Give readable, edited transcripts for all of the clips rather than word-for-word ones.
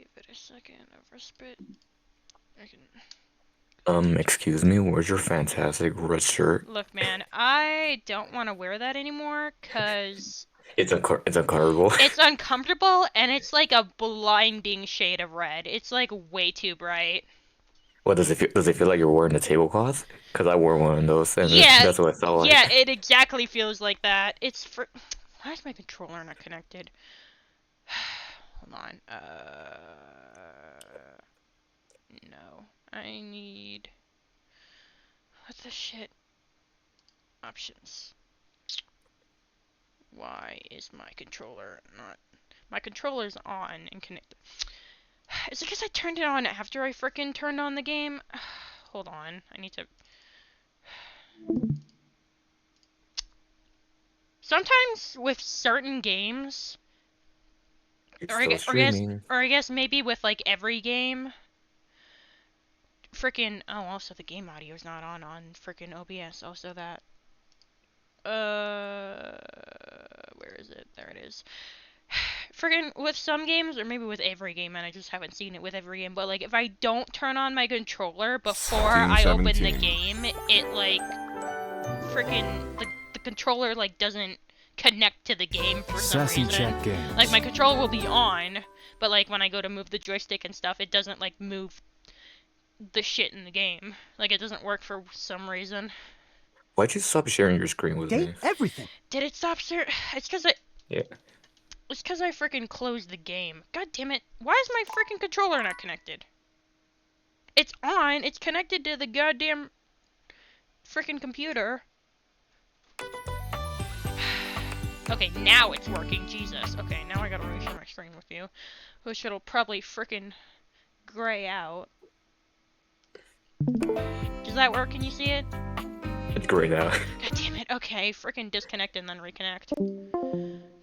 Give it a second of respite. I can... Excuse me, where's your fantastic red shirt? Look, man, I don't want to wear that anymore because It's uncomfortable. it's uncomfortable and it's like a blinding shade of red. It's like way too bright. What does it feel? Does it feel like you're wearing a tablecloth? Because I wore one of those, and Yeah, that's what it felt yeah, like. it exactly feels like that. It's for... Why is my controller not connected? Hold on. No. I need... What the shit? Options. Why is my controller not... My controller's on and connected. Is it because I turned it on after I frickin' turned on the game? Hold on. I need to... Sometimes with certain games, You're or I, still streaming. or I guess maybe with like every game, frickin' oh, also the game audio's not on frickin' OBS. Also that where is it? There it is. Frickin' with some games, or maybe with every game, and I just haven't seen it with every game. But like, if I don't turn on my controller before I open the 16, 17. game, it like frickin' the controller like doesn't connect to the game for some Sassy reason. Chat Like Games. my controller will be on, but like when I go to move the joystick and stuff, it doesn't like move the shit in the game. Like it doesn't work for some reason. Why'd you stop sharing your screen with Date me? everything. Did it stop sir? It's cause I Yeah. it's cause I frickin' closed the game. God damn it. Why is my frickin' controller not connected? It's on, it's connected to the goddamn frickin' computer. Okay, now it's working, Jesus. Okay, now I gotta reshare my screen with you. Which it'll probably frickin' gray out. Does that work? Can you see it? It's great now. God damn it. Okay, frickin' disconnect and then reconnect.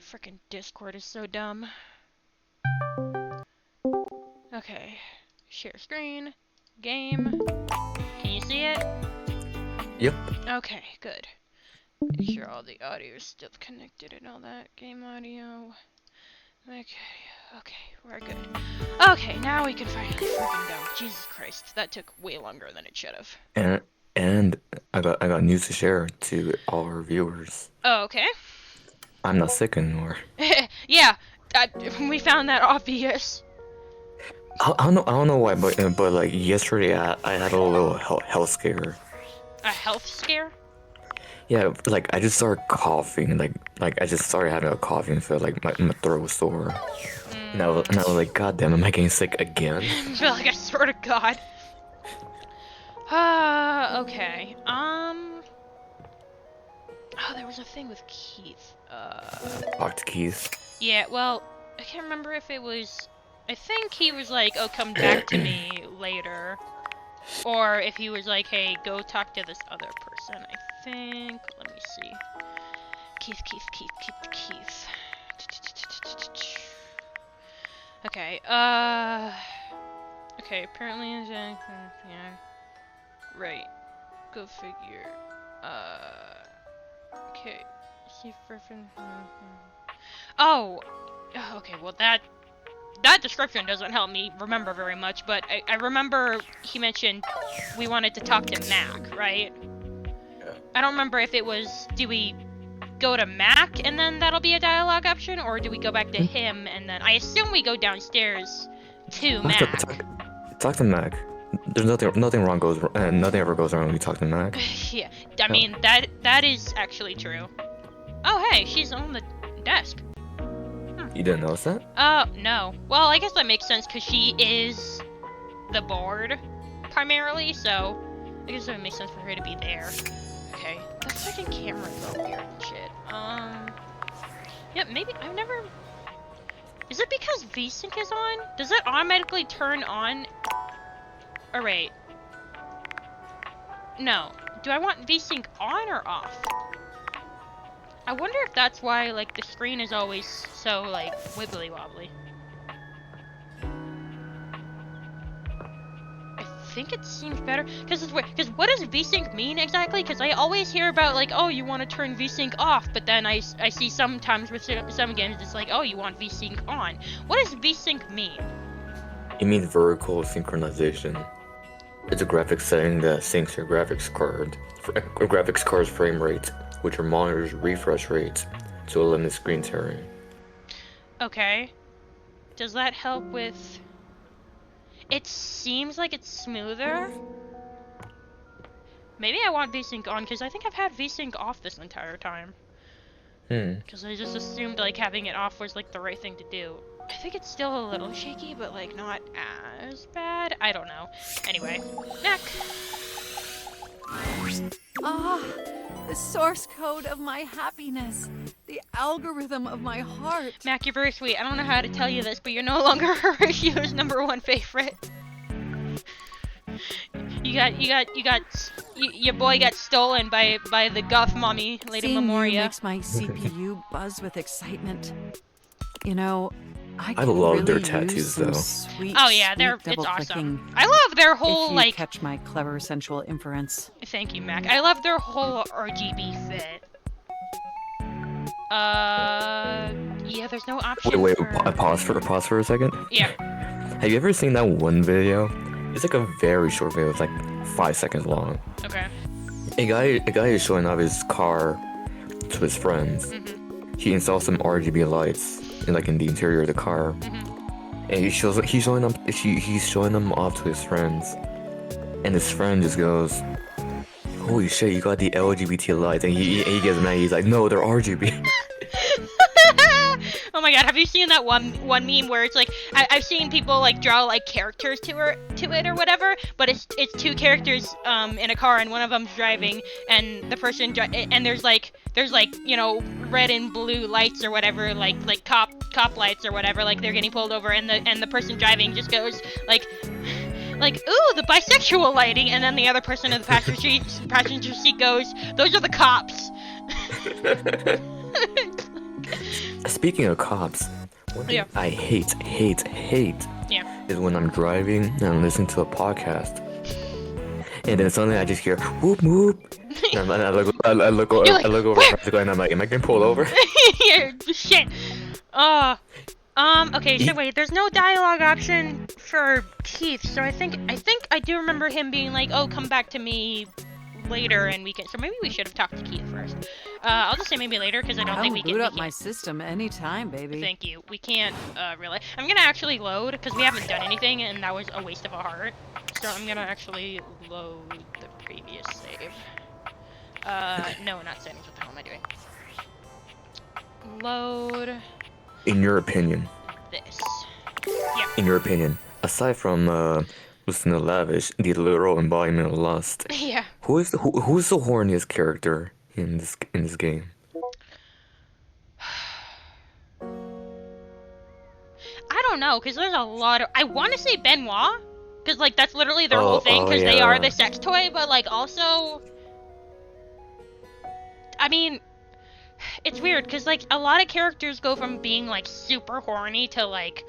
Frickin' Discord is so dumb. Okay. Share screen. Game. Can you see it? Yep. Okay, good. Make sure all the audio is still connected and all that. Game audio. Okay, okay, we're good. Okay, now we can finally freaking go. Jesus Christ, that took way longer than it should have. And I got news to share to all our viewers. Oh, okay. I'm not sick anymore. Yeah, we found that obvious. I don't know why, but like yesterday I had a little health scare. A health scare? Yeah, like I just started coughing, like I just started having a coughing fit, like my throat was sore. And I was like, God damn, am I getting sick again? I feel like I swear to God. Okay. Oh, there was a thing with Keith. Talk to Keith. Yeah, well, I can't remember if it was... I think he was like, oh, come back to me later. Or if he was like, hey, go talk to this other person. I think... Let me see. Keith. Okay, okay, apparently... Yeah. Right. Go figure. Okay. See Griffin. Oh! Okay, well that description doesn't help me remember very much, but I remember he mentioned we wanted to talk to Mac, right? Yeah. I don't remember if it was, do we go to Mac and then that'll be a dialogue option, or do we go back to him and then... I assume we go downstairs to Mac. Talk to Mac. There's nothing wrong goes nothing ever goes wrong when you talk to Mac. Yeah, I mean, that is actually true. Oh, hey, she's on the desk. You didn't notice that? No. Well, I guess that makes sense because she is the board, primarily, so I guess it would make sense for her to be there. Okay. The freaking camera's all weird and shit. Yeah, maybe, I've never... Is it because VSync is on? Does it automatically turn on? Or wait. No. Do I want VSync on or off? I wonder if that's why, like, the screen is always so, like, wibbly wobbly. I think it seems better. Because what does VSync mean exactly? Because I always hear about, like, oh, you want to turn VSync off, but then I see sometimes with some games it's like, oh, you want VSync on. What does VSync mean? It means vertical synchronization. It's a graphics setting that syncs your graphics card's frame rate, which monitors refresh rates to eliminate screen tearing. Okay. Does that help with... It seems like it's smoother. Maybe I want VSync on, because I think I've had VSync off this entire time. Because I just assumed, like, having it off was, like, the right thing to do. I think it's still a little shaky, but, like, not as bad. I don't know. Anyway, Mac. Ah, the source code of my happiness. The algorithm of my heart. Mac, you're very sweet. I don't know how to tell you this, but you're no longer Horatio's #1 favorite. Your boy got stolen by the goth mommy, Lady Seeing Memoria. you makes my CPU buzz with excitement. You know, I love really their use tattoos, some though. Sweet, Oh yeah, sweet it's awesome. double-clicking, I love their whole if you like. catch my clever sensual inference. Thank you, Mac. I love their whole RGB fit. Yeah, there's no option. Wait, for... pause for a second. Yeah. Have you ever seen that one video? It's like a very short video. It's like 5 seconds long. Okay. A guy is showing off his car to his friends. He installs some RGB lights in the interior of the car, and he's showing them off to his friends, and his friend just goes, "Holy shit, you got the LGBT lights!" And he gets mad. He's like, "No, they're RGB." Oh my god, have you seen that one meme where it's like I've seen people like draw like characters to it or whatever, but it's two characters in a car and one of them's driving and the person and there's like you know red and blue lights or whatever like cop lights or whatever, like they're getting pulled over and the person driving just goes like ooh, the bisexual lighting, and then the other person in the passenger seat goes, those are the cops. Speaking of cops, one thing I hate is when I'm driving and I'm listening to a podcast, and then suddenly I just hear whoop whoop, and I look over and I'm like, am I getting pulled over? Yeah, shit. Okay, so wait, there's no dialogue option for Keith, so I think I do remember him being like, oh, come back to me later and we can, so maybe we should have talked to Keith first. I'll just say maybe later, because I don't think we can. Boot up my system anytime, baby. Thank you. We can't, really. I'm gonna actually load, because we haven't done anything, and that was a waste of a heart. So I'm gonna actually load the previous save. No, not settings. What the hell am I doing? Load... In your opinion. This. Yeah. In your opinion, aside from, Lucinda Lavish, the literal embodiment of lust. Yeah. Who's the horniest character in this game? I don't know, because there's a lot of... I want to say Benoit, because, like, that's literally their whole thing, because they are the sex toy, but, like, also... I mean... It's weird, because, like, a lot of characters go from being, like, super horny to, like...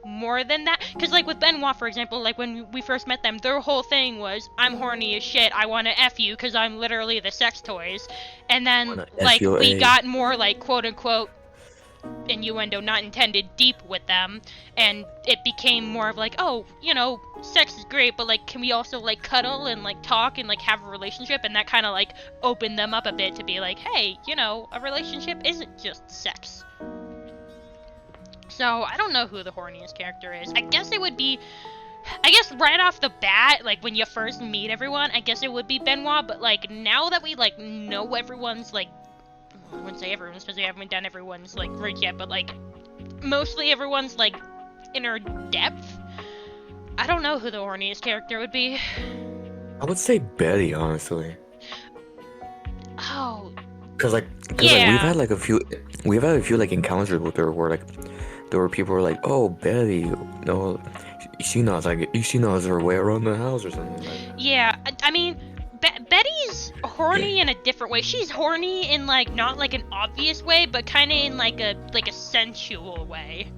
more than that, because like with Benoit, for example, like when we first met them, their whole thing was, I'm horny as shit, I want to F you because I'm literally the sex toys. And then like we got more like quote unquote innuendo not intended deep with them, and it became more of like, oh, you know, sex is great, but like can we also like cuddle and like talk and like have a relationship, and that kind of like opened them up a bit to be like, hey, you know, a relationship isn't just sex. So, I don't know who the horniest character is. I guess it would be... I guess right off the bat, like, when you first meet everyone, I guess it would be Benoit, but, like, now that we, like, know everyone's, like... I wouldn't say everyone's, because we haven't done everyone's, like, route yet, but, like, mostly everyone's, like, inner depth. I don't know who the horniest character would be. I would say Betty, honestly. Oh... Cause like we've had a few like encounters with her where like there were people who were like, oh, Betty, no, she knows her way around the house or something like that. Yeah, I mean, Betty's horny in a different way. She's horny in like not like an obvious way, but kind of in like a sensual way.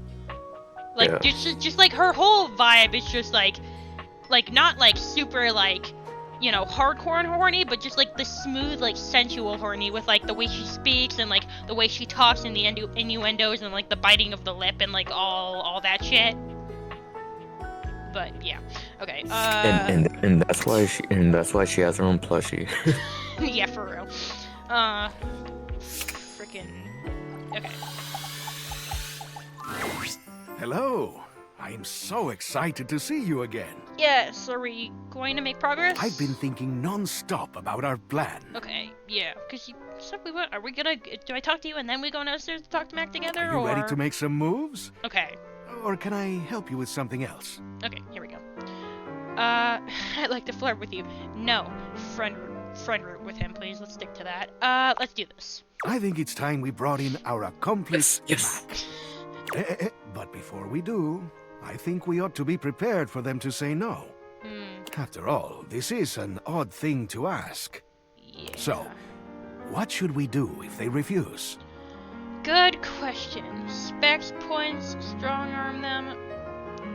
Like just like her whole vibe is just like not like super like, you know, hardcore and horny, but just like the smooth, like sensual horny with like the way she speaks and like the way she talks and the innuendos and like the biting of the lip and like all that shit. But yeah, okay. And that's why she has her own plushie. Yeah, for real. Freaking. Okay. Hello. I am so excited to see you again. Yes, are we going to make progress? I've been thinking non-stop about our plan. Okay, yeah, because you said we went. Are we gonna? Do I talk to you and then we go downstairs to talk to Mac together? Are you or... ready to make some moves? Okay. Or can I help you with something else? Okay, here we go. I'd like to flirt with you. No, friend route with him, please. Let's stick to that. Let's do this. I think it's time we brought in our accomplice, Yes. Mac. But before we do, I think we ought to be prepared for them to say no. After all, this is an odd thing to ask. Yeah. So, what should we do if they refuse? Good question. Specs points, strong arm them.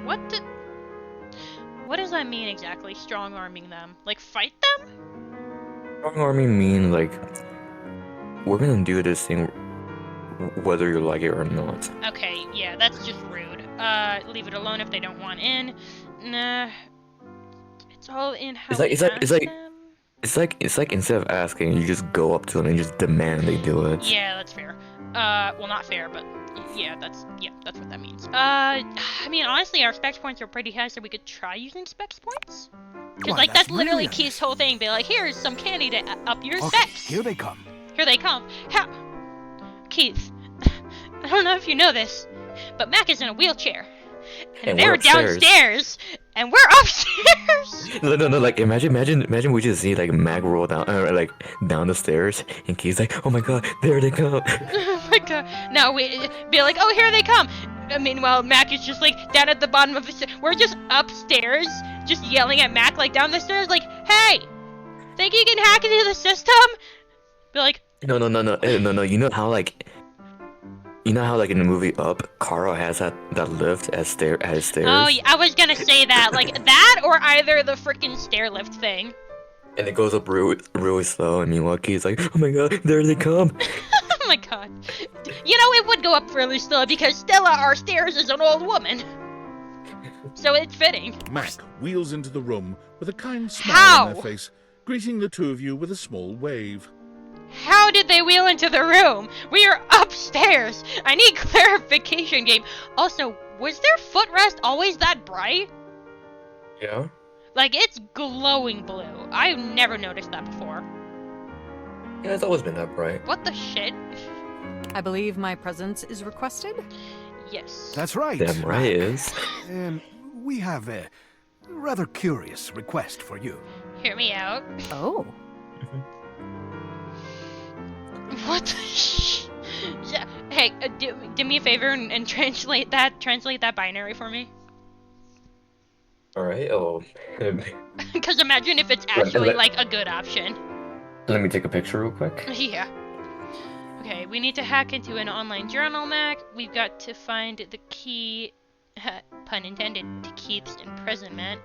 What does that mean exactly? Strong arming them? Like fight them? Strong arming mean like we're gonna do this thing whether you like it or not. Okay, yeah, that's just rude. Leave it alone if they don't want in. Nah. It's all in how It's like instead of asking, you just go up to them and just demand they do it. Yeah, that's fair. Well, not fair, but yeah, that's what that means. I mean, honestly, our specs points are pretty high, so we could try using specs points. Because, Why, like, that's literally brilliant. Keith's whole thing. Be like, here's some candy to up your Okay, specs. here they come. Here they come. How? Keith, I don't know if you know this, but Mac is in a wheelchair. And we're they're upstairs. downstairs, and we're upstairs! No, like imagine we just see like Mag roll down, like down the stairs, and Keith's like, oh my god, there they come. Oh my god. No, we be like, oh, here they come. Meanwhile, Mac is just like down at the bottom of the stairs. We're just upstairs, just yelling at Mac like down the stairs, like, hey, think you can hack into the system? Be like, No. You know how like in the movie Up, Carl has that lift as stairs. oh, yeah, I was gonna say that, like that or either the freaking stair lift thing. And it goes up really slow, and meanwhile Keith's like, oh my god, there they come. Oh my god. You know, it would go up really slow because Stella, our stairs, is an old woman. So it's fitting. Mac wheels into the room with a kind smile How? on their face, greeting the two of you with a small wave. How did they wheel into the room? We are upstairs. I need clarification, game. Also, was their footrest always that bright? Yeah. Like, it's glowing blue. I've never noticed that before. Yeah, it's always been that bright. What the shit? I believe my presence is requested. Yes. That's right. Damn right it is. We have a rather curious request for you. Hear me out. Oh. What the sh... Yeah. Hey, do me a favor and translate that binary for me. Alright, oh. Because imagine if it's actually, like, a good option. Let me take a picture real quick. Yeah. Okay, we need to hack into an online journal, Mac. We've got to find the key, pun intended, to Keith's imprisonment.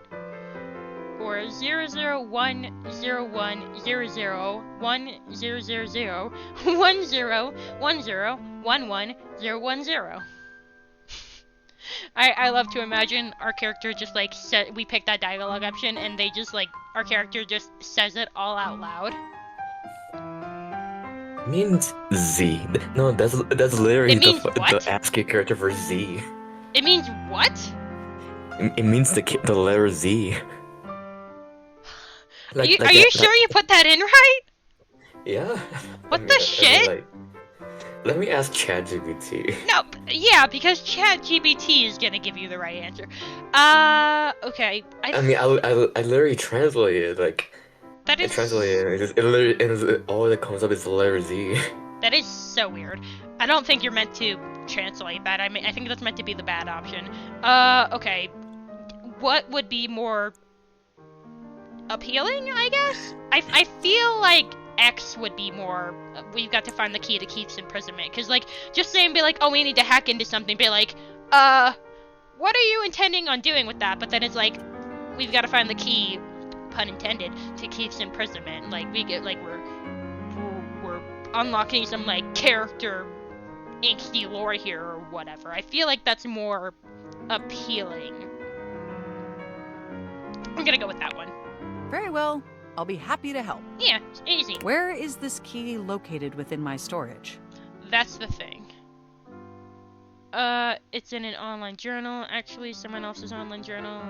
Or 0010100100010110110. I love to imagine our character just like we pick that dialogue option and they just like our character just says it all out loud. Means Z. No, that's literally It means the what? ASCII character for Z. It means what? It means the letter Z. Are you sure you put that in right? Yeah. What the shit? Let me ask ChatGPT. No, yeah, because ChatGPT is gonna give you the right answer. Okay. I mean, I literally translated like. That is. I translated. It literally all that comes up is the letter Z. That is so weird. I don't think you're meant to translate that. I mean, I think that's meant to be the bad option. Okay. What would be more appealing, I guess? I feel like X would be more, we've got to find the key to Keith's imprisonment. Because, like, just saying, be like, oh, we need to hack into something. Be like, what are you intending on doing with that? But then it's like, we've got to find the key, pun intended, to Keith's imprisonment. Like, we get, like, we're unlocking some, like, character angsty lore here or whatever. I feel like that's more appealing. I'm gonna go with that one. Very well. I'll be happy to help. Yeah, it's easy. Where is this key located within my storage? That's the thing. It's in an online journal, actually, someone else's online journal.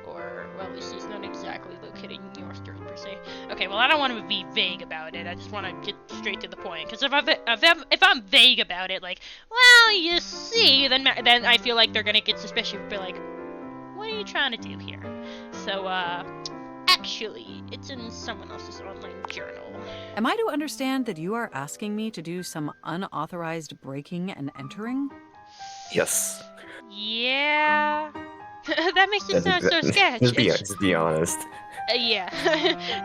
Or, well, at least it's not exactly located in your storage per se. Okay, well, I don't want to be vague about it. I just want to get straight to the point. Because if I'm vague about it, like, well, you see, then I feel like they're gonna get suspicious and be like, what are you trying to do here? So, actually, it's in someone else's online journal. Am I to understand that you are asking me to do some unauthorized breaking and entering? Yes. Yeah. That makes it sound so sketch. Just be honest. Yeah.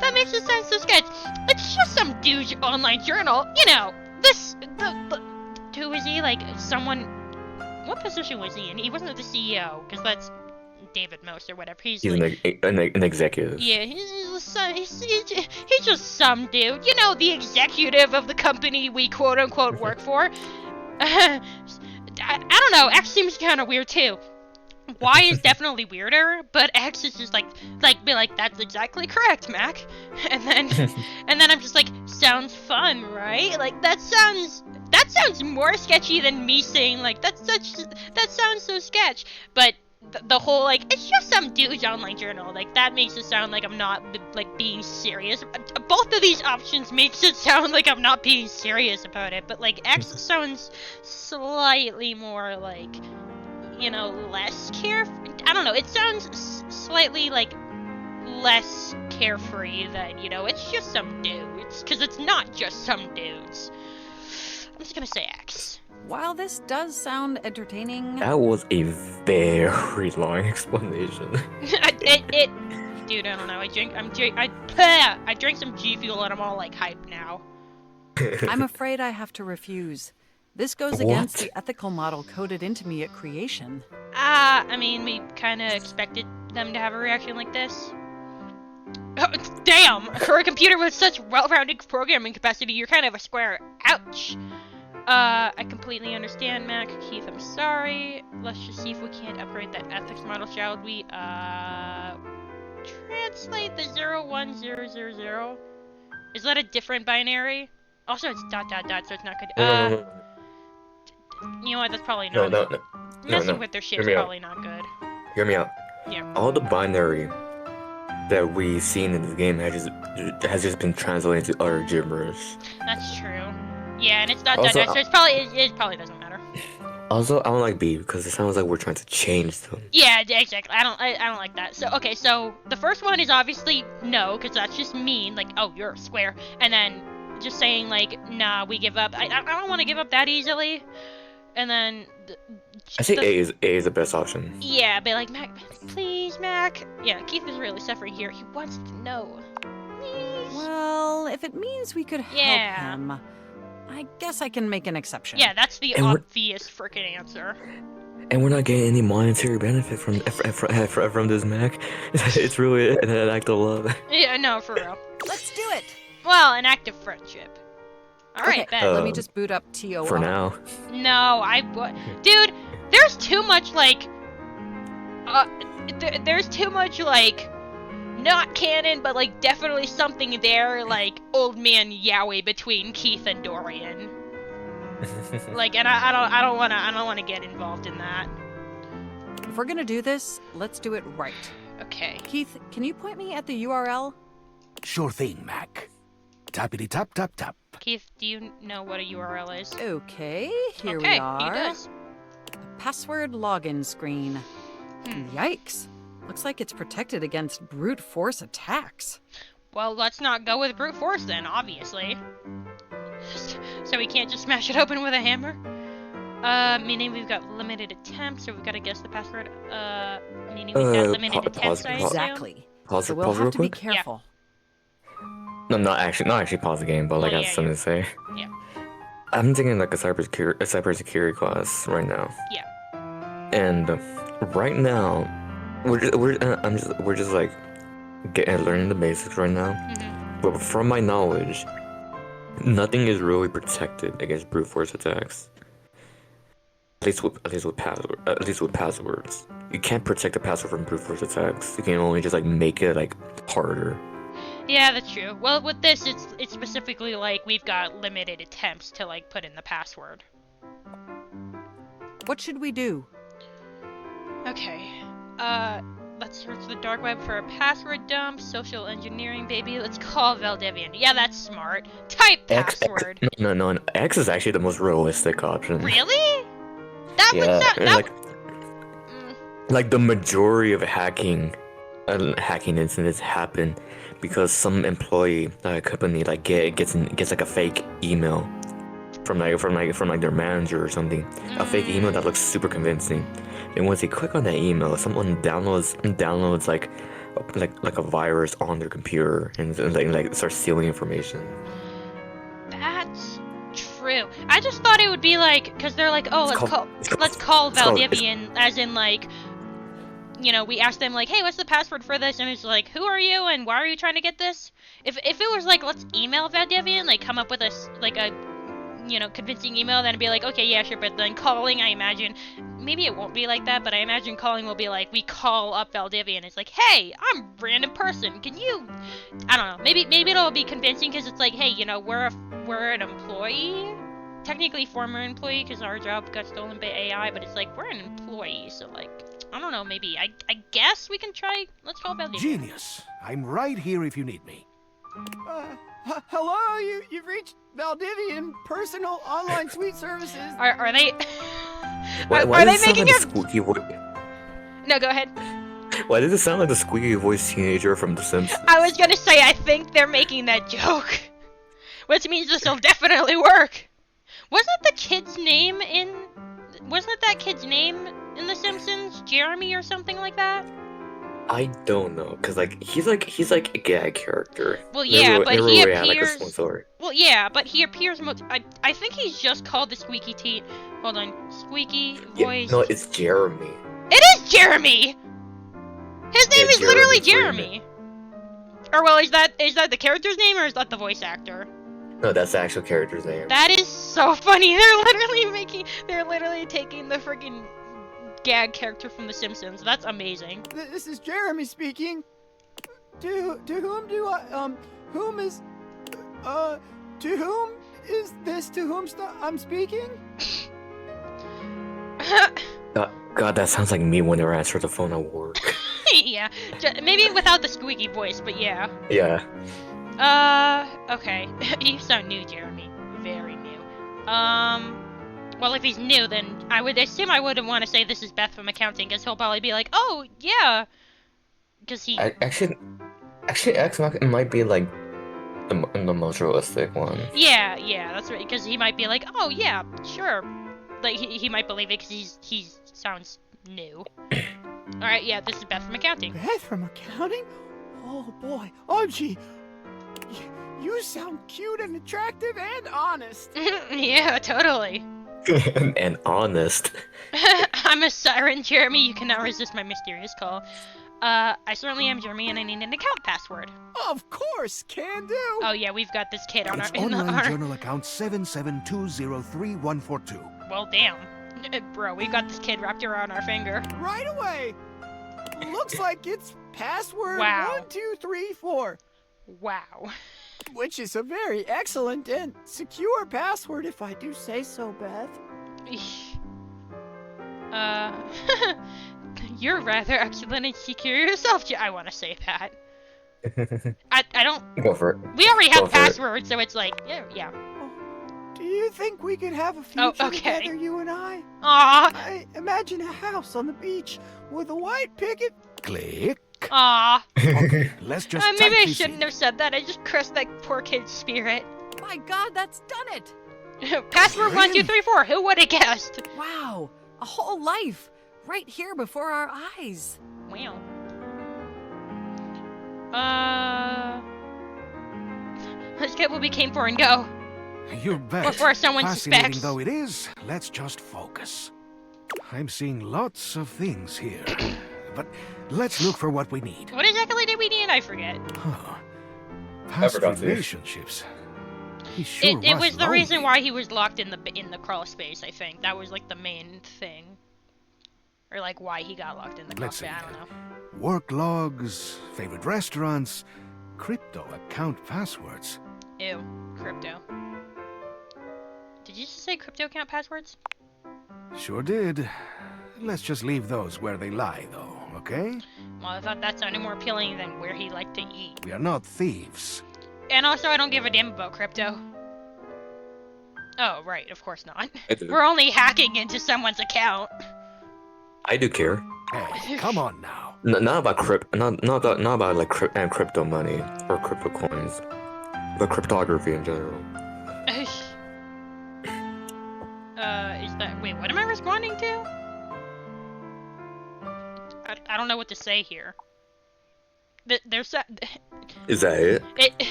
That makes it sound so sketch. It's just some dude's online journal. You know, who was he? Like, someone... What position was he in? He wasn't the CEO, because that's David Most or whatever. He's like... an executive. Yeah, he's just some dude. You know, the executive of the company we quote-unquote work for. I don't know, X seems kind of weird too. Y is definitely weirder, but X is just like, be like, that's exactly correct, Mac. And then I'm just like, sounds fun, right? Like, that sounds more sketchy than me saying, like, that sounds so sketch. But the whole, like, it's just some dude's online journal, like, that makes it sound like I'm not, like, being serious. Both of these options makes it sound like I'm not being serious about it, but, like, X sounds slightly more, like, you know, less I don't know, it sounds slightly, like, less carefree than, you know, it's just some dudes, because it's not just some dudes. I'm just gonna say X. While this does sound entertaining... That was a very long explanation. Dude, I don't know. I drank some G Fuel and I'm all like hyped now. I'm afraid I have to refuse. This goes against the ethical model coded into me at creation. I mean, we kind of expected them to have a reaction like this. Oh, damn! For a computer with such well-rounded programming capacity, you're kind of a square. Ouch! I completely understand, Mac. Keith, I'm sorry. Let's just see if we can't upgrade that ethics model, shall we? Translate the 01000. Is that a different binary? Also, it's ... so it's not good. No. You know what, that's probably not... No. Messing with their shit's probably not good. Hear me out. Yeah. All the binary that we've seen in this game has just been translated to utter gibberish. That's true. Yeah, and it's not Also, so it probably doesn't matter. Also, I don't like B because it sounds like we're trying to change them. Yeah, exactly. I don't like that. So okay, so the first one is obviously no, because that's just mean. Like, oh, you're a square, and then just saying like, nah, we give up. I don't want to give up that easily. And then I say A is the best option. Yeah, but like, Mac, please, Mac. Yeah, Keith is really suffering here. He wants to know. Please. Well, if it means we could help him, I guess I can make an exception. Yeah, that's the obvious frickin' answer. And we're not getting any monetary benefit from this, Mac. It's really an act of love. Yeah, no, for real. Let's do it. Well, an act of friendship. Alright, okay, let me just boot up TOL. For now. No, dude, there's too much, like... there's too much, like... Not canon, but, like, definitely something there, like, old man yaoi between Keith and Dorian. Like, and I don't wanna get involved in that. If we're gonna do this, let's do it right. Okay. Keith, can you point me at the URL? Sure thing, Mac. Tappity tap tap tap. Keith, do you know what a URL is? Okay, here we Okay, are. he does. Password login screen. Yikes. Looks like it's protected against brute force attacks. Well, let's not go with brute force then, obviously. So we can't just smash it open with a hammer? Meaning we've got limited attempts, so we've got to guess the password. Meaning we've got limited attempts, I assume? Exactly. Pause we'll have real to be quick? careful. No, not actually pause the game, but like I have something to say. Yeah. I'm thinking like a cybersecurity class right now. Yeah. And right now, we're just like learning the basics right now. Mm-hmm. But from my knowledge, nothing is really protected against brute force attacks. At least with passwords. you can't protect the password from brute force attacks. You can only just like make it like harder. Yeah, that's true. Well, with this, it's specifically like we've got limited attempts to like put in the password. What should we do? Okay. Let's search the dark web for a password dump. Social engineering, baby. Let's call Valdivian. Yeah, that's smart. Type password. No. X is actually the most realistic option. Really? That would Yeah, sound. and, That like the majority of hacking incidents happen because some employee at a company like gets like a fake email from their manager or something, a fake email that looks super convincing, and once they click on that email, someone downloads like a virus on their computer and like starts stealing information. That's true. I just thought it would be like, cause they're like, oh, let's call Valdivian, as in like, you know, we asked them like, hey, what's the password for this? And it's like, who are you and why are you trying to get this? If it was like, let's email Valdivian, like come up with a convincing email, then it'd be like, okay, yeah, sure. But then calling, I imagine, maybe it won't be like that, but I imagine calling will be like, we call up Valdivian. It's like, hey, I'm a random person. Can you? I don't know. Maybe it'll be convincing because it's like, hey, you know, we're an employee, technically former employee, because our job got stolen by AI. But it's like we're an employee, so like, I don't know. Maybe I guess we can try. Let's call Valdivian. Genius. I'm right here if you need me. Hello, you've reached Valdivian Personal Online Suite Services. Are they? Why are they does it sound making like a? a squeaky voice? No, go ahead. Why does it sound like the squeaky voice teenager from The Simpsons? I was gonna say I think they're making that joke, which means this will definitely work. Wasn't that kid's name in The Simpsons? Jeremy or something like that? I don't know, cause he's like a gag character. Well, yeah, never but he really had, like, a appears. small story. Well, yeah, but he appears. I think he's just called the Squeaky Teen. Hold on, Squeaky voice. Yeah, no, it's Jeremy. It is Jeremy. His name is literally Jeremy. Or well, is that the character's name or is that the voice actor? No, that's the actual character's name. That is so funny. They're literally taking the freaking gag character from The Simpsons. That's amazing. This is Jeremy speaking. To whom do I whom is to whom is this? To whom I'm speaking? God, that sounds like me whenever I answer the phone at work. Yeah, maybe without the squeaky voice, but yeah. Yeah. Okay. You sound new, Jeremy. Very new. Well, if he's new, then I would assume I wouldn't want to say this is Beth from accounting, because he'll probably be like, oh, yeah. Because he... Actually, X might be, like, the most realistic one. Yeah, that's right, because he might be like, oh, yeah, sure. Like, he might believe it because he sounds new. Alright, yeah, this is Beth from accounting. Beth from accounting? Oh, boy. Oh, gee. You sound cute and attractive and honest. Yeah, totally. And honest. I'm a siren, Jeremy. You cannot resist my mysterious call. I certainly am Jeremy, and I need an account password. Of course, can do. Oh yeah, we've got this kid on It's our online journal account 772033142. Well, damn, bro, we got this kid wrapped around our finger. Right away. Looks like it's password Wow. 1234. Wow. Which is a very excellent and secure password, if I do say so, Beth. You're rather excellent and secure yourself. I want to say that. I don't. Go for it. We already Go have for it. passwords, so it's like, yeah. Do you think we could have a future okay. together, you and I? Aw, I imagine a house on the beach with a white picket. Click. aw. Okay, let's just Maybe type I this shouldn't in. have said that. I just crushed that poor kid's spirit. My God, that's done it! Password 1234. Who would have guessed? Wow, a whole life right here before our eyes. Wow. Let's get what we came for and go. You bet. Before someone Fascinating suspects. though it is, let's just focus. I'm seeing lots of things here, but let's look for what we need. What exactly did we need? I forget. Huh. Past forgot this. relationships. He sure It was the reason lonely. why he was locked in the crawl space. I think that was like the main thing. Or like why he got locked in the Let's cockpit. see. I don't know. Work logs, favorite restaurants, crypto account passwords. Ew, crypto. Did you just say crypto account passwords? Sure did. Let's just leave those where they lie, though, okay? Well, I thought that sounded more appealing than where he liked to eat. We are not thieves. And also, I don't give a damn about crypto. Oh, right, of course not. I do. We're only hacking into someone's account. I do care. Hey, come on now. Not about not about like crypto money or crypto coins, but cryptography in general. Is that... Wait, what am I responding to? I don't know what to say here. There's that... Is that it?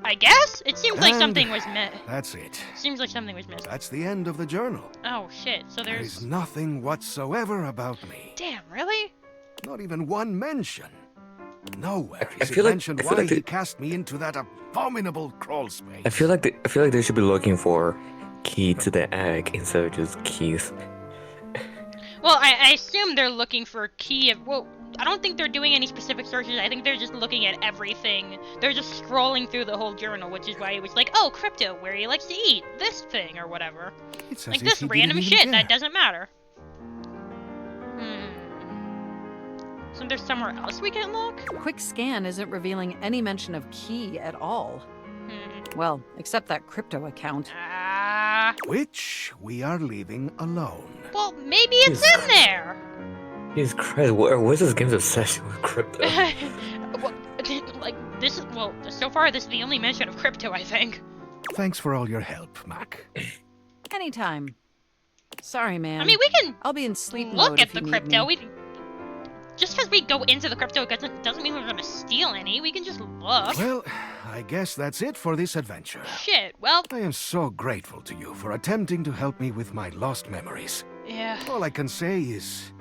I guess? It seems like And something was missed. That's it. Seems like something was missed. That's the end of the journal. Oh, shit. So There there's... is nothing whatsoever about me. Damn, really? Not even one mention. Nowhere I is it feel like- mentioned I feel why like he it- cast me into that abominable crawl space. I feel like they should be looking for key to the egg instead of just keys. Well, I assume they're looking for a key of... Well, I don't think they're doing any specific searches. I think they're just looking at everything. They're just scrolling through the whole journal, which is why it was like, oh, crypto, where he likes to eat, this thing, or whatever. It's as Like if this he random didn't even shit care. that doesn't matter. So there's somewhere else we can look? Quick scan isn't revealing any mention of key at all. Well, except that crypto account. Which we are leaving alone. Well, maybe it's Jesus in there. Jesus Christ, where's this game's obsession with crypto? Well, like, this is... Well, so far, this is the only mention of crypto, I think. Thanks for all your help, Mac. Anytime. Sorry, man. I mean, we can I'll be in sleep look mode at if the you need crypto. me. Just because we go into the crypto doesn't mean we're gonna steal any. We can just look. Well, I guess that's it for this adventure. Shit, well, I am so grateful to you for attempting to help me with my lost memories. yeah. All I can say is,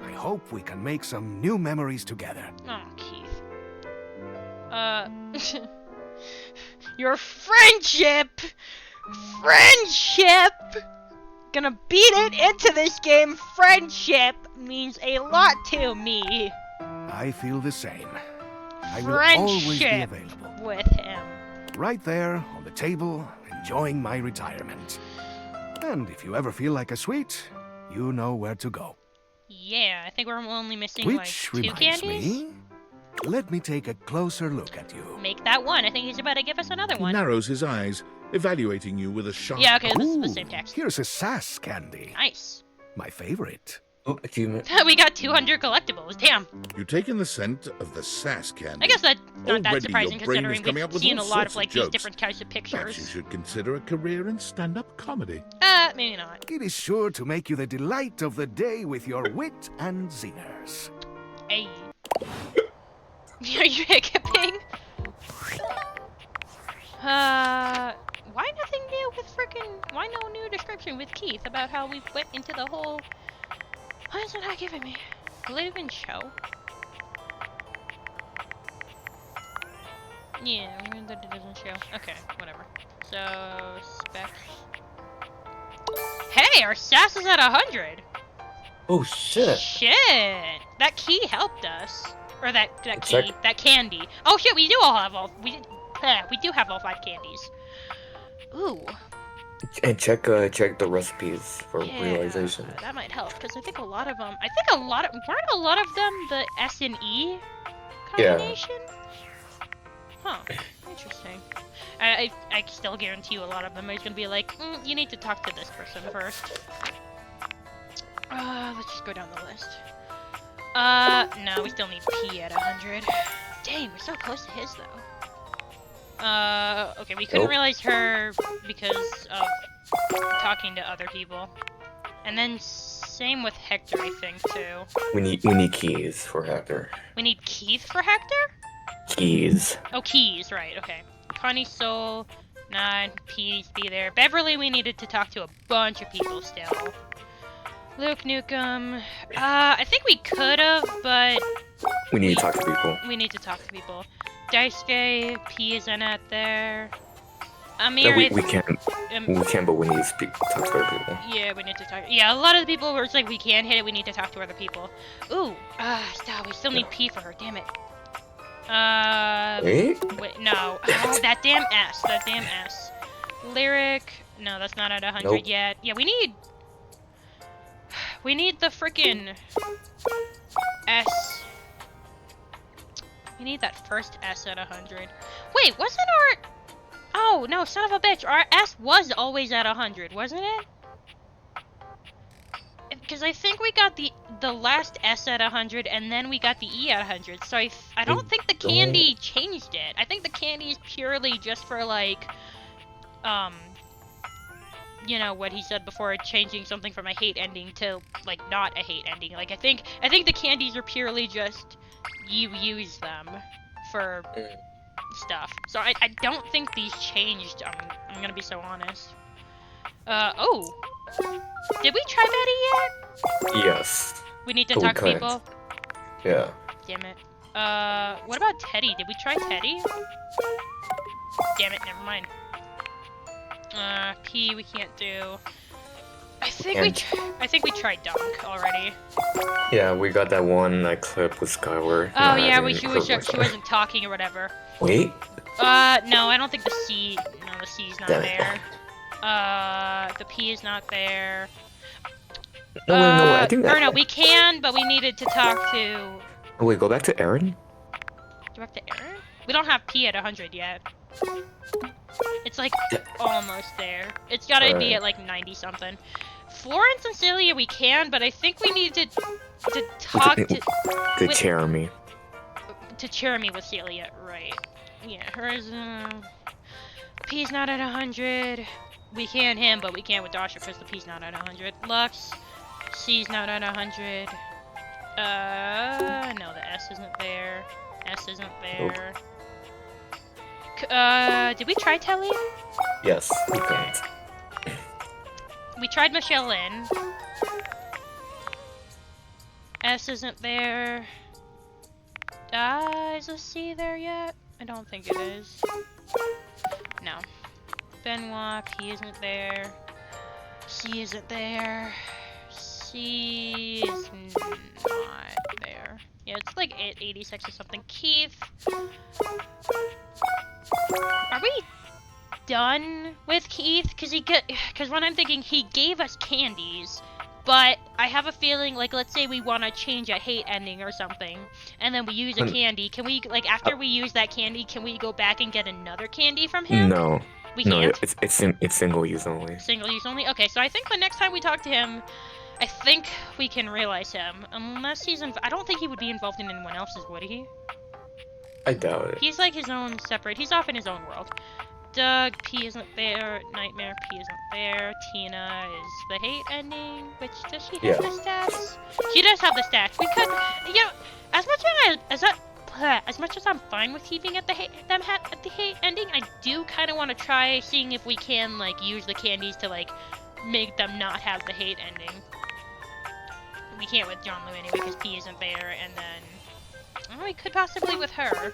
I hope we can make some new memories together. Oh, Keith. Your friendship! Friendship! Gonna beat it into this game. Friendship means a lot to me. I feel the same. I will always be Friendship available. with him. Right there on the table, enjoying my retirement. And if you ever feel like a sweet, you know where to go. Yeah, I think we're only missing Which like 2 reminds candies. me, let me take a closer look at you. Make that one. I think he's about to give us another He one. narrows his eyes, evaluating you with a sharp... Yeah, okay, this is the Ooh, same text. Here's a sass candy. Nice. My favorite. Oh, achievement. We got 200 collectibles. Damn. You take in the scent of the sass candy. I guess that's not that Already surprising your brain is considering coming we've up with seen a all lot of sorts like of these jokes. different types of Perhaps you pictures. should consider a career in stand-up comedy. Maybe not. It is sure to make you the delight of the day with your wit and zingers. Hey. Are you hiccuping? Why nothing new with why no new description with Keith about how we went into the whole... Why is it not giving me? Will it even show? Yeah, that it doesn't show. Okay, whatever. So, specs. Hey, our sass is at 100! Oh shit! Shit! That key helped us. Or that key, Check. that candy. Oh shit, we do all have all, we do have all 5 candies. Ooh. And check the recipes for Yeah, realization. that might help, because I think a lot of them, weren't a lot of them the S and E Yeah. combination? Huh, interesting. I still guarantee you a lot of them is gonna be like, you need to talk to this person first. Let's just go down the list. No, we still need P at 100. Dang, we're so close to his though. Okay, we couldn't Nope. realize her because of talking to other people. And then same with Hector, I think, too. We need keys for Hector. We need Keith for Hector? Keys. Oh, keys, right, okay. Connie Soul, 9, P needs to be there. Beverly, we needed to talk to a bunch of people still. Luke Nukem, I think we could've, but We need to talk to people. we need to talk to people. Daisuke, P isn't at there. Amir, No, we it's- can't. um, We can, but we need to talk to other people. yeah, we need to talk. Yeah, a lot of the people were like, we can't hit it. We need to talk to other people. Ooh, stop. We still need P for her. Damn it. Wait? Wait, no. Oh, that damn S. That damn S. Lyric. No, that's not at 100 Nope. yet. Yeah, we need the frickin' S. We need that first S at 100. Wait, wasn't our... Oh, no, son of a bitch. Our S was always at 100, wasn't it? Because I think we got the last S at 100, and then we got the E at 100. So I don't think the candy changed it. I think the candy is purely just for, like, you know, what he said before, changing something from a hate ending to, like, not a hate ending. Like, I think the candies are purely just you use them for stuff. So I don't think these changed. I'm gonna be so honest. Oh. Did we try Betty yet? Yes. We need to But we talk to couldn't. people. Yeah. Damn it. What about Teddy? Did we try Teddy? Damn it, never mind. P we can't do. I think we tried Dunk already. Yeah, we got that one clip with Skyward. Oh yeah, she wasn't talking or whatever. Wait. No, I don't think the C. No, the C's not Damn it. there. The P is not there. No, I think that. Or no, we can, but we needed to talk to. Oh, wait, go back to Aaron? Direct to Aaron? We don't have P at 100 yet. It's like almost there. It's gotta be at like 90 something. Florence and Celia we can, but I think we need to talk To Jeremy. to Jeremy with Celia, right? Yeah, hers. P's not at 100. We can him, but we can't with Dasha because the P's not at 100. Lux, C's not at 100. No, the S isn't there. S isn't there. Did we try Telly? Yes, we couldn't. We tried Michelle Lynn. S isn't there. Is a C there yet? I don't think it is. No. Benoit, P isn't there. C isn't there. C is not there. Yeah, it's like 86 or something. Keith. Are we done with Keith? Because when I'm thinking, he gave us candies, but I have a feeling, like, let's say we want to change a hate ending or something, and then we use a candy. Can we, like, after we use that candy, can we go back and get another candy from him? No. We No, can't? it's single use only. Single use only? Okay, so I think the next time we talk to him, I think we can realize him. Unless he's I don't think he would be involved in anyone else's, would he? I doubt it. He's like his own separate. He's off in his own world. Doug, P isn't there. Nightmare, P isn't there. Tina is the hate ending. Which, does she have the stats? She does have the stats. We could, you know, as much as I'm fine with keeping at the hate ending, I do kind of want to try seeing if we can, like, use the candies to, like, make them not have the hate ending. We can't with John Lou anyway because P isn't there, and then we could possibly with her.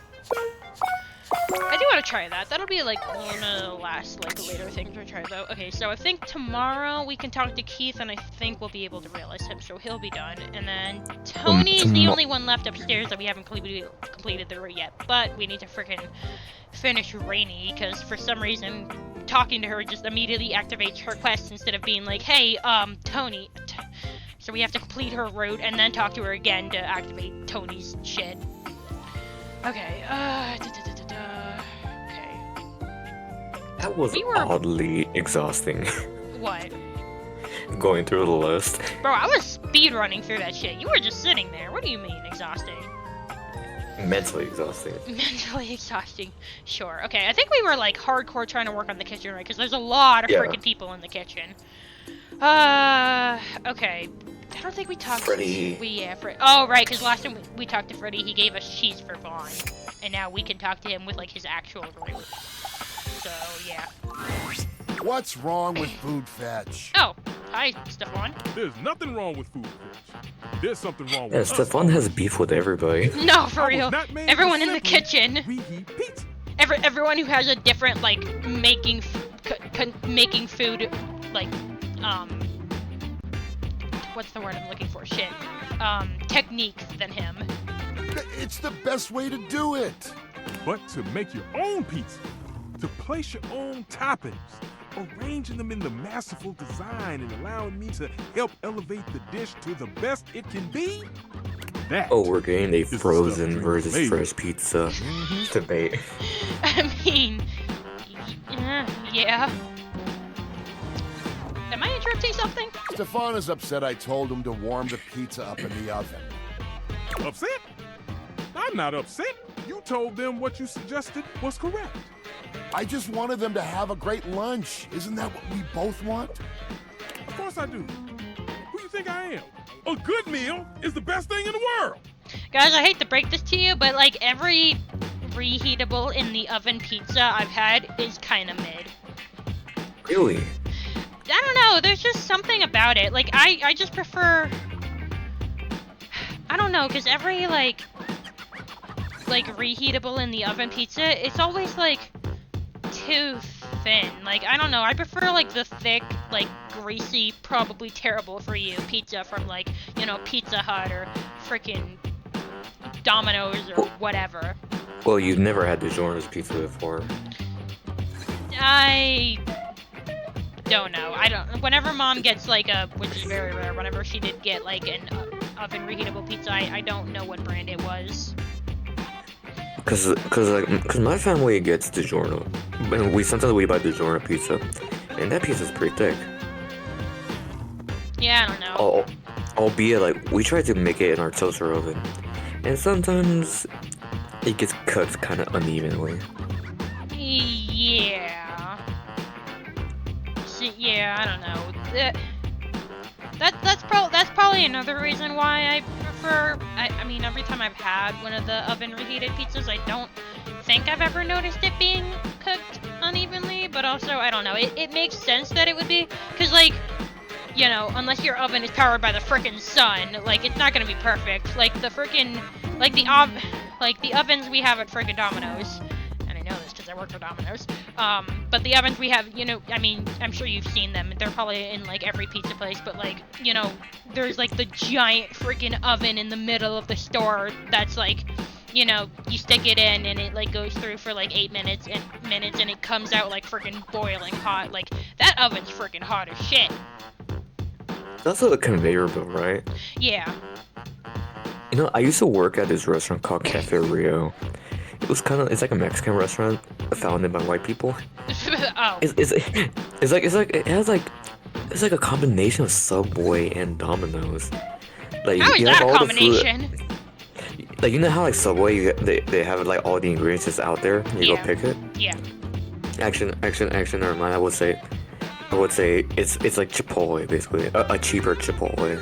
I do want to try that. That'll be like one of the last later things we try though. Okay, so I think tomorrow we can talk to Keith, and I think we'll be able to realize him, so he'll be done. And then Tony's the only one left upstairs that we haven't completed the route yet. But we need to freaking finish Rainy because for some reason talking to her just immediately activates her quest instead of being like, hey, Tony. So we have to complete her route and then talk to her again to activate Tony's shit. Okay, okay. That was We were- oddly exhausting. What? Going through the list. Bro, I was speed running through that shit. You were just sitting there. What do you mean, exhausting? Mentally exhausting. Mentally exhausting. Sure. Okay, I think we were like hardcore trying to work on the kitchen, right? Because there's a lot of freaking people in the kitchen. Okay. I don't think we talked Freddy. Oh, right, because last time we talked to Freddy, he gave us cheese for Vaughn. And now we can talk to him with, like, his actual route. So, yeah. What's wrong with food fetch? Oh, hi, Stefan. There's nothing wrong with food fetch. There's something wrong with Yeah, us. Stefan has beef with every everybody. No, for I was real. not made to Everyone in the simply kitchen. reheat pizza. everyone who has a different like making food like what's the word I'm looking for? Shit. Technique than him. It's the best way to do it. But to make your own pizza, to place your own toppings, arranging them in the masterful design and allowing me to help elevate the dish to the best it can be. That Oh, we're getting a is the frozen stuff versus dreams fresh pizza debate. I mean, yeah. Am I interrupting something? Stefan is upset I told him to warm the pizza up in the oven. Upset? I'm not upset. You told them what you suggested was correct. I just wanted them to have a great lunch. Isn't that what we both want? Of course I do. Who you think I am? A good meal is the best thing in the world. Guys, I hate to break this to you, but like every reheatable in the oven pizza I've had is kind of mid. Really? I don't know, there's just something about it. Like, I just prefer... I don't know, because every, like, reheatable in the oven pizza, it's always, like, too thin. Like, I don't know, I prefer, like, the thick, like, greasy, probably terrible for you pizza from, like, you know, Pizza Hut or frickin' Domino's or whatever. Well, you've never had DiGiorno's pizza before. I don't know. I don't. Whenever Mom gets like which is very rare, whenever she did get like an oven reheatable pizza, I don't know what brand it was. Cause my family gets DiGiorno, and sometimes we buy DiGiorno pizza, and that pizza's pretty thick. Yeah, I don't know. Albeit like we try to make it in our toaster oven, and sometimes it gets cooked kind of unevenly. Yeah. Yeah, I don't know. That's probably another reason why I prefer. I mean, every time I've had one of the oven reheated pizzas, I don't think I've ever noticed it being cooked unevenly. But also, I don't know. It makes sense that it would be, cause like, you know, unless your oven is powered by the frickin' sun, like it's not gonna be perfect. Like the frickin', like the ovens we have at frickin' Domino's. I know this because I work for Domino's. But the ovens we have, you know, I mean, I'm sure you've seen them. They're probably in like every pizza place, but like, you know, there's like the giant freaking oven in the middle of the store that's like, you know, you stick it in and it like goes through for like 8 minutes and it comes out like freaking boiling hot. Like that oven's freaking hot as shit. That's a conveyor belt, right? Yeah. You know, I used to work at this restaurant called Cafe Rio. It's like a Mexican restaurant founded by white people. Oh. It's like a combination of Subway and Domino's. Like, How is that a combination? Like, you know how like Subway they have like all the ingredients just out there. You go pick it. Yeah. Action. Never mind. I would say it's like Chipotle basically, a cheaper Chipotle.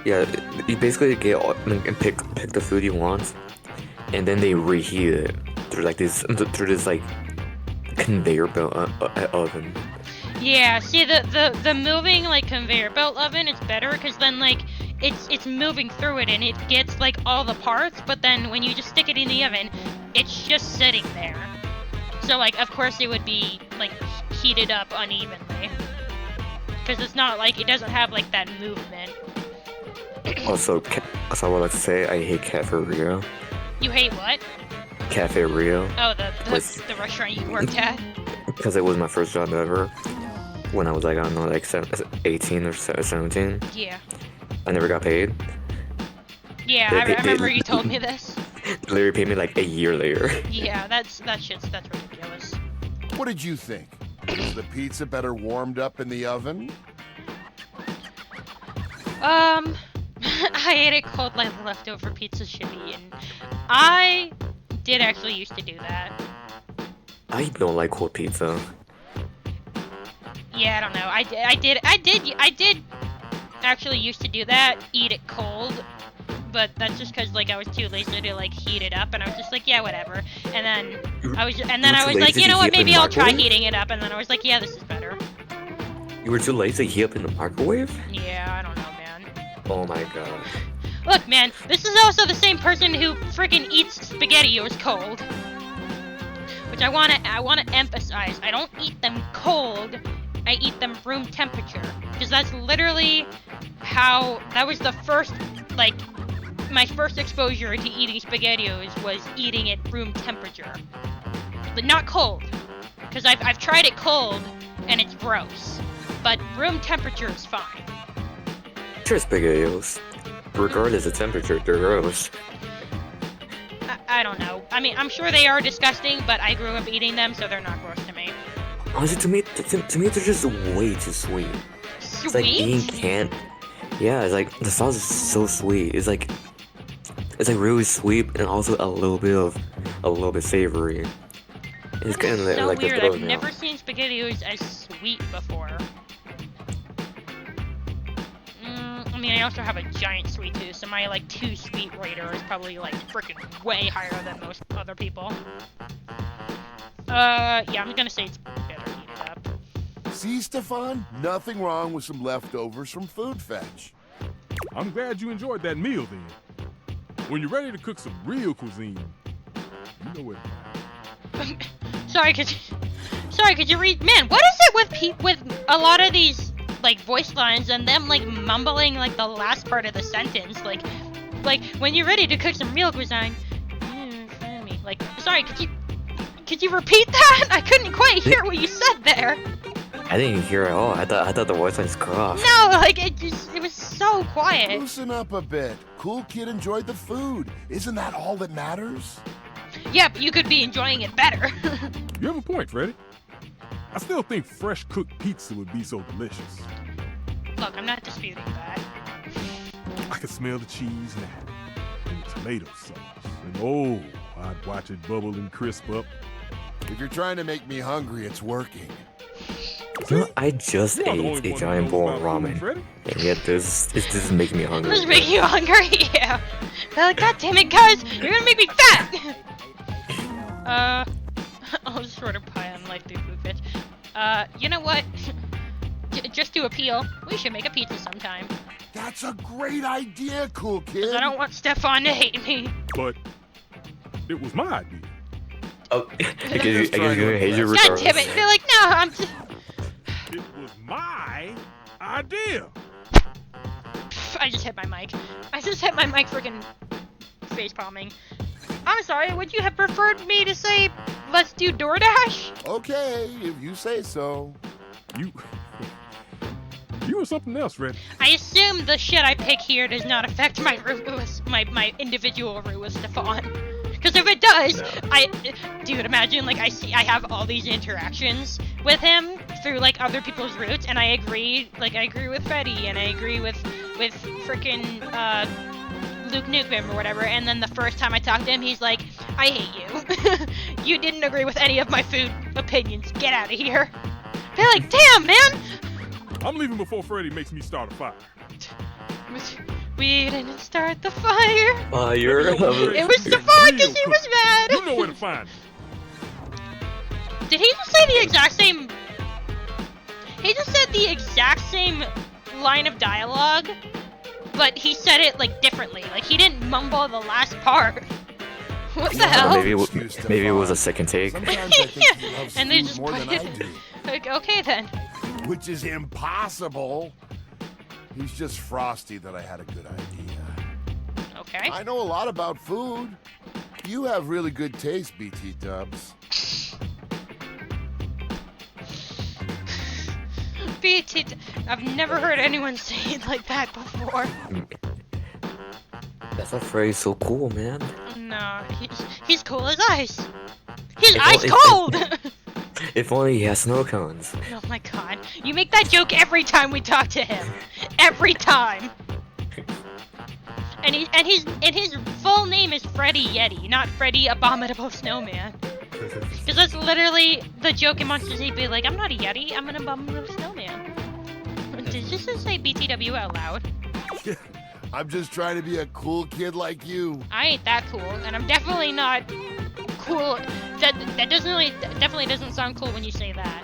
Yeah, you basically get and pick the food you want. And then they reheat it through this like conveyor belt oven. Yeah, see the moving like conveyor belt oven is better because then like it's moving through it and it gets like all the parts, but then when you just stick it in the oven, it's just sitting there. So like of course it would be like heated up unevenly because it's not like it doesn't have like that movement. Also, I would like to say I hate Cafe Rio. You hate what? Cafe Rio. Oh, the restaurant you worked at? Because it was my first job ever. When I was like, I don't know, like 18 or 17. Yeah. I never got paid. Yeah, I remember you told me this. They literally paid me like a year later. Yeah, that's ridiculous. What did you think? Is the pizza better warmed up in the oven? I ate it cold like leftover pizza should be, and I did actually used to do that. I don't like cold pizza. Yeah, I don't know. I did actually used to do that, eat it cold, but that's just because like I was too lazy to like heat it up, and I was just like, yeah, whatever. And then I was like, you know what? Maybe I'll try heating it up, and then I was like, yeah, this is better. You were too lazy to heat up in the microwave? Yeah, I don't know, man. Oh my god. Look, man, this is also the same person who freaking eats SpaghettiOs cold. which I wanna emphasize. I don't eat them cold. I eat them room temperature, because that's literally how. That was the first, like, my first exposure to eating SpaghettiOs was eating it room temperature, but not cold, because I've tried it cold and it's gross. But room temperature is fine. Sure, SpaghettiOs. Regardless of temperature, they're gross. I don't know. I mean, I'm sure they are disgusting, but I grew up eating them, so they're not gross to me. Honestly, to me, they're just way too sweet. Sweet? It's like eating canned. Yeah, it's like the sauce is so sweet. It's like really sweet and also a little bit savory. It's kind of so like weird. a I've never seen SpaghettiOs as sweet before. I mean, I also have a giant sweet tooth, so my like too sweet rater is probably like freaking way higher than most other people. Yeah, I'm gonna say it's better to eat it up. See, Stefan? Nothing wrong with some leftovers from Food Fetch. I'm glad you enjoyed that meal then. When you're ready to cook some real cuisine, you know where to find me. Sorry, could you read? Man, what is it with a lot of these like voice lines and them like mumbling like the last part of the sentence, like when you're ready to cook some real cuisine, find me. Like, sorry, could you repeat that? I couldn't quite hear what you said there. I didn't hear it at all. I thought the voice lines cut off. No, like it was so quiet. Loosen up a bit. Cool kid enjoyed the food. Isn't that all that matters? Yeah, but you could be enjoying it better. You have a point, Freddy. I still think fresh cooked pizza would be so delicious. Look, I'm not disputing that. I can smell the cheese now, and the tomato sauce, and oh, I'd watch it bubble and crisp up. If you're trying to make me hungry, it's working. You know, I just ate a giant bowl of ramen, and yet this is making me hungry. This is making you hungry? Yeah. They're like, God damn it, guys! You're gonna make me fat! I'll just order pie on like through Food Fetch. You know what? Just to appeal, we should make a pizza sometime. That's a great idea, cool kid. 'Cause I don't want Stefan to hate me. But it was my idea. Oh, I guess you hate your God damn it! They're like, no, I'm just... It was my idea. I just hit my mic. I just hit my mic freaking face palming. I'm sorry, would you have preferred me to say, let's do DoorDash? Okay, if you say so. You were something else, Fred. I assume the shit I pick here does not affect my my individual route with Stefan. Because if it does, dude, imagine like I have all these interactions with him through like other people's routes, and I agree with Freddy, and I agree with freaking Luke Nukem or whatever, and then the first time I talk to him, he's like, I hate you. You didn't agree with any of my food opinions. Get out of here. They're like, damn, man. I'm leaving before Freddy makes me start a fire. We didn't start the fire. Fire. It was Stefan because he was mad. You know where to find me. Did he just say the exact same? He just said the exact same line of dialogue, but he said it like differently. Like he didn't mumble the last part. What the hell? Maybe it was a second take. Sometimes I think he loves And they food just more put than I it. do. Like, okay then. Which is impossible. He's just frosty that I had a good idea. Okay. I know a lot about food. You have really good taste, BT Dubs. BT. I've never heard anyone say it like that before. That's not Freddy's so cool, man. No, he's cool as ice. He's ice cold. If only he has snow cones. Oh my god. You make that joke every time we talk to him. Every time. And his full name is Freddy Yeti, not Freddy Abominable Snowman. Because that's literally the joke in Monsters Inc. Be like, I'm not a Yeti, I'm an Abominable Snowman. Did you just say BTW out loud? I'm just trying to be a cool kid like you. I ain't that cool, and I'm definitely not cool. That definitely doesn't sound cool when you say that.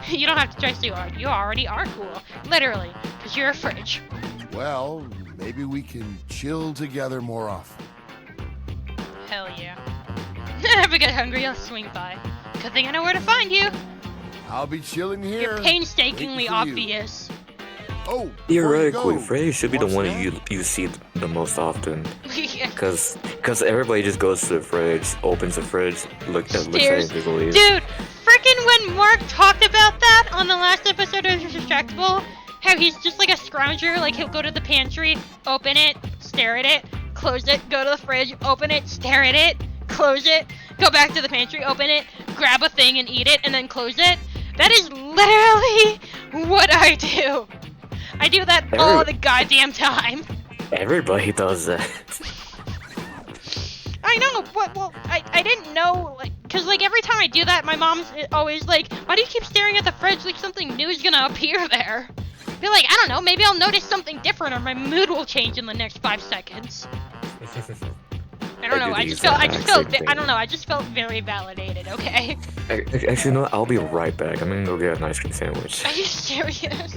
You don't have to try so hard. You already are cool. Literally. Because you're a fridge. Well, maybe we can chill together more often. Hell yeah. If I get hungry, I'll swing by. Good thing I know where to find you. I'll be chilling here. You're painstakingly waiting for you. obvious. Oh, Theoretically, before you go, Freddy should be the want one snack? you see the most often. Yeah. Cause everybody just goes to the fridge, opens the fridge, looks at Stares. it, and leaves. Dude, freaking when Mark talked about that on the last episode of Distractable, how he's just like a scrounger, like he'll go to the pantry, open it, stare at it, close it, go to the fridge, open it, stare at it, close it, go back to the pantry, open it, grab a thing and eat it, and then close it. That is literally what I do. I do that all the goddamn time. Everybody does that. I know, but, well, I didn't know, like, cause, like, every time I do that, my mom's always like, why do you keep staring at the fridge like something new is gonna appear there? Be like, I don't know, maybe I'll notice something different or my mood will change in the next 5 seconds. I don't know, I just felt very validated, okay? Actually, no, I'll be right back. I'm gonna go get an ice cream sandwich. Are you serious?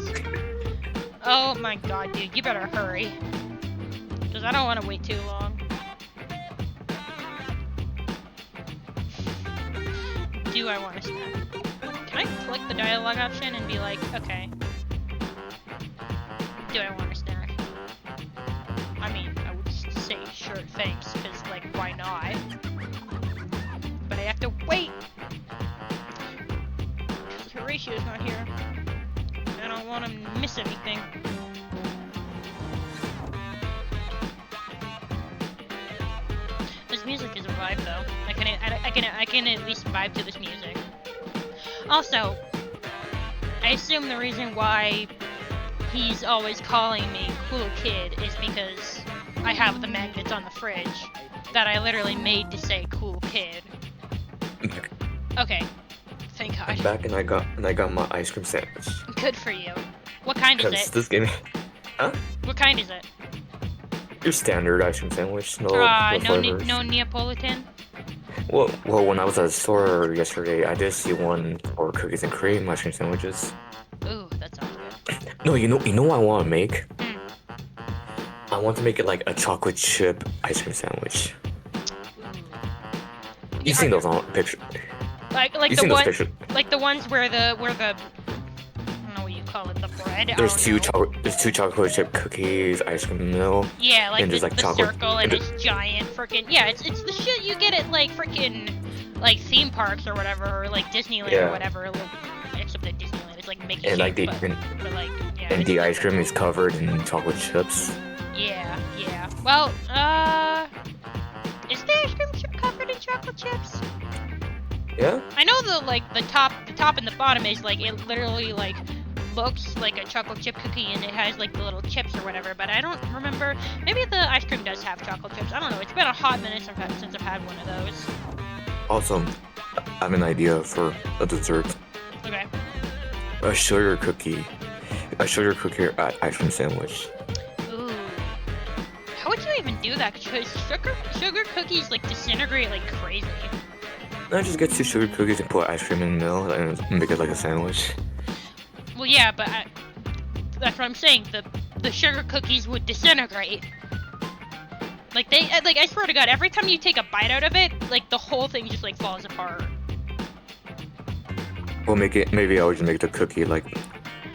Oh my god, dude, you better hurry. Cause I don't want to wait too long. Do I want to snack? Can I click the dialogue option and be like, okay. Do I want a snack? I mean, I would just say sure, thanks, cause like, why not? But I have to wait! Cause Horatio's not here. I don't want to miss anything. This music is a vibe, though. I can at least vibe to this music. Also, I assume the reason why he's always calling me cool kid is because I have the magnets on the fridge that I literally made to say cool kid. Okay. Thank God. I'm back and I got my ice cream sandwich. Good for you. What kind is it? This game, huh? What kind is it? Your standard ice cream sandwich, no flavors. No Neapolitan? Well, when I was at the store yesterday, I did see one for cookies and cream ice cream sandwiches. Ooh, that sounds good. No, you know what I want to make? Mm. I want to make it like a chocolate chip ice cream sandwich. You've seen those on picture. Like You've the seen those one, pictures. like the ones where the I don't know what you call it, the bread. There's two chocolate chip cookies, ice cream mill. Yeah, like and the, there's, like, the chocolate- circle and this giant freaking it's the shit you get at like freaking like theme parks or whatever, or like Disneyland or Yeah. whatever. Except at Disneyland, it's like Mickey And like shaped, the but like yeah. and it's the like- ice cream is covered in chocolate chips. Yeah. Well, is the ice cream covered in chocolate chips? Yeah. I know the top and the bottom is like it literally like looks like a chocolate chip cookie and it has like the little chips or whatever, but I don't remember. Maybe the ice cream does have chocolate chips. I don't know. It's been a hot minute since I've had one of those. Also, I have an idea for a dessert. Okay. A sugar cookie ice cream sandwich. Ooh. How would you even do that? Because sugar cookies like disintegrate like crazy. I just get 2 sugar cookies and put ice cream in the middle and make it like a sandwich. Well, yeah, but that's what I'm saying. The sugar cookies would disintegrate. Like I swear to God, every time you take a bite out of it, like the whole thing just like falls apart. Well, maybe I would just make the cookie like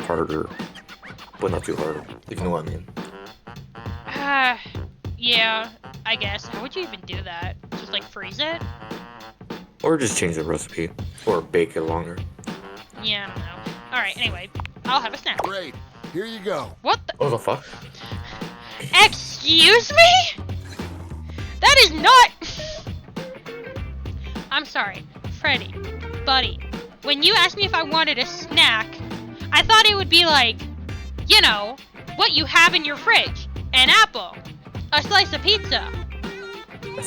harder, but not too hard. If you know what I mean. Yeah, I guess. How would you even do that? Just like freeze it? Or just change the recipe, or bake it longer. Yeah, I don't know. Alright, anyway, I'll have a snack. Great. Here you go. What the? What the fuck? Excuse me? That is not... I'm sorry, Freddy, buddy. When you asked me if I wanted a snack, I thought it would be like, you know, what you have in your fridge. An apple. A slice of pizza.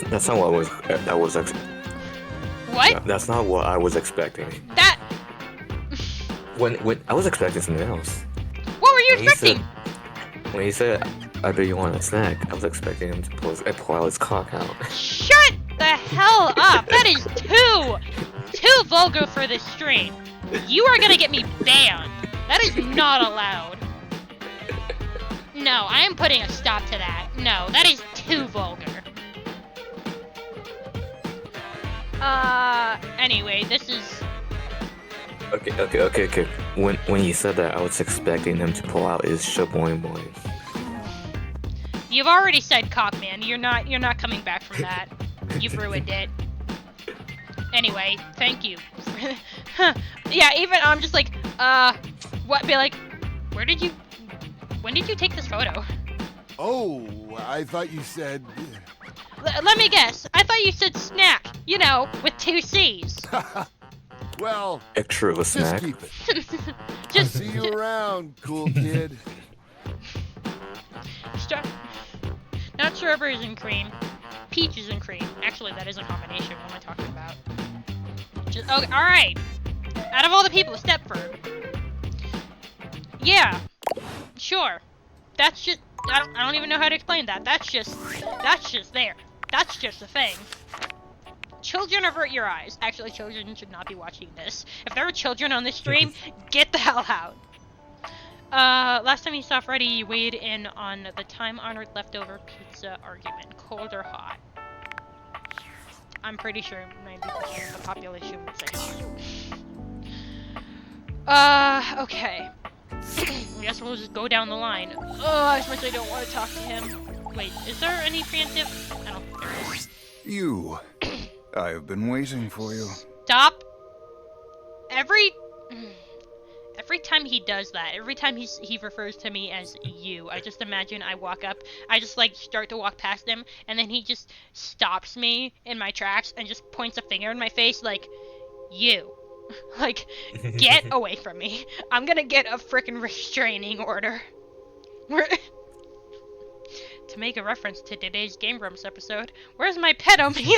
That's not what What? That's not what I was expecting. That... When I was expecting something else. What were you expecting? When he said, I bet you want a snack, I was expecting him to pull his cock out. Shut the hell up! That is too vulgar for this stream. You are gonna get me banned. That is not allowed. No, I am putting a stop to that. No, that is too vulgar. Anyway, this is... Okay. When he said that, I was expecting him to pull out his shaboing boys. You've already said cockman. You're not coming back from that. You've ruined it. Anyway, thank you. Yeah, even I'm just like, what? Be like, when did you take this photo? Oh, I thought you said... Let me guess. I thought you said snack. You know, with 2 C's. Well, Extra of a just snack. keep it. Just See you around, cool kid. not strawberries and cream. Peaches and cream. Actually, that is a combination. What am I talking about? Just, okay, all right. Out of all the people, Stepford. Yeah. Sure. That's just. I don't even know how to explain that. That's just there. That's just a thing. Children, avert your eyes. Actually, children should not be watching this. If there are children on this stream, get the hell out. Last time you saw Freddy, you weighed in on the time-honored leftover pizza argument. Cold or hot? I'm pretty sure 90% of the population would say hot. Okay. I guess we'll just go down the line. I especially don't want to talk to him. Wait, is there any preemptive? I don't think there is. You. I have been waiting for you. Stop. Every time he does that, every time he refers to me as you, I just imagine I walk up, I just like start to walk past him, and then he just stops me in my tracks and just points a finger in my face like, you. Like, get away from me. I'm gonna get a frickin' restraining order. To make a reference to today's Game Grumps episode, where's my pedometer?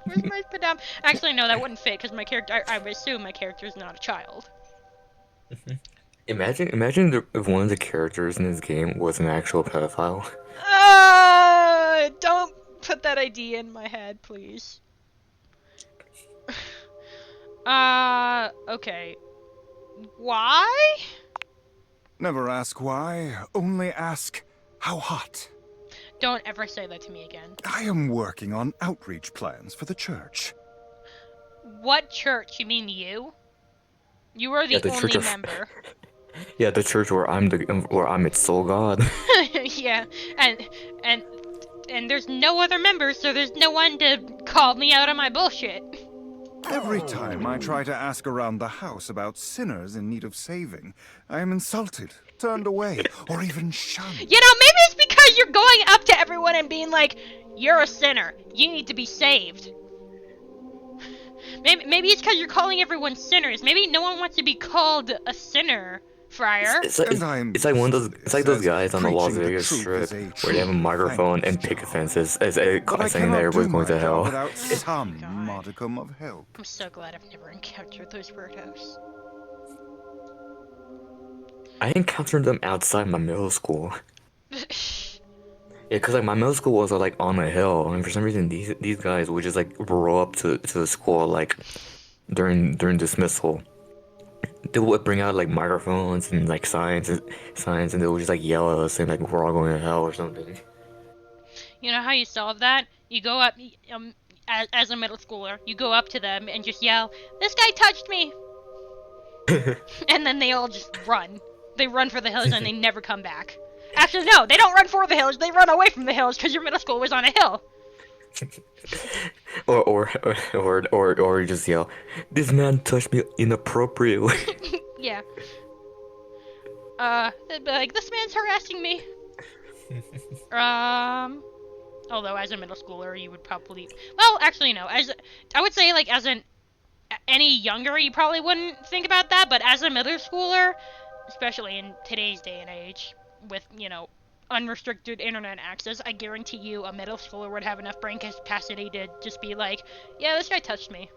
Where's my pedometer? Actually, no, that wouldn't fit because my character. I would assume my character is not a child. Imagine if one of the characters in this game was an actual pedophile. Don't put that idea in my head, please. Okay. Why? Never ask why, only ask how hot. Don't ever say that to me again. I am working on outreach plans for the church. What church? You mean you? You are the the only church of... member. Yeah, the church where I'm its sole god. Yeah, and there's no other members, so there's no one to call me out on my bullshit. Every time I try to ask around the house about sinners in need of saving, I am insulted, turned away, or even shunned. You know, maybe it's because you're going up to everyone and being like, you're a sinner. You need to be saved. Maybe it's because you're calling everyone sinners. Maybe no one wants to be called a sinner, Friar. It's like one of those. It's like those guys on the Las Vegas Strip where they have a microphone and picket fences, saying that everybody's going to hell. Without some modicum of help. I'm so glad I've never encountered those weirdos. I encountered them outside my middle school. Yeah, cause like my middle school was like on a hill, and for some reason these guys would just like roll up to the school like during dismissal. They would bring out like microphones and like signs, and they would just like yell at us saying like we're all going to hell or something. You know how you solve that? You go up, as a middle schooler, you go up to them and just yell, "This guy touched me!" And then they all just run. They run for the hills and they never come back. Actually, no, they don't run for the hills. They run away from the hills because your middle school was on a hill. or you just yell, "This man touched me inappropriately." Yeah. They'd be like, "This man's harassing me." Although as a middle schooler, you would probably, well, actually no. I would say like as any younger, you probably wouldn't think about that. But as a middle schooler, especially in today's day and age, with unrestricted internet access, I guarantee you a middle schooler would have enough brain capacity to just be like, "Yeah, this guy touched me."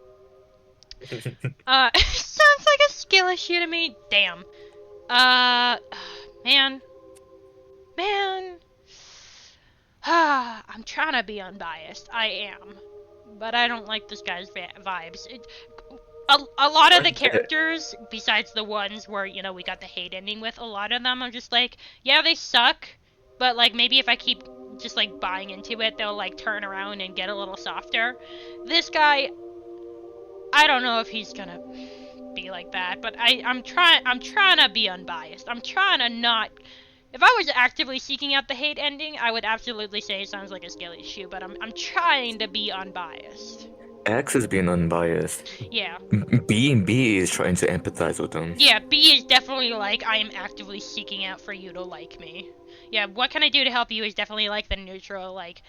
Sounds like a skill issue to me. Damn. Man. I'm trying to be unbiased. I am. But I don't like this guy's vibes. A lot of the characters, besides the ones where, we got the hate ending with, a lot of them I'm just like, yeah, they suck, but, like, maybe if I keep just like buying into it, they'll like turn around and get a little softer. This guy, I don't know if he's gonna be like that, but I'm trying to be unbiased. I'm trying to not. If I was actively seeking out the hate ending, I would absolutely say it sounds like a Skelly issue, but I'm trying to be unbiased. X is being unbiased. Yeah. B is trying to empathize with them. Yeah, B is definitely like, I am actively seeking out for you to like me. Yeah, what can I do to help you is definitely like the neutral, like,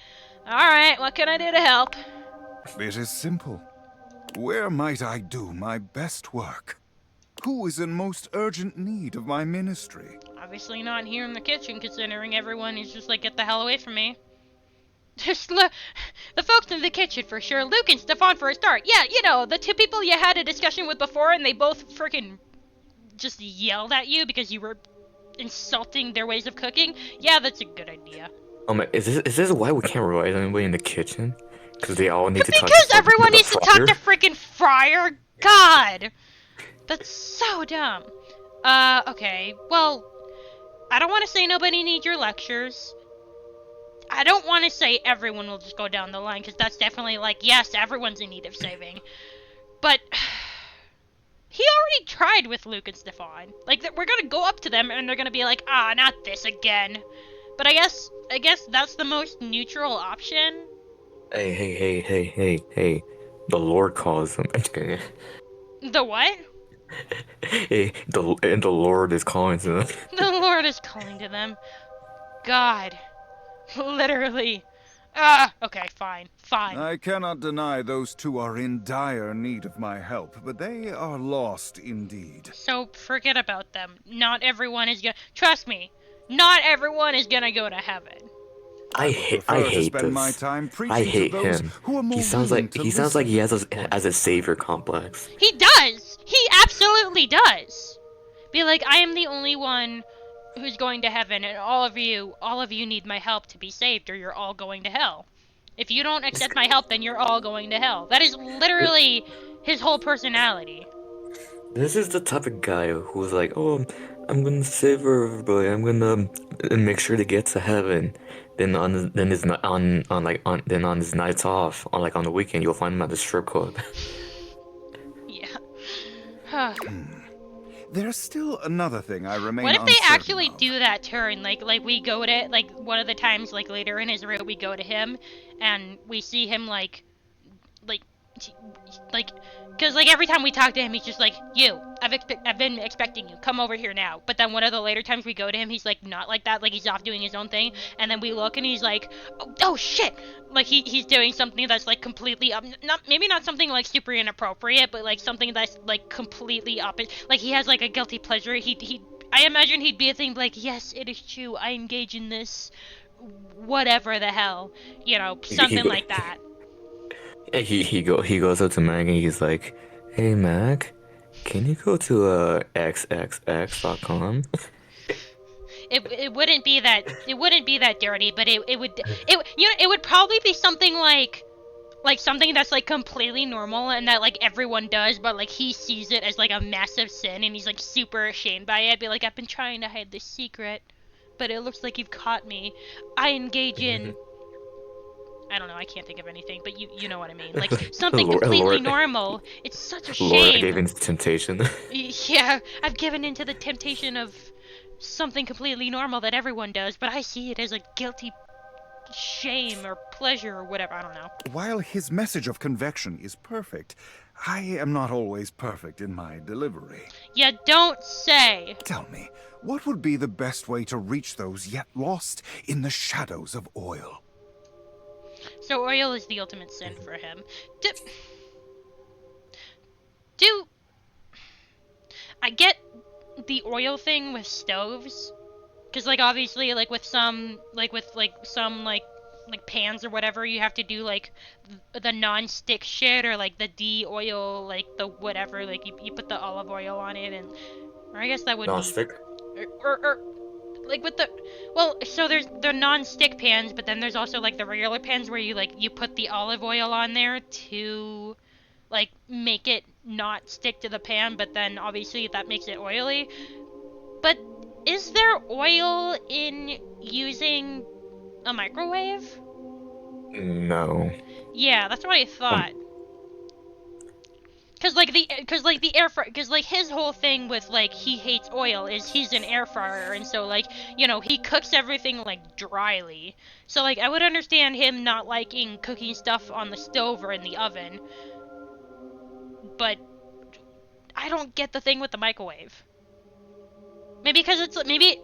alright, what can I do to help? It is simple. Where might I do my best work? Who is in most urgent need of my ministry? Obviously not here in the kitchen, considering everyone is just like, get the hell away from me. Just the folks in the kitchen for sure. Luke and Stefan for a start. Yeah, you know, the two people you had a discussion with before and they both freaking just yelled at you because you were insulting their ways of cooking. Yeah, that's a good idea. Is this why we can't rely on anybody in the kitchen? Because they all need to talk Because to everyone the needs to fryer? talk to freaking Fryer? God! That's so dumb. Okay. Well, I don't want to say nobody needs your lectures. I don't want to say everyone will just go down the line, because that's definitely like, yes, everyone's in need of saving. But he already tried with Luke and Stefan. Like, we're gonna go up to them, and they're gonna be like, ah, not this again. But I guess that's the most neutral option. Hey. The Lord calls them. The what? Hey, the Lord is calling to them. The Lord is calling to them. God. Literally. Okay, fine. I cannot deny those two are in dire need of my help, but they are lost indeed. So forget about them. Not everyone is gonna. Trust me. Not everyone is gonna go to heaven. I hate this. My time I hate to those him. Who are more He sounds willing like to he sounds like he listen. has a savior complex. He does. He absolutely does. Be like, I am the only one who's going to heaven, and all of you need my help to be saved, or you're all going to hell. If you don't accept my help, then you're all going to hell. That is literally his whole personality. This is the type of guy who's like, oh, I'm gonna save everybody. I'm gonna make sure to get to heaven. Then on his nights off, on the weekend, you'll find him at the strip club. Yeah. There's still another thing I remain What if they uncertain actually of. do that turn? Like we go to, like, one of the times, like, later in his route, we go to him, and we see him, like, because, like, every time we talk to him, he's just like, you, I've been expecting you, come over here now. But then one of the later times we go to him, he's, like, not like that, like, he's off doing his own thing, and then we look, and he's like, oh shit! Like, he's doing something that's, like, completely, maybe not something, like, super inappropriate, but, like, something that's, like, completely opposite. Like, he has, like, a guilty pleasure. I imagine he'd be a thing like, yes, it is true, I engage in this, whatever the hell, you know, something like that. He goes up to Mac and he's like, hey Mac, can you go to xxx.com? It wouldn't be that dirty, but it would probably be something like something that's, like, completely normal and that, like, everyone does, but, like, he sees it as, like, a massive sin and he's, like, super ashamed by it. Be like, I've been trying to hide this secret, but it looks like you've caught me. I engage in, I don't know, I can't think of anything, but you know what I mean. Like, something completely normal. It's such a shame. Lord gave in to temptation. Yeah, I've given into the temptation of something completely normal that everyone does, but I see it as a guilty shame or pleasure or whatever, I don't know. While his message of convection is perfect, I am not always perfect in my delivery. You don't say. Tell me, what would be the best way to reach those yet lost in the shadows of oil? So oil is the ultimate sin for him. I get the oil thing with stoves, because, like, obviously, like, with some pans or whatever, you have to do, like, the non-stick shit, or, like, the de-oil, like, the whatever, like, you put the olive oil on it, and, or I guess that would Non-stick? or like, with the, well, so there's the non-stick pans, but then there's also, like, the regular pans where you, like, you put the olive oil on there to, like, make it not stick to the pan, but then obviously that makes it oily. But is there oil in using a microwave? No. Yeah, that's what I thought. Cause like the air fryer, cause like his whole thing with like he hates oil is he's an air fryer, and so like he cooks everything like dryly. So like I would understand him not liking cooking stuff on the stove or in the oven, but I don't get the thing with the microwave. Maybe because it's maybe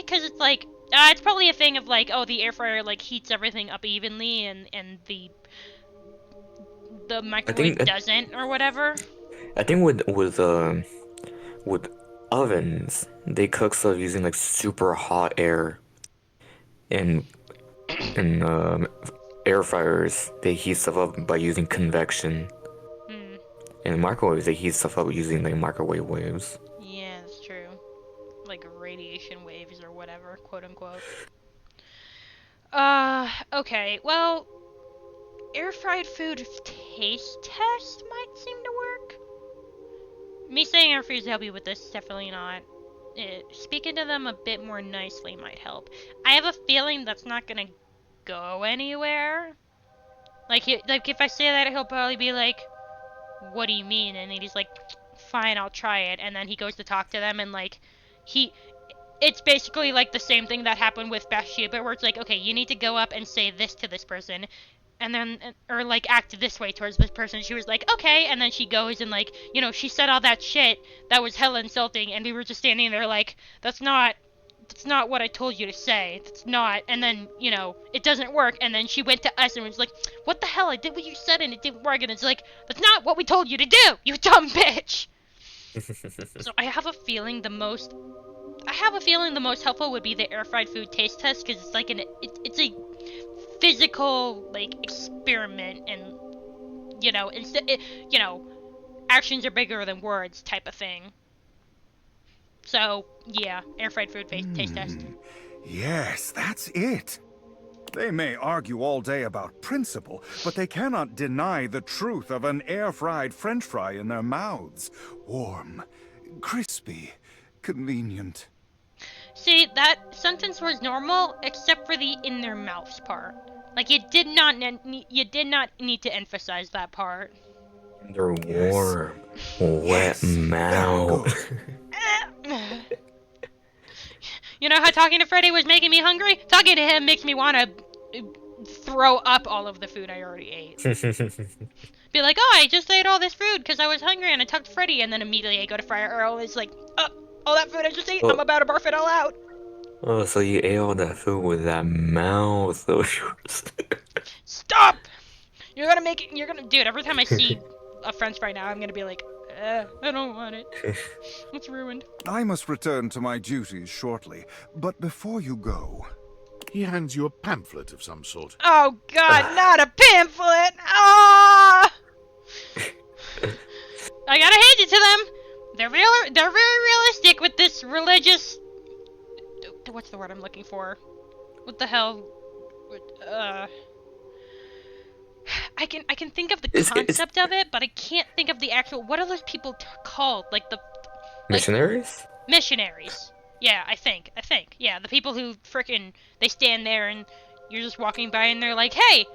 because it's like it's probably a thing of like, oh, the air fryer like heats everything up evenly and the microwave doesn't or whatever. I think with ovens, they cook stuff using like super hot air, and air fryers they heat stuff up by using convection. And microwaves they heat stuff up using like microwave waves. Yeah, that's true. Like radiation waves or whatever, quote unquote. Okay, well, air fried food taste test might seem to work. Me saying air fryers help you with this, definitely not. Speaking to them a bit more nicely might help. I have a feeling that's not gonna go anywhere. Like if I say that, he'll probably be like, "What do you mean?" And then he's like, "Fine, I'll try it." And then he goes to talk to them, and like, it's basically like the same thing that happened with Bathsheba, where it's like, okay, you need to go up and say this to this person, and then, or like act this way towards this person. She was like, okay, and then she goes and like, she said all that shit that was hella insulting, and we were just standing there like, that's not what I told you to say. That's not. And then, it doesn't work. And then she went to us and was like, what the hell? I did what you said and it didn't work. And it's like, that's not what we told you to do, you dumb bitch. So I have a feeling the most helpful would be the air fried food taste test, because it's like it's a physical like experiment, and actions are bigger than words type of thing. So yeah, air fried food taste test. Yes, that's it. They may argue all day about principle, but they cannot deny the truth of an air-fried French fry in their mouths. Warm, crispy, convenient. See, that sentence was normal, except for the "in their mouths" part. Like, you did not need to emphasize that part. They're warm, wet mouth. You know how talking to Freddy was making me hungry? Talking to him makes me want to throw up all of the food I already ate. Be like, oh, I just ate all this food because I was hungry and I talked to Freddy, and then immediately I go to Fryer Earl and it's like, all that food I just ate, I'm about to barf it all out. Oh, so you ate all that food with that mouth of yours. Stop! Dude, every time I see a French fry now, I'm gonna be like, I don't want it. It's ruined. I must return to my duties shortly, but before you go... He hands you a pamphlet of some sort. Oh god, not a pamphlet! Ah! I gotta hand it to them! They're very realistic with this religious... What's the word I'm looking for? What the hell? I can think of the concept of it, but I can't think of the actual... What are those people called? Like the... Missionaries? Missionaries. Yeah, I think. Yeah, the people who frickin' they stand there and you're just walking by and they're like, hey,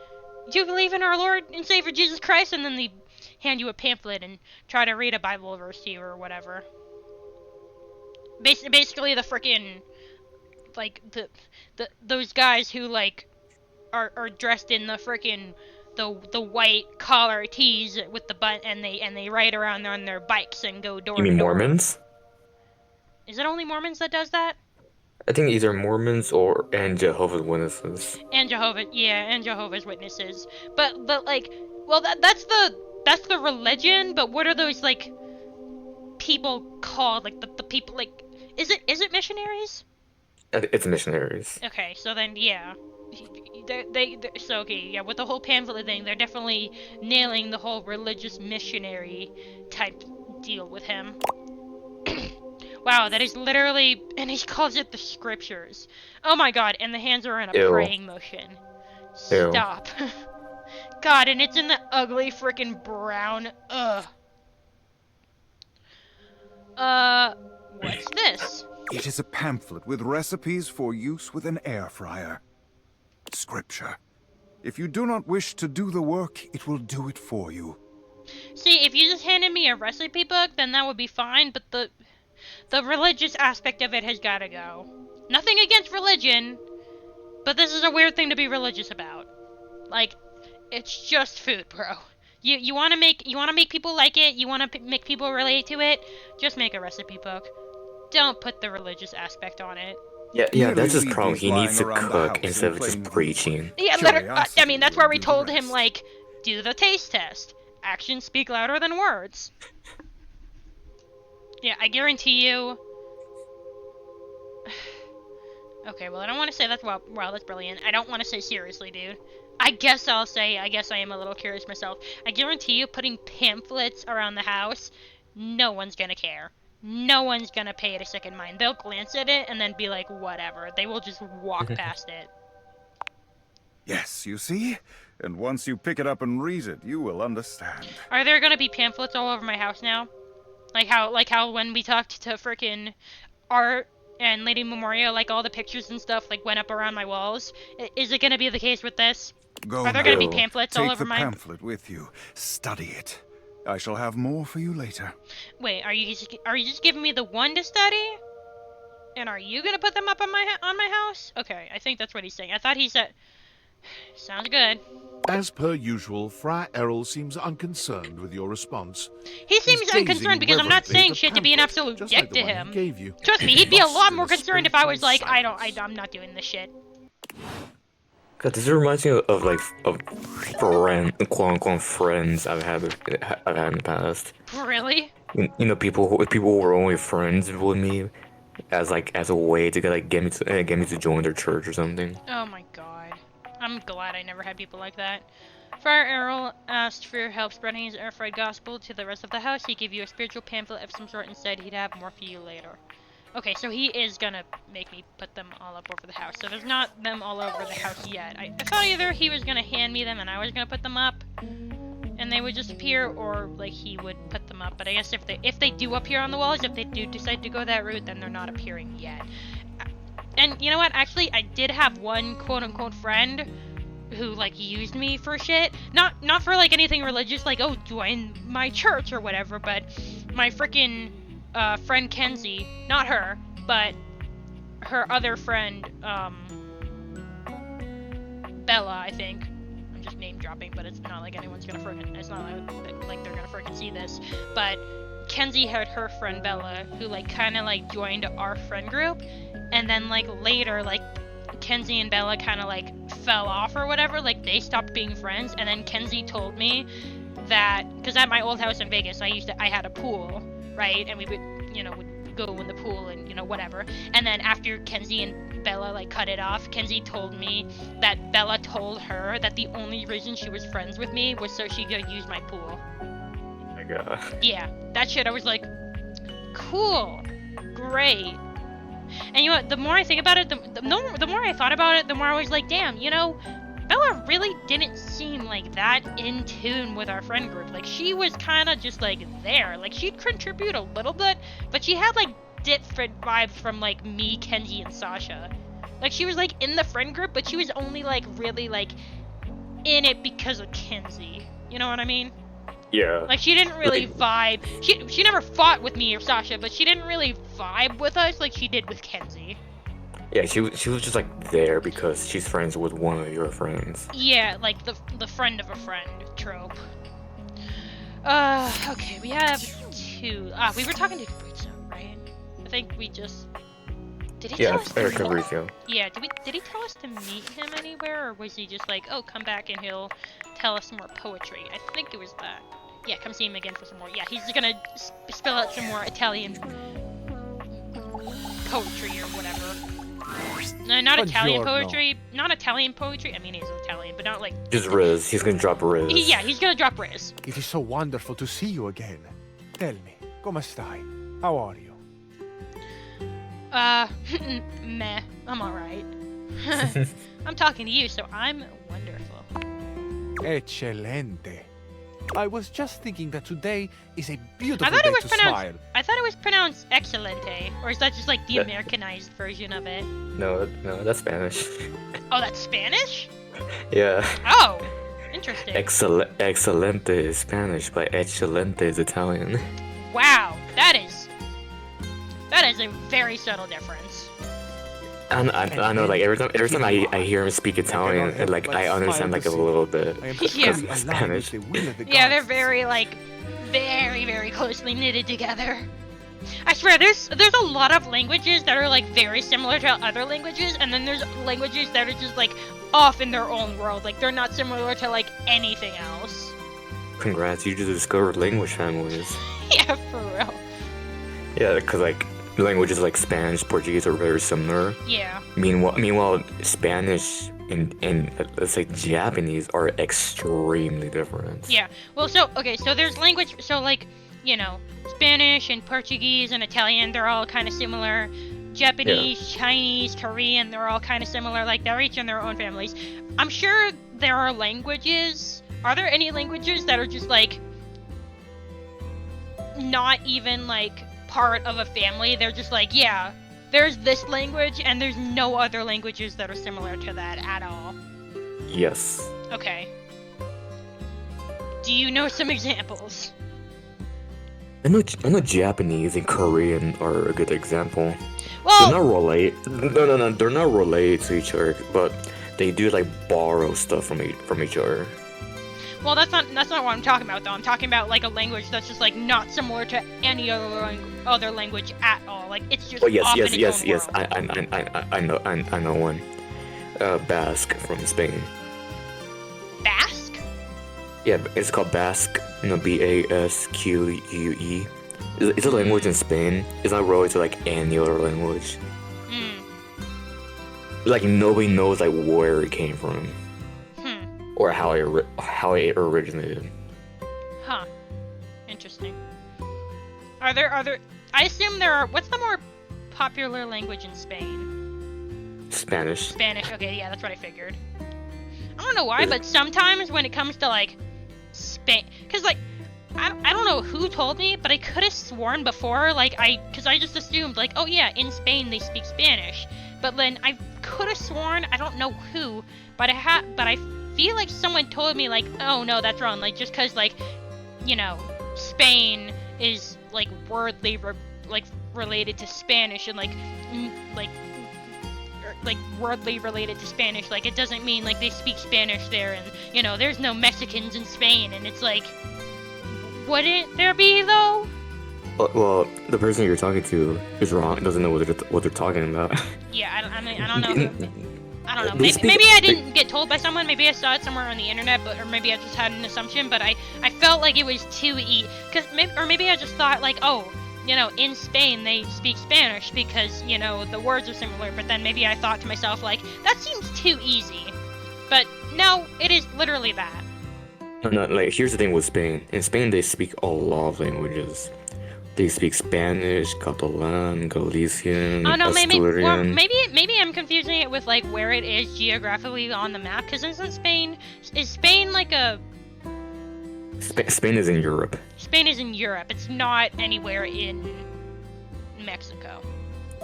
do you believe in our Lord and Savior Jesus Christ? And then they hand you a pamphlet and try to read a Bible verse to you or whatever. Basically the frickin', like, those guys who, like, are dressed in the frickin', the white collar tees with the button, and they ride around on their bikes and go door to door. You mean Mormons? Is it only Mormons that does that? I think either Mormons and Jehovah's Witnesses. And Jehovah's Witnesses. But like, well, that's the religion. But what are those like people called? Like the people like, is it missionaries? It's missionaries. Okay, so then yeah. So okay, yeah, with the whole pamphlet thing, they're definitely nailing the whole religious missionary type deal with him. Wow, that is literally, and he calls it the scriptures. Oh my god, and the hands are in a praying motion. Stop. God, and it's in the ugly frickin' brown, what's this? It is a pamphlet with recipes for use with an air fryer. scripture. If you do not wish to do the work, it will do it for you. See, if you just handed me a recipe book, then that would be fine, but the religious aspect of it has gotta go. Nothing against religion, but this is a weird thing to be religious about. Like, it's just food, bro. You wanna make people like it, you wanna make people relate to it, just make a recipe book. Don't put the religious aspect on it. Yeah, that's his problem. He needs to cook instead of just preaching. Yeah, I mean, that's where we told him, like, do the taste test. Actions speak louder than words. Yeah, I guarantee you... Okay, well, I don't want to say that's... Wow, that's brilliant. I don't want to say seriously, dude. I guess I'll say, I guess I am a little curious myself. I guarantee you, putting pamphlets around the house, no one's gonna care. No one's gonna pay it a second mind. They'll glance at it and then be like, whatever. They will just walk past it. Yes, you see? And once you pick it up and read it, you will understand. Are there gonna be pamphlets all over my house now? Like how when we talked to frickin' Art and Lady Memoria, like all the pictures and stuff like went up around my walls? Is it gonna be the case with this? Go Are there now. gonna be pamphlets all over Take my... the pamphlet with you. Study it. I shall have more for you later. Wait, are you just giving me the one to study? And are you gonna put them up on my house? Okay, I think that's what he's saying. I thought he said... Sounds good. As per usual, Friar Errol seems unconcerned with your response. He seems He's gazing unconcerned because I'm not reverently at saying the shit to be an pamphlet, absolute just dick like to the one he him. gave you. Trust me, he'd be a lot Lost more in a concerned if I was like, spiritual I'm not doing this shit. God, this reminds me of quote-unquote friends I've had in the past. Really? You know, people who were only friends with me as a way to get me to join their church or something. Oh my god. I'm glad I never had people like that. Friar Errol asked for your help spreading his air-fried gospel to the rest of the house. He gave you a spiritual pamphlet of some sort and said he'd have more for you later. Okay, so he is gonna make me put them all up over the house. So there's not them all over the house yet. I thought either he was gonna hand me them and I was gonna put them up and they would just appear, or like he would put them up. But I guess if they do appear on the walls, if they do decide to go that route, then they're not appearing yet. And you know what? Actually, I did have one quote-unquote friend who like used me for shit. Not for like anything religious, like, oh, join my church or whatever, but my frickin' friend Kenzie, not her, but her other friend, Bella, I think. I'm just name dropping, but it's not like anyone's gonna it's not like they're gonna frickin' see this. But Kenzie had her friend Bella, who like kinda like joined our friend group, and then like later, like Kenzie and Bella kinda like fell off or whatever, like they stopped being friends, and then Kenzie told me that, because at my old house in Vegas, I had a pool, right, and we would, would go in the pool and, whatever, and then after Kenzie and Bella, like, cut it off, Kenzie told me that Bella told her that the only reason she was friends with me was so she could use my pool. Oh my god. Yeah, that shit, I was like, cool, great. And you know what, the more I think about it, the more I thought about it, the more I was like, damn, Bella really didn't seem like that in tune with our friend group. Like, she was kind of just, like, there. Like, she'd contribute a little bit, but she had, like, different vibes from, like, me, Kenzie, and Sasha. Like, she was, like, in the friend group, but she was only, like, really, like, in it because of Kenzie. You know what I mean? Yeah. Like, she didn't really vibe. She never fought with me or Sasha, but she didn't really vibe with us like she did with Kenzie. Yeah, she was just like there because she's friends with one of your friends. Yeah, like the friend of a friend trope. Okay, we have two. We were talking to Fabrizio, right? I think we just... Did he tell us to Fabrizio. Yeah, did he tell us to meet him anywhere, or was he just like, oh, come back and he'll tell us some more poetry? I think it was that. Yeah, come see him again for some more. Yeah, he's gonna spill out some more Italian poetry or whatever. No, not Italian poetry. Not Italian poetry. I mean, he's Italian, but not like... Just Riz. He's gonna drop Riz. Yeah, he's gonna drop Riz. It is so wonderful to see you again. Tell me, come stai? How are you? Meh. I'm alright. I'm talking to you, so I'm wonderful. Eccellente. I was just thinking that today is a I beautiful thought day it was to pronounced. smile. I thought it was pronounced excelente, or is that just like the Yeah. Americanized version of it? No, that's Spanish. Oh, that's Spanish. Yeah. Oh, interesting. Excelente is Spanish, but excelente is Italian. Wow, that is a very subtle difference. I know, like every time I hear him speak Italian, and, like I understand like a little bit. I am Yeah. fully aligned Spanish. with the will of the Yeah, they're gods. very like very closely knitted together. I swear, there's a lot of languages that are like very similar to other languages, and then there's languages that are just like off in their own world. Like they're not similar to like anything else. Congrats, you just discovered language families. Yeah, for real. Yeah, because like languages like Spanish, Portuguese are very similar. Yeah. Meanwhile, Spanish and let's say Japanese are extremely different. Yeah. Well, so there's language. So like, you know, Spanish and Portuguese and Italian, they're all kind of similar. Japanese, Chinese, Korean, they're all kind of similar. Like they're each in their own families. I'm sure there are languages. Are there any languages that are just like not even like part of a family? They're just like, yeah, there's this language and there's no other languages that are similar to that at all. Yes. Okay. Do you know some examples? I know Japanese and Korean are a good example. Well, They're not No, they're not related to each other, but they do like borrow stuff from each other. well, that's not what I'm talking about though. I'm talking about like a language that's just like not similar to any other language at all. Like it's just Oh yes, off yes, in yes, its own yes. world. I know one. Basque from Spain. Basque? Yeah, it's called Basque. You know, Basque. It's a language in Spain. It's not related to like any other language. Hmm. Like nobody knows like where it came from or how it originated. Huh. Interesting. Are there? I assume there are. What's the more popular language in Spain? Spanish. Spanish. Okay, yeah, that's what I figured. I don't know why, but sometimes when it comes to like Spain, because like I don't know who told me, but I could have sworn before, like because I just assumed like, oh yeah, in Spain they speak Spanish, but then I could have sworn, I don't know who, but I feel like someone told me like, oh no, that's wrong, like just because like, you know, Spain is like wordly related to Spanish and like wordly related to Spanish, like it doesn't mean like they speak Spanish there, and you know, there's no Mexicans in Spain, and it's like, wouldn't there be though? Well, the person you're talking to is wrong. Doesn't know what they're talking about. Yeah, I don't know. I don't know. They speak- Maybe I didn't get told by someone. Maybe I saw it somewhere on the internet, or maybe I just had an assumption. But I felt like it was too maybe I just thought like, oh, you know, in Spain they speak Spanish because, you know, the words are similar. But then maybe I thought to myself like, that seems too easy. But no, it is literally that. No, like here's the thing with Spain. In Spain, they speak a lot of languages. They speak Spanish, Catalan, Galician, Oh no, maybe Asturian. I'm confusing it with like where it is geographically on the map. Because isn't Spain like a Spain is in Europe. Spain is in Europe. It's not anywhere in Mexico.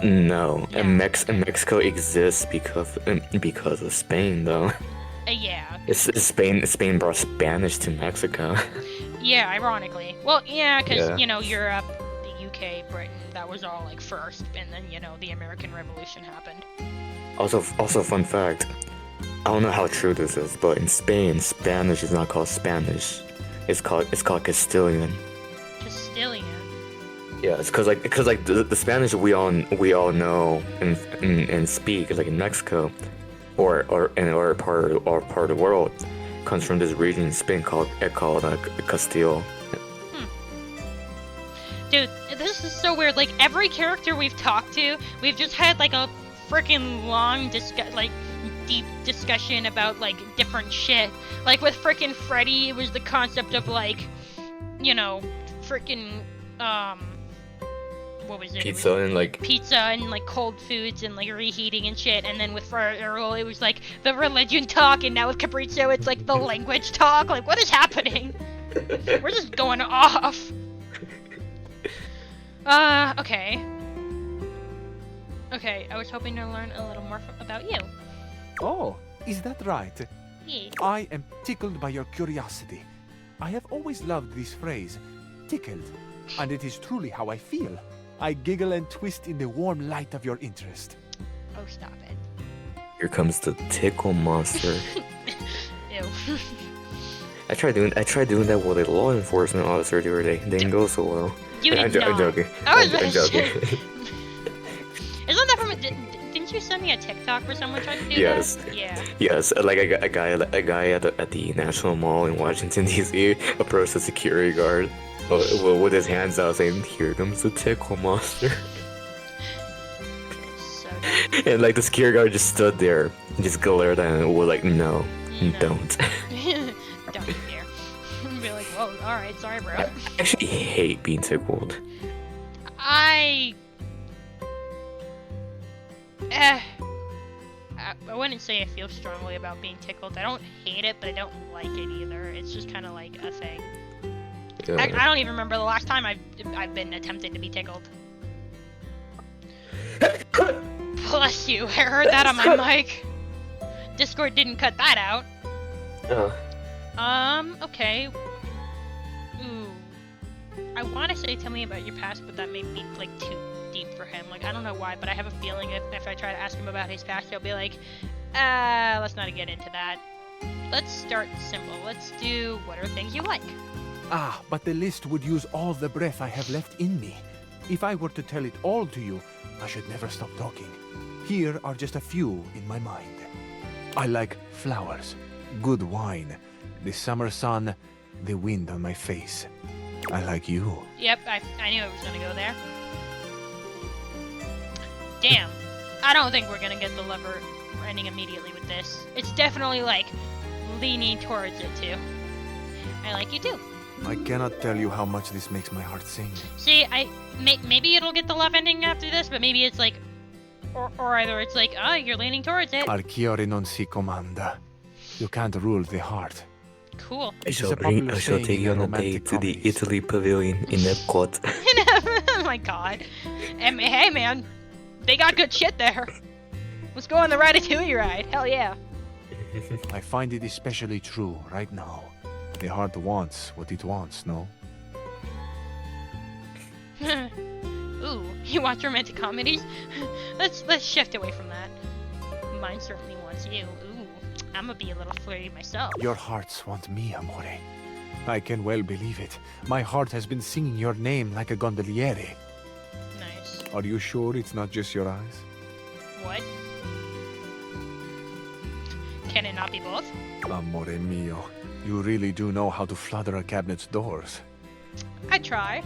No, Yeah. and Mexico exists because of Spain, though. Yeah. Spain brought Spanish to Mexico. Yeah, ironically. Well, yeah, because, Yeah. you know, Europe, the UK, Britain, that was all, like, first, and then, you know, the American Revolution happened. Also, fun fact. I don't know how true this is, but in Spain, Spanish is not called Spanish. It's called Castilian. Castilian? Yeah, it's because the Spanish we all know and speak like in Mexico, or in our part of the world, comes from this region in Spain called Castile. Dude, this is so weird. Like, every character we've talked to, we've just had, like, a freaking long deep discussion about, like, different shit. Like, with freaking Freddy, it was the concept of, like, you know, freaking, what was it? Pizza and like Pizza and, like, cold foods and, like, reheating and shit. And then with Earl, it was, like, the religion talk. And now with Capriccio, it's, like, the language talk. Like, what is happening? We're just going off. Okay. Okay, I was hoping to learn a little more about you. Oh, is that right? Yeah. I am tickled by your curiosity. I have always loved this phrase, tickled, and it is truly how I feel. I giggle and twist in the warm light of your interest. Oh, stop it. Here comes the tickle monster. Ew. I tried doing that with a law enforcement officer the other day. Didn't go so well. You did not. I'm joking. I was I'm joking. Isn't that from a... Didn't you send me a TikTok where someone tried to do Yes. that? Yeah. Yes, like a guy at the National Mall in Washington D.C. approached a security guard with his hands out, saying, "Here comes the tickle monster." So And like the security guard just stood there, and just glared at him and was like, "No, No. don't." don't you dare. Be like, whoa, alright, sorry, bro. I actually hate being tickled. I wouldn't say I feel strongly about being tickled. I don't hate it, but I don't like it either. It's just kind of like a thing. I don't even remember the last time I've been attempted to be tickled. Bless you. I heard that on my mic. Discord didn't cut that out. Okay. Ooh. I want to say tell me about your past, but that may be like too deep for him. Like, I don't know why, but I have a feeling if I try to ask him about his past, he'll be like, let's not get into that. Let's start simple. Let's do what are things you like. Ah, but the list would use all the breath I have left in me. If I were to tell it all to you, I should never stop talking. Here are just a few in my mind. I like flowers, good wine, the summer sun, the wind on my face. I like you. Yep, I knew I was gonna go there. Damn. I don't think we're gonna get the lever ending immediately with this. It's definitely, like, leaning towards it, too. I like you, too. I cannot tell you how much this makes my heart sing. See, maybe it'll get the love ending after this, but maybe it's like... Or either it's like, oh, you're leaning towards it. Archiore non si comanda. You can't rule the heart. Cool. I shall take you on a date to the Italy pavilion in Epcot. Oh my god. And, hey, man. They got good shit there. Let's go on the Ratatouille ride. Hell yeah. I find it especially true right now. The heart wants what it wants, no? Ooh, you watch romantic comedies? Let's shift away from that. Mine certainly wants you. Ooh, I'm gonna be a little flirty myself. Your hearts want me, amore. I can well believe it. My heart has been singing your name like a gondoliere. Nice. Are you sure it's not just your eyes? What? Can it not be both? Amore mio, you really do know how to flutter a cabinet's doors. I try.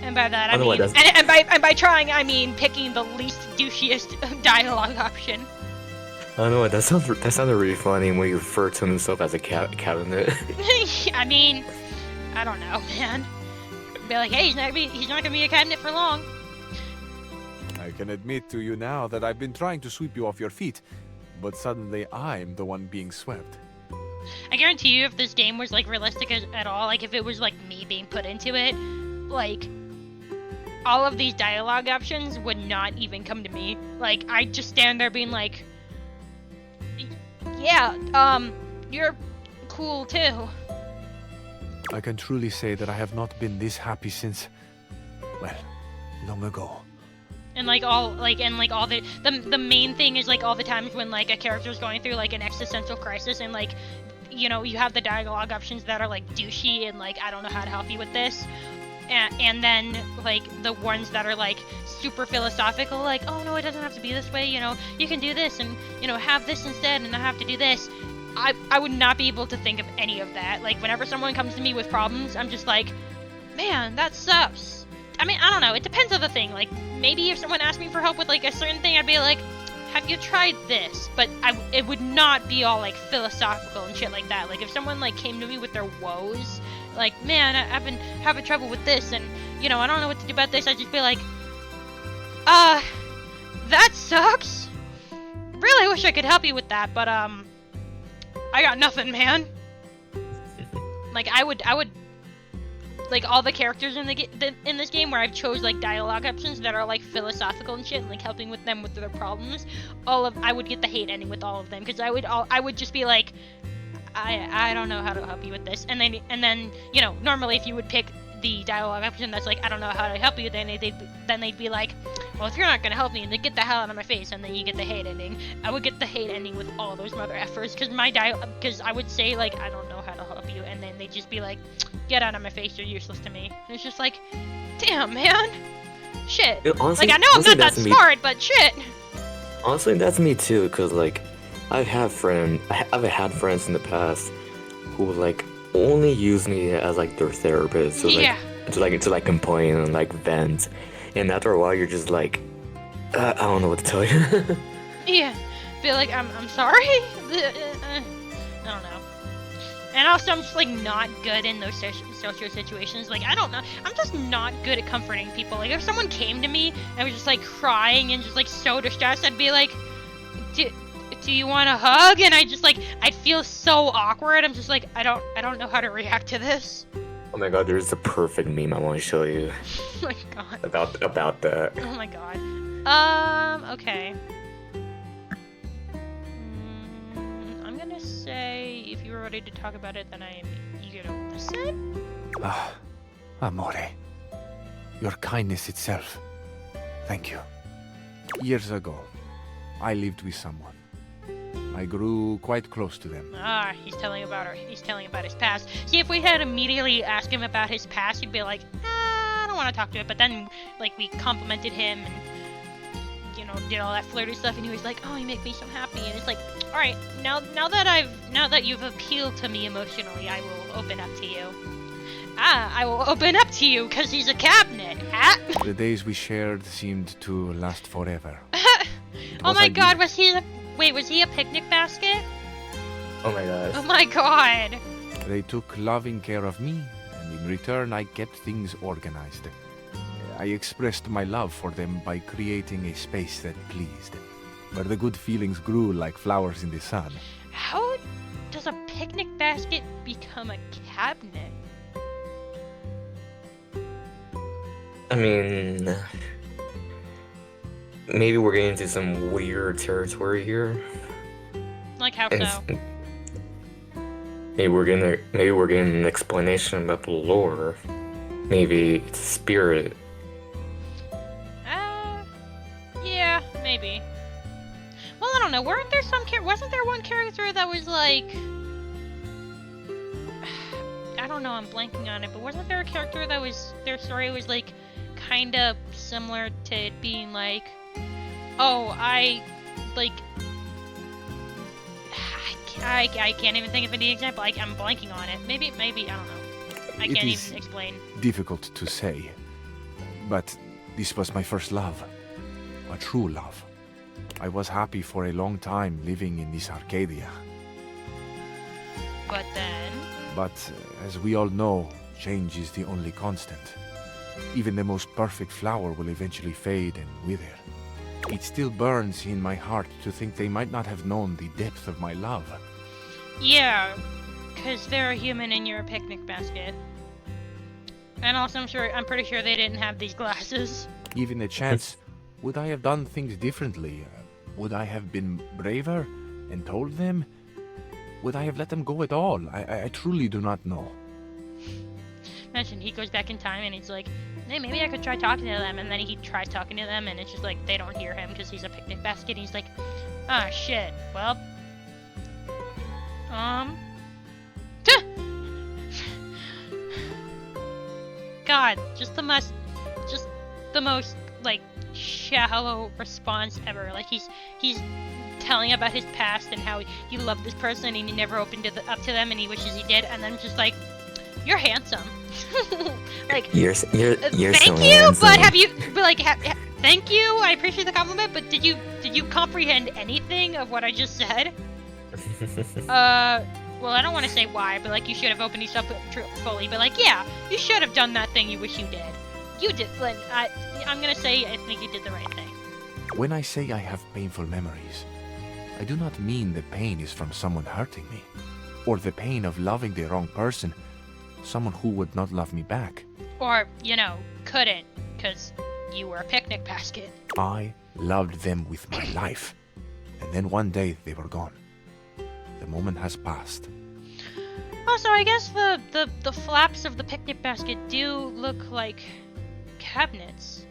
And by that I Oh, no, it mean, doesn't. and by trying I mean picking the least douchiest dialogue option. I don't know, that sounded really funny when you refer to himself as a cabinet. I mean, I don't know, man. Be like, hey, he's not gonna be a cabinet for long. I can admit to you now that I've been trying to sweep you off your feet, but suddenly I'm the one being swept. I guarantee you, if this game was like realistic at all, like if it was like me being put into it, like all of these dialogue options would not even come to me. Like I'd just stand there being like, yeah, you're cool too. I can truly say that I have not been this happy since, well, long ago. And like all the main thing is like all the times when like a character's going through like an existential crisis and like, you know, you have the dialogue options that are like douchey and like I don't know how to help you with this, and then like the ones that are like super philosophical, like, oh no, it doesn't have to be this way, you know, you can do this and, you know, have this instead and not have to do this. I would not be able to think of any of that. Like whenever someone comes to me with problems, I'm just like, man, that sucks. I mean, I don't know, it depends on the thing. Like maybe if someone asked me for help with like a certain thing, I'd be like, have you tried this? But it would not be all like philosophical and shit like that. Like if someone like came to me with their woes, like, man, I've been having trouble with this and, you know, I don't know what to do about this, I'd just be like, that sucks. Really wish I could help you with that, but I got nothing, man. Like I would like all the characters in in this game where I've chose like dialogue options that are like philosophical and shit, and like helping with them with their problems. I would get the hate ending with all of them, because I would just be like, I don't know how to help you with this, and then you know, normally if you would pick the dialogue option that's like, I don't know how to help you, then they'd be like, well, if you're not gonna help me, then get the hell out of my face, and then you get the hate ending. I would get the hate ending with all those mother effers, because I would say like, I don't know how to help you, and then they'd just be like, get out of my face, you're useless to me. And it's just like, damn, man, shit. Honestly, like, I know I'm not that smart, but shit. Honestly, that's me too, because like, I've had friends in the past who like only use me as like their therapist, to complain and like vent, and after a while you're just like, I don't know what to tell you. Yeah, feel like I'm sorry. I don't know. And also, I'm just like not good in those social situations. Like, I don't know, I'm just not good at comforting people. Like, if someone came to me and was just like crying and just like so distressed, I'd be like, do you want a hug? And I'd feel so awkward. I'm just like, I don't know how to react to this. Oh my god, there's the perfect meme I want to show you. Oh my god. About that. Oh my god. Okay. I'm gonna say, if you were ready to talk about it, then I am eager to listen. Amore. Your kindness itself. Thank you. Years ago, I lived with someone. I grew quite close to them. He's telling about his past. See, if we had immediately asked him about his past, he'd be like, I don't want to talk to it. But then, like, we complimented him and, you know, did all that flirty stuff, and he was like, oh, you make me so happy. And it's like, all right, now that you've appealed to me emotionally, I will open up to you. I will open up to you, because he's a cabinet. The days we shared seemed to last forever. Oh my god, was he a picnic basket? Oh my gosh. Oh my god. They took loving care of me, and in return I kept things organized. I expressed my love for them by creating a space that pleased, where the good feelings grew like flowers in the sun. How does a picnic basket become a cabinet? I mean, maybe we're getting into some weird territory here. Like how so? Maybe we're getting an explanation about the lore. Maybe it's a spirit. Yeah, maybe. Well, I don't know. Wasn't there one character that was like, I don't know, I'm blanking on it, but wasn't there a character that was, their story was like kind of similar to it being like, oh, I can't even think of any example. I'm blanking on it. Maybe, I don't know. I can't even explain. Difficult to say, but this was my first love. A true love. I was happy for a long time living in this Arcadia. But then... But, as we all know, change is the only constant. Even the most perfect flower will eventually fade and wither. It still burns in my heart to think they might not have known the depth of my love. Yeah, because they're a human and you're a picnic basket. And also, I'm pretty sure they didn't have these glasses. Given a chance, would I have done things differently? Would I have been braver and told them? Would I have let them go at all? I truly do not know. Imagine he goes back in time and he's like, hey, maybe I could try talking to them, and then he tries talking to them and it's just like they don't hear him because he's a picnic basket. He's like, ah, shit, well, God, just the most like shallow response ever. Like he's telling about his past and how he loved this person and he never opened up to them and he wishes he did, and then just like, you're handsome. Like, you're thank so you, handsome. but have you, but like, thank you, I appreciate the compliment, but did you comprehend anything of what I just said? Well, I don't want to say why, but like, you should have opened yourself up fully, but like, yeah, you should have done that thing you wish you did. You did, Flynn. I'm gonna say I think you did the right thing. When I say I have painful memories, I do not mean the pain is from someone hurting me, or the pain of loving the wrong person. Someone who would not love me back. Or, you know, couldn't, because you were a picnic basket. I loved them with my life. And then one day they were gone. The moment has passed. Also, I guess the flaps of the picnic basket do look like cabinets.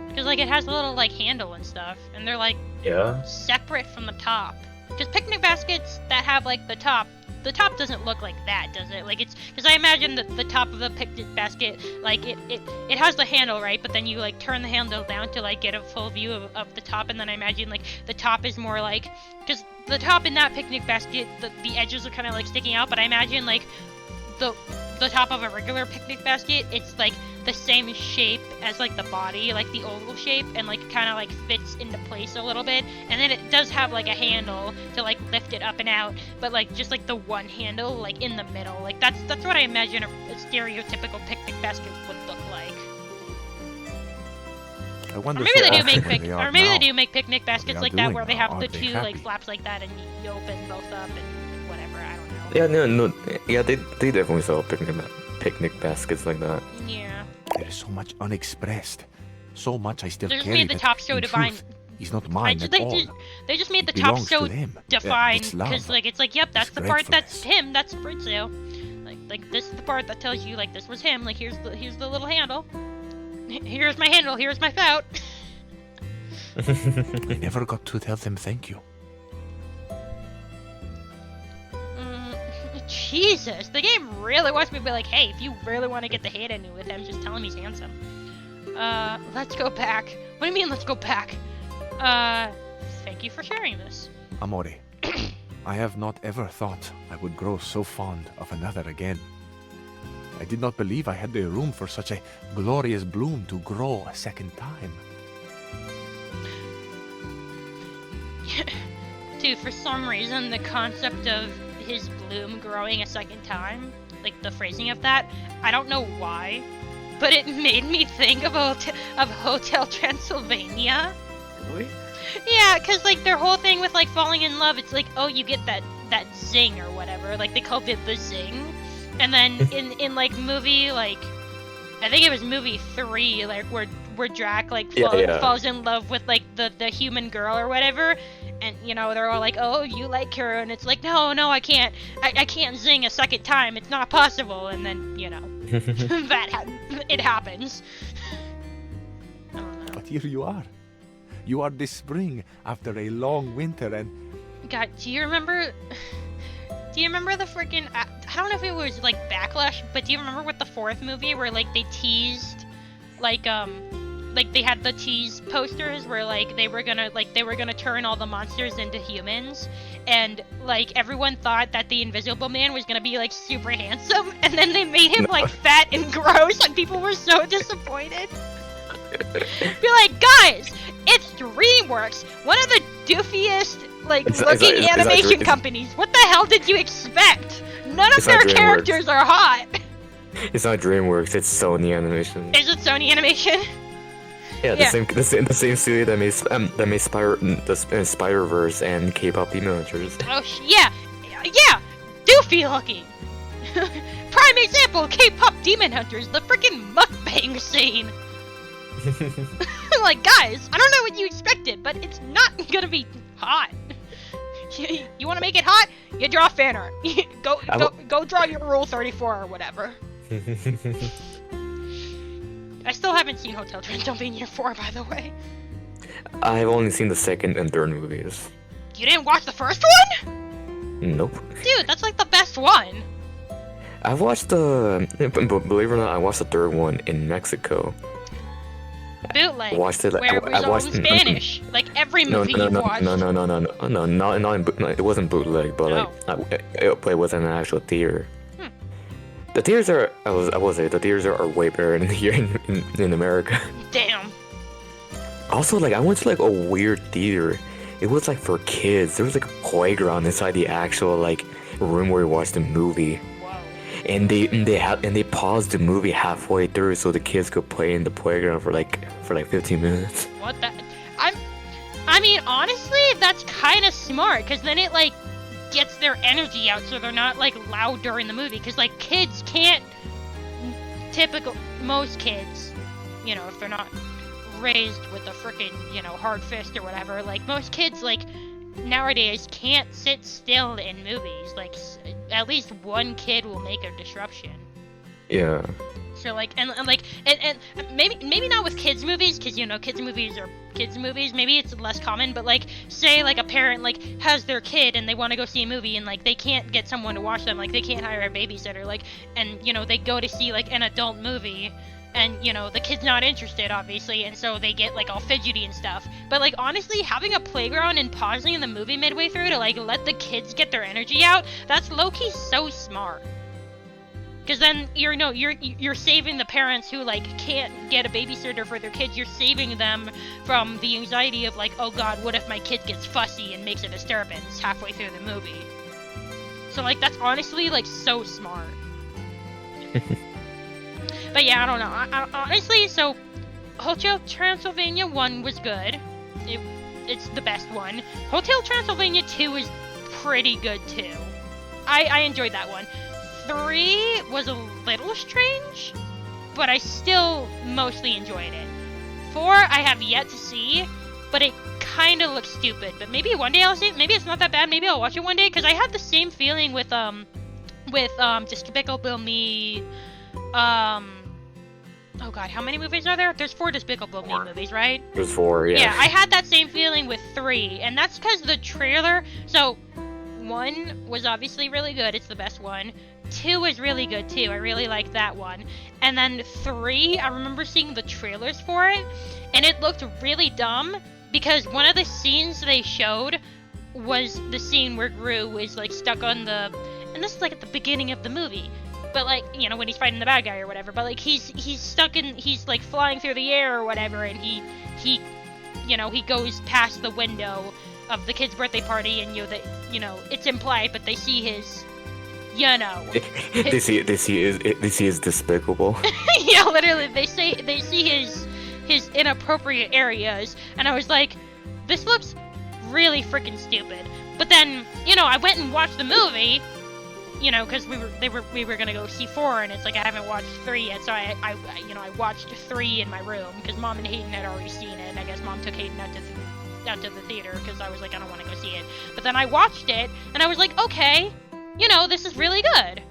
Because, like, it has a little, like, handle and stuff. And they're, like, Yeah. separate from the top. Because picnic baskets that have, like, the top doesn't look like that, does it? Like, it's... Because I imagine that the top of the picnic basket, like, it has the handle, right? But then you, like, turn the handle down to, like, get a full view of the top. And then I imagine, like, the top is more, like... Because the top in that picnic basket, the edges are kind of, like, sticking out. But I imagine, like, the top of a regular picnic basket, it's, like, the same shape as, like, the body, like, the oval shape, and, like, kind of, like, fits into place a little bit, and then it does have, like, a handle to, like, lift it up and out, but, like, just, like, the one handle, like, in the middle, like, that's what I imagine a stereotypical picnic basket would look like. I wonder Or maybe so they do often make where they are or maybe now. they do make picnic baskets are like that doing where they now. have Are the they two, like, happy? flaps like that, and you open both up and whatever, I don't know. Yeah, no, yeah, they definitely sell picnic baskets like that. Yeah. There is so much unexpressed. So much I still They just carry made the that, top so in defined. truth, is not mine at all. They just made It the top belongs so to them. defined It's love. because, like, it's like, yep, that's It's the part that's gratefulness. him. That's Fritzo. Like this is the part that tells you, like, this was him. Like, here's the little handle. Here's my handle. Here's my spout. I never got to tell them thank you. Jesus, the game really wants me to be like, hey, if you really want to get the hate in with him, just tell him he's handsome. Let's go back. What do you mean, let's go back? Thank you for sharing this. Amore, I have not ever thought I would grow so fond of another again. I did not believe I had the room for such a glorious bloom to grow a second time. Dude, for some reason, the concept of his bloom growing a second time, like the phrasing of that, I don't know why, but it made me think of Hotel Transylvania. Really? Yeah, because, like, their whole thing with, like, falling in love, it's like, oh, you get that zing or whatever. Like, they called it the zing. And then in like, movie, like, I think it was movie 3, like, where Drac, like, falls in love with, like, the human girl or whatever. And, you know, they're all like, oh, you like her. And it's like, no, I can't. I can't zing a second time. It's not possible. And then, you know, it happens. I don't know. But here you are. You are this spring after a long winter and... God, do you remember the freaking... I don't know if it was, like, Backlash, but do you remember with the 4th movie where, like, they teased, like, they had the tease posters where, like, they were gonna turn all the monsters into humans, and, like, everyone thought that the Invisible Man was gonna be, like, super handsome, and then they made him, like, fat and gross, and people were so disappointed. Be like, guys, it's DreamWorks, one of the doofiest, like, looking animation companies. What the hell did you expect? None of their characters are hot. It's not DreamWorks, it's Sony Animation. Is it Sony Animation? Yeah, the same studio that made Spider-Verse and K-pop Demon Hunters. Oh, yeah, doofy looking. Prime example, K-pop Demon Hunters, the freaking mukbang scene. Like, guys, I don't know what you expected, but it's not gonna be hot. You want to make it hot? You draw fan art. Go draw your Rule 34 or whatever. I still haven't seen Hotel Transylvania 4, by the way. I've only seen the 2nd and 3rd movies. You didn't watch the first one? Nope. Dude, that's like the best one. I watched believe it or not, I watched the 3rd one in Mexico. Bootleg, Watched it. where it was all in Spanish, like every movie you watched. No, not in it wasn't bootleg, but it wasn't an actual theater. The theaters are, I will say, the theaters are way better than here in America. Damn. Also, like, I went to, like, a weird theater. It was, like, for kids. There was, like, a playground inside the actual, like, room where we watched the movie. And they paused the movie halfway through so the kids could play in the playground for like 15 minutes. What the? I mean, honestly, that's kind of smart, because then it, like, gets their energy out so they're not, like, loud during the movie. Because, like, kids can't... Most kids, you know, if they're not raised with a frickin', you know, hard fist or whatever, like, most kids, like, nowadays can't sit still in movies. Like, at least one kid will make a disruption. Yeah. So, like, and maybe not with kids movies, because, you know, kids movies are kids movies. Maybe it's less common, but, like, say, like, a parent, like, has their kid and they want to go see a movie and, like, they can't get someone to watch them. Like, they can't hire a babysitter. Like, and, you know, they go to see, like, an adult movie and, you know, the kid's not interested, obviously, and so they get, like, all fidgety and stuff. But, like, honestly, having a playground and pausing the movie midway through to, like, let the kids get their energy out, that's low-key so smart. Because then you're saving the parents who, like, can't get a babysitter for their kids. You're saving them from the anxiety of, like, oh god, what if my kid gets fussy and makes a disturbance halfway through the movie? So, like, that's honestly, like, so smart. But yeah, I don't know. I honestly, so Hotel Transylvania 1 was good. It's the best one. Hotel Transylvania 2 is pretty good too. I enjoyed that one. 3 was a little strange, but I still mostly enjoyed it. 4 I have yet to see, but it kind of looks stupid. But maybe one day I'll see it. Maybe it's not that bad. Maybe I'll watch it one day, because I had the same feeling with Despicable Me. Oh god, how many movies are there? There's 4 Despicable Me movies, right? There's 4, yeah. Yeah, I had that same feeling with 3, and that's because the trailer. So 1 was obviously really good. It's the best one. 2 is really good too. I really like that one. And then 3, I remember seeing the trailers for it, and it looked really dumb because one of the scenes they showed was the scene where Gru is, like, stuck on the, and this is, like, at the beginning of the movie, but, like, you know, when he's fighting the bad guy or whatever, but, like, he's stuck in, he's, like, flying through the air or whatever, and he you know, he goes past the window of the kid's birthday party, and you know, it's implied, but they see his, you know, they see his despicable. Yeah, literally, they see his inappropriate areas, and I was like, this looks really freaking stupid. But then, you know, I went and watched the movie, you know, because we were gonna go see 4, and it's like I haven't watched 3 yet, so I watched 3 in my room because Mom and Hayden had already seen it, and I guess Mom took Hayden out to the theater because I was like, I don't want to go see it. But then I watched it, and I was like, okay, you know, this is really good.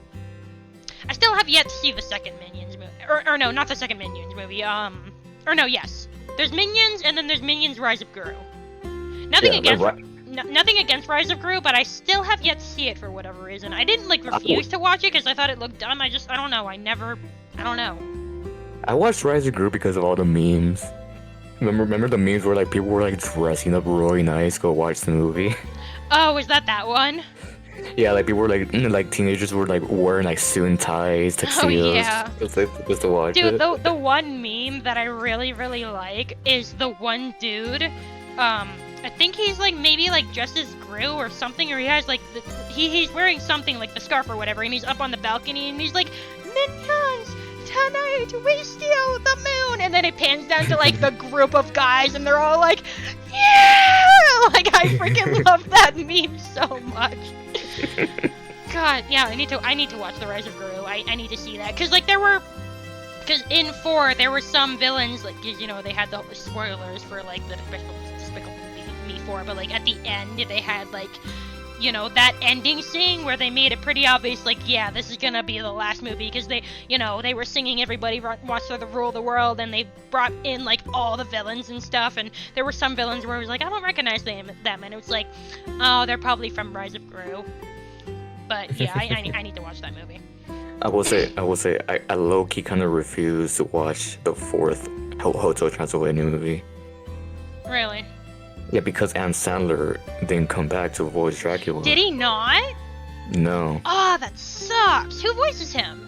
I still have yet to see the second Minions movie, or no, not the second Minions movie. Or no, yes, there's Minions, and then there's Minions: Rise of Gru. Nothing against Rise of Gru, but I still have yet to see it for whatever reason. I didn't, like, refuse to watch it because I thought it looked dumb. I don't know. I don't know. I watched Rise of Gru because of all the memes. Remember the memes where, like, people were, like, dressing up really nice to go watch the movie? Oh, is that one? Yeah, like, people were, like teenagers were, like, wearing, like, suit and ties, tuxedos. Oh, yeah. Just to watch it. Dude, the one meme that I really, really like is the one dude, I think he's, like, maybe, like, dressed as Gru or something, or he has, like, he's wearing something, like, the scarf or whatever, and he's up on the balcony, and he's like, Minions, tonight we steal the moon! And then it pans down to, like, the group of guys, and they're all like, yeah! Like, I freaking love that meme so much. God, yeah, I need to watch The Rise of Gru. I need to see that, because, like, because in 4, there were some villains, like, you know, they had the spoilers for, like, the Despicable Me 4, but, like, at the end, they had, like, you know, that ending scene where they made it pretty obvious, like, yeah, this is gonna be the last movie, because they, you know, they were singing Everybody Wants to Rule the World, and they brought in, like, all the villains and stuff, and there were some villains where I was like, I don't recognize them, and it was like, oh, they're probably from Rise of Gru. But, yeah, I need to watch that movie. I will say, I low-key kind of refuse to watch the 4th Hotel Transylvania movie. Really? Yeah, because Adam Sandler didn't come back to voice Dracula. Did he not? No. Oh, that sucks. Who voices him?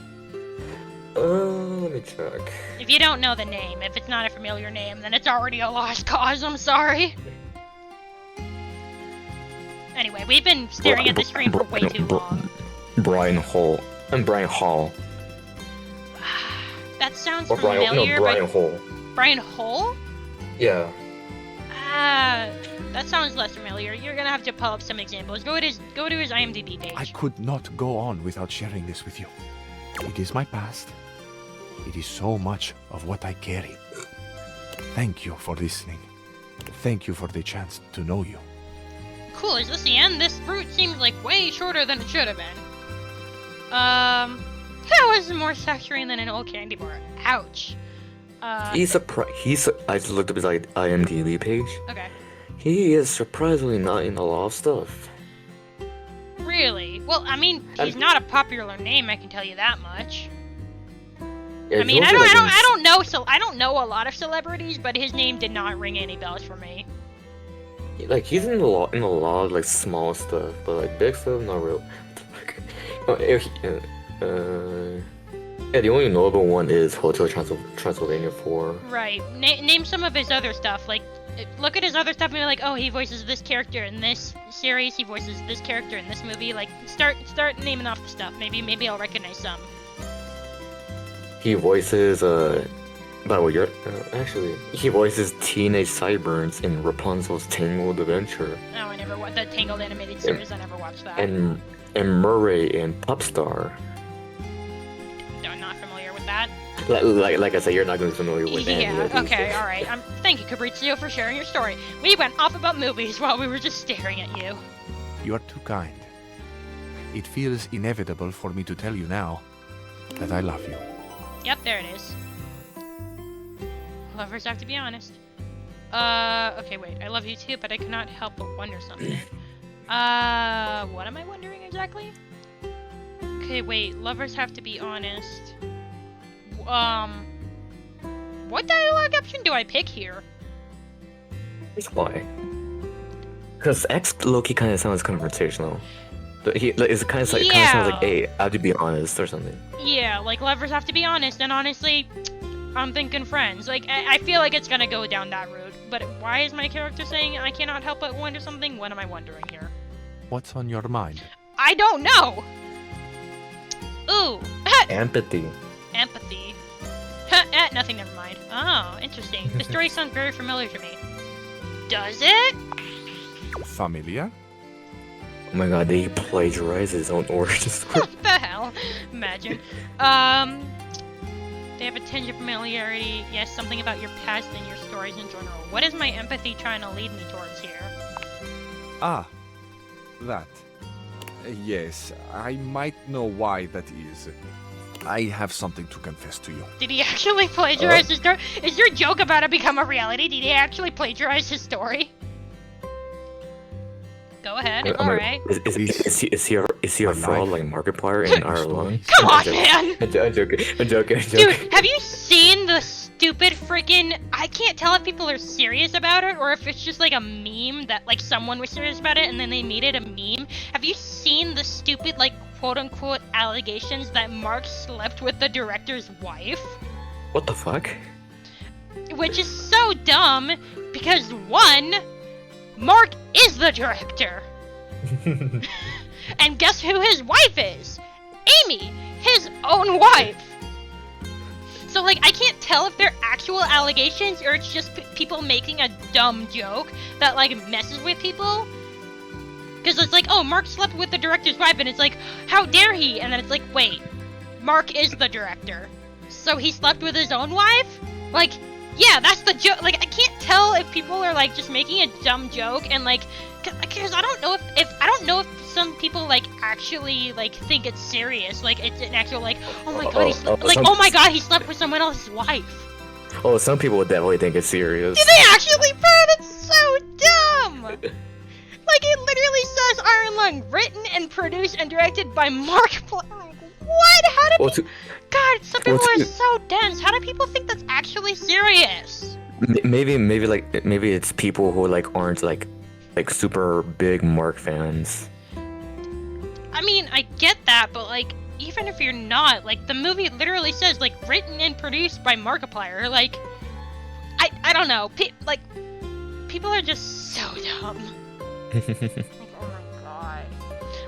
Let me check. If you don't know the name, if it's not a familiar name, then it's already a lost cause, I'm sorry. Anyway, we've been staring at the screen for way too long. Brian Hall. That sounds or familiar, Brian but... Hall. Brian Hall? Yeah. That sounds less familiar. You're gonna have to pull up some examples. Go to his IMDb page. I could not go on without sharing this with you. It is my past. It is so much of what I carry. Thank you for listening. Thank you for the chance to know you. Cool, is this the end? This route seems like way shorter than it should have been. That was more saccharine than an old candy bar. Ouch. I just looked up his IMDb page. Okay. He is surprisingly not in a lot of stuff. Really? Well, I mean, he's not a popular name, I can tell you that much. Yeah, I mean, he's I also, don't know a lot of celebrities, but his name did not ring any bells for me. like he's in a lot of like small stuff, but like big stuff, not real. Yeah, the only notable one is Hotel Transylvania 4. Right. Name some of his other stuff. Like, look at his other stuff and be like, oh, he voices this character in this series. He voices this character in this movie. Like, start naming off the stuff. Maybe I'll recognize some. He voices by the way, actually he voices Teenage Sideburns in Rapunzel's Tangled Adventure. Oh, I never watched that Tangled animated series. I never watched that. And Murray in Popstar. I'm not familiar with that. Like I said, you're not going to be familiar with any of Yeah, these okay, things. alright. Thank you, Fabrizio, for sharing your story. We went off about movies while we were just staring at you. You are too kind. It feels inevitable for me to tell you now that I love you. Yep, there it is. Lovers have to be honest. Okay, wait. I love you too, but I cannot help but wonder something. What am I wondering exactly? Okay, wait. Lovers have to be honest. What dialogue option do I pick here? That's why. Because X Loki kind of sounds confrontational. But it kind of sounds like, hey, I have to be honest or something. Yeah, like lovers have to be honest, and honestly, I'm thinking friends. Like, I feel like it's gonna go down that route. But why is my character saying I cannot help but wonder something? What am I wondering here? What's on your mind? I don't know! Ooh! Empathy. Empathy. Nothing, never mind. Oh, interesting. The story sounds very familiar to me. Does it? Familiar? Oh my god, he plagiarized his own origin story. What the hell? Imagine. They have a tinge of familiarity. Yes, something about your past and your stories in general. What is my empathy trying to lead me towards here? Ah, that. Yes, I might know why that is. I have something to confess to you. Did he actually plagiarize his story? Is your joke about to become a reality? Did he actually plagiarize his story? Go ahead. Alright. Is he a fraud like Markiplier in Ireland? Come on, man! I'm joking. Dude, have you seen the stupid freaking... I can't tell if people are serious about it or if it's just like a meme that like someone was serious about it and then they made it a meme. Have you seen the stupid like quote-unquote allegations that Mark slept with the director's wife? What the fuck? Which is so dumb because one, Mark is the director. And guess who his wife is? Amy, his own wife. So like I can't tell if they're actual allegations or it's just people making a dumb joke that like messes with people. Because it's like, oh, Mark slept with the director's wife, and it's like, how dare he? And then it's like, wait, Mark is the director, so he slept with his own wife? Like, yeah, that's the joke. Like, I can't tell if people are like just making a dumb joke, and like, because I don't know if some people like actually like think it's serious. Like, it's an actual like, oh my god, he slept with someone else's wife. Oh, some people would definitely think it's serious. Do they actually, bro? That's so dumb. Like, it literally says Iron Lung, written and produced and directed by Mark What? How did God, some people are so dense. How do people think that's actually serious? Maybe it's people who like aren't like super big Mark fans. I mean, I get that, but like, even if you're not, like, the movie literally says, like, written and produced by Markiplier. Like, I don't know. People are just so dumb. Like, oh my god.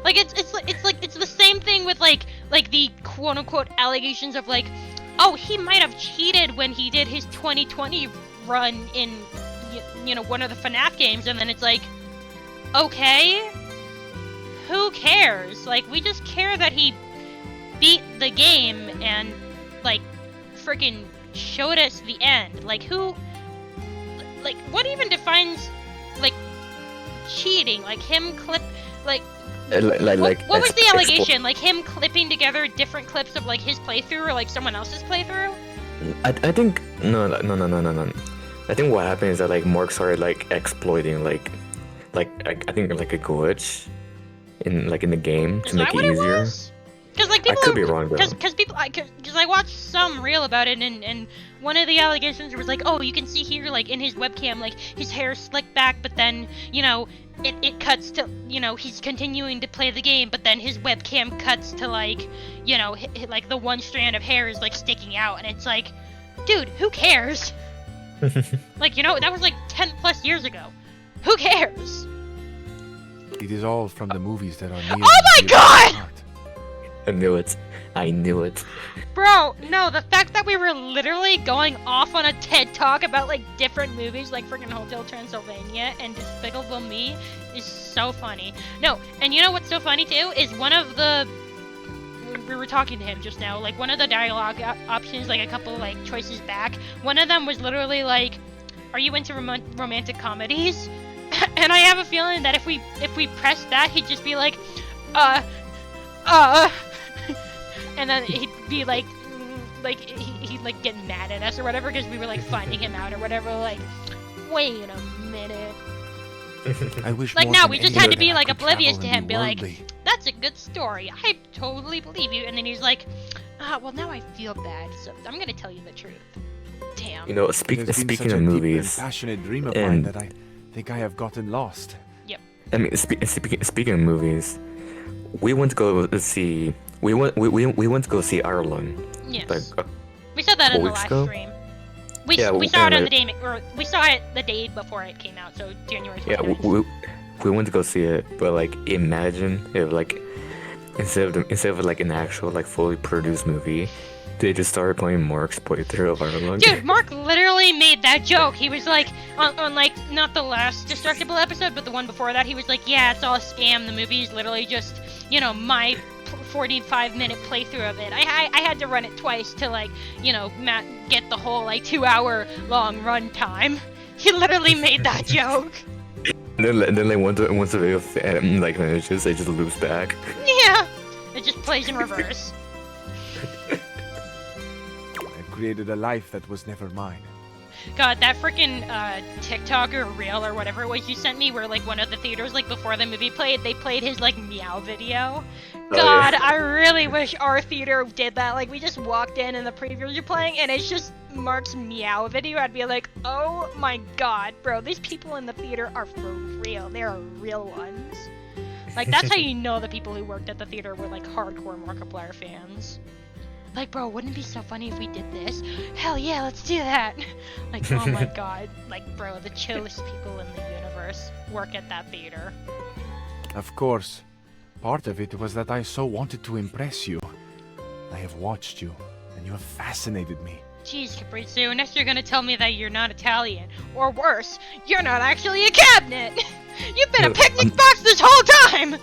Like it's the same thing with like the quote unquote allegations of like, oh, he might have cheated when he did his 2020 run in you know, one of the FNAF games, and then it's like, okay, who cares? Like, we just care that he beat the game and, like, freaking showed us the end. Like, who, like, what even defines, like, cheating? Like, him what was the allegation? Like, him clipping together different clips of, like, his playthrough or, like, someone else's playthrough? I think no. I think what happened is that like Mark started like exploiting like I think like a glitch in the game to make it easier. Because like people, I could be wrong though. Because I watched some reel about it, and one of the allegations was like, oh, you can see here like in his webcam like his hair slicked back, but then you know it cuts to, you know, he's continuing to play the game, but then his webcam cuts to like, you know, like the one strand of hair is like sticking out, and it's like, dude, who cares? Like, you know, that was like 10 plus years ago. Who cares? It is all from the movies that are near. Oh my god! I knew it. Bro, no, the fact that we were literally going off on a TED Talk about, like, different movies, like freaking Hotel Transylvania and Despicable Me, is so funny. No, and you know what's so funny, too? Is one of the... We were talking to him just now, like, one of the dialogue options, like, a couple, like, choices back, one of them was literally, like, are you into romantic comedies? And I have a feeling that if we pressed that, he'd just be like, and then he'd be like he'd like get mad at us or whatever because we were like finding him out or whatever. Like, wait a minute. I wish. Like, more now than we just anything had to be that I like could oblivious to travel him, and be like, worldly. that's a good story. I totally believe you. And then he's like, well now I feel bad, so I'm gonna tell you the truth. Damn. You know, It has been speaking such of a deep movies, and passionate dream of mine and- that I think I have gotten lost. Yep. I mean, speaking of movies, we went to go see. We went to go see Ireland. Yes. Like, We saw that in the weeks last ago? stream. Yeah, we saw it on the anyway. day, or we saw it the day before it came out, so January 29th. yeah, we went to go see it, but like imagine if like instead of like an actual like fully produced movie, they just started playing Mark's playthrough of Ireland. Dude, Mark literally made that joke. He was like, on like, not the last Destructible episode, but the one before that, he was like, yeah, it's all a scam. The movie is literally just, you know, my 45-minute playthrough of it. I had to run it twice to, like, you know, get the whole, like, 2-hour-long run time. He literally made that joke. And then like once the video like finishes, it just loops back. Yeah. It just plays in reverse. I created a life that was never mine. God, that freaking TikTok or Reel or whatever it was you sent me, where like one of the theaters, like before the movie played, they played his like meow video. Oh, God, yeah. I really wish our theater did that. Like, we just walked in and the previews are playing, and it's just Mark's meow video. I'd be like, oh my god, bro, these people in the theater are for real. They are real ones. Like, that's how you know the people who worked at the theater were like hardcore Markiplier fans. Like, bro, wouldn't it be so funny if we did this? Hell yeah, let's do that! Like, oh my god. Like, bro, the chillest people in the universe work at that theater. Of course, part of it was that I so wanted to impress you. I have watched you, and you have fascinated me. Jeez, Caprizzo, next you're gonna tell me that you're not Italian. Or worse, you're not actually a cabinet! You've been a picnic box this whole time!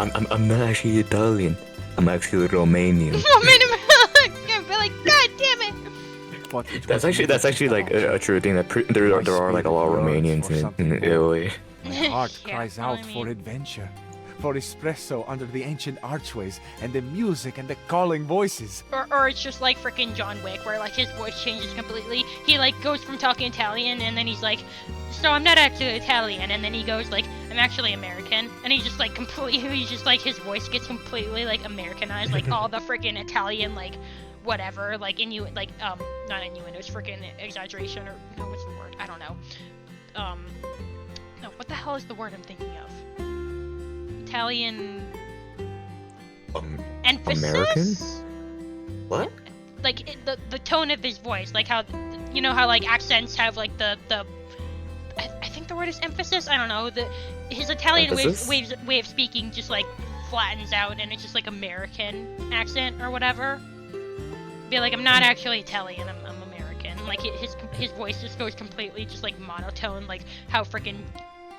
I'm not actually Italian. I'm actually Romanian. I'd be like, god damn it! But it That's was actually like a true thing that there are like a lot of Romanians in Italy. My heart Yeah, cries well, out I for mean- adventure, for espresso under the ancient archways, and the music and the calling voices. Or it's just like freaking John Wick, where like his voice changes completely. He like goes from talking Italian, and then he's like, so I'm not actually Italian, and then he goes like, I'm actually American, and he's just like he's just like, his voice gets completely like Americanized, like all the freaking Italian like whatever, like not innuendos, freaking exaggeration, or no, what's the word? I don't know. No, what the hell is the word I'm thinking of? Italian emphasis? American? What? Like the tone of his voice, like how, you know how like accents have like the I think the word is emphasis. I don't know. His Italian way of speaking just like flattens out, and it's just like American accent or whatever. Be like, I'm not actually Italian. I'm American. and like his voice just goes completely just like monotone, like how freaking,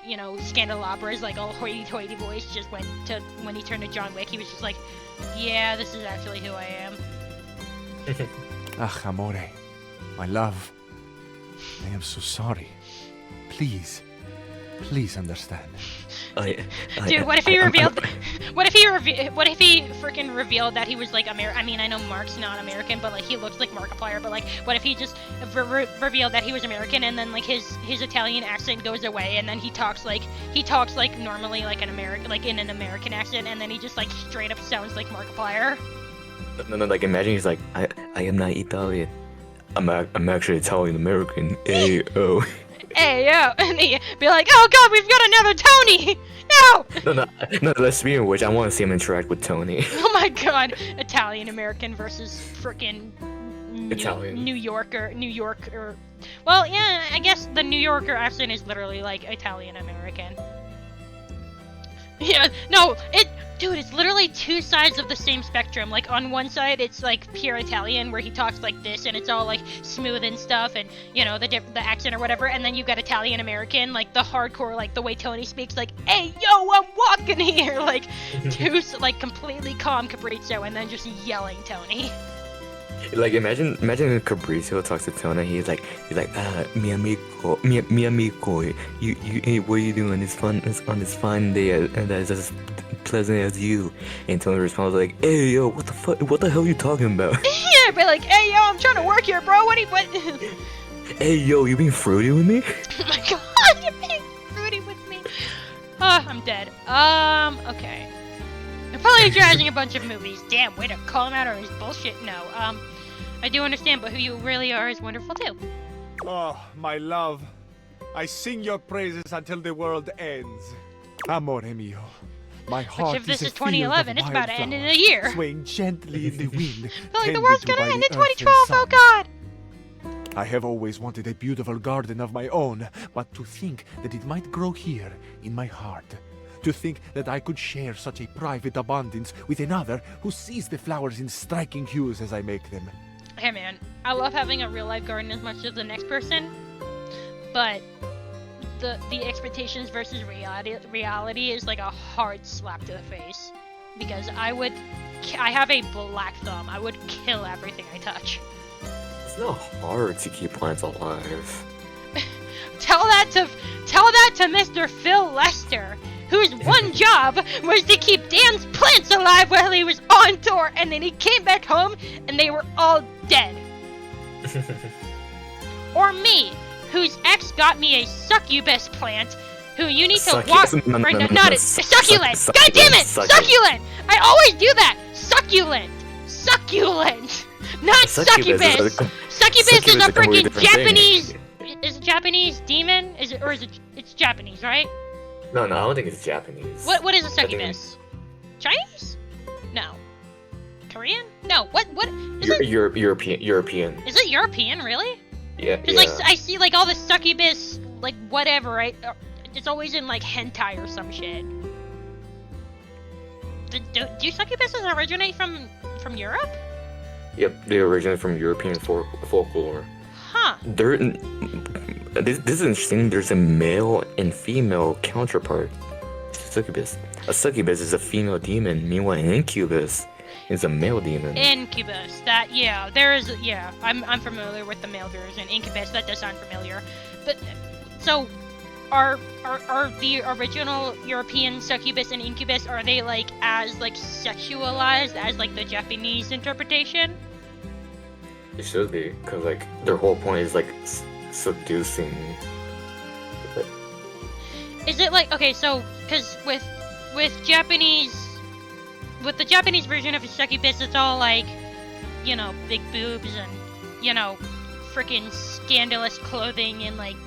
you know, Scandalabra's like all hoity-toity voice just went to when he turned to John Wick. He was just like, yeah, this is actually who I am. Ah, amore. My love. I am so sorry. Please understand. Dude, what if he revealed? What if he freaking revealed that he was like I mean, I know Mark's not American, but like he looks like Markiplier. But like, what if he just revealed that he was American, and then like his Italian accent goes away, and then he talks like normally like an American, like in an American accent, and then he just like straight up sounds like Markiplier. No, like imagine he's like, I am not Italian. I'm actually Italian American. Ayo. Hey, yo, and he'd be like, oh god, we've got another Tony! No! No, let's be in which I want to see him interact with Tony. Oh my god, Italian American versus frickin' New Yorker. Well, yeah, I guess the New Yorker accent is literally like Italian American. Yeah, no, dude, it's literally two sides of the same spectrum. Like, on one side, it's like pure Italian, where he talks like this, and it's all like smooth and stuff, and you know, the accent or whatever. And then you've got Italian American, like the hardcore, like the way Tony speaks, like, "Hey, yo, I'm walking here," like two like completely calm Capriccio, and then just yelling Tony. Like imagine Capriccio talks to Tony. He's like, mi amigo, you, what are you doing? It's fun, on this fine day, and that's as pleasant as you. And Tony responds like, hey yo, what the fuck? What the hell are you talking about? Yeah, but like, hey yo, I'm trying to work here, bro. What? Hey yo, you being fruity with me? Oh my god, you're being fruity with me. I'm dead. Okay. Apologizing a bunch of movies. Damn, way to call him out on his bullshit. No, I do understand, but who you really are is wonderful too. Oh, my love. I sing your praises until the world ends. Amore mio. My heart Which, if this is a field 2011, of it's about to end in a wildflowers, year. Swaying gently in the wind. Like the tended world's to gonna by end the in earth and 2012, oh sun. god! I have always wanted a beautiful garden of my own, but to think that it might grow here, in my heart. To think that I could share such a private abundance with another who sees the flowers in striking hues as I make them. Hey man, I love having a real life garden as much as the next person, but the expectations versus reality is like a hard slap to the face. Because I have a black thumb. I would kill everything I touch. It's not hard to keep plants alive. Tell that to Mr. Phil Lester, whose one job was to keep Dan's plants alive while he was on tour, and then he came back home and they were all dead. Or me, whose ex got me a succubus plant, who you need to walk. Not a succulent. God damn it, succulent. I always do that. Succulent, not succubus. Succubus is a freaking Japanese. Is it Japanese demon? It's Japanese, right? No, I don't think it's Japanese. What is a succubus? Chinese? No. Korean? No. What is it? European. Is it European, really? Yeah. Cause like I see like all the succubus, like whatever, right? It's always in like hentai or some shit. Do succubuses originate from Europe? Yep, they originate from European folklore. Huh. This is interesting. There's a male and female counterpart to succubus. A succubus is a female demon, meanwhile an incubus is a male demon. Incubus. I'm familiar with the male version. Incubus, that does sound familiar. But so are the original European succubus and incubus, are they like as like sexualized as like the Japanese interpretation? It should be, cause like their whole point is like seducing. Is it like, okay, so cause with the Japanese version of a succubus, it's all like, you know, big boobs and, you know, freaking scandalous clothing and like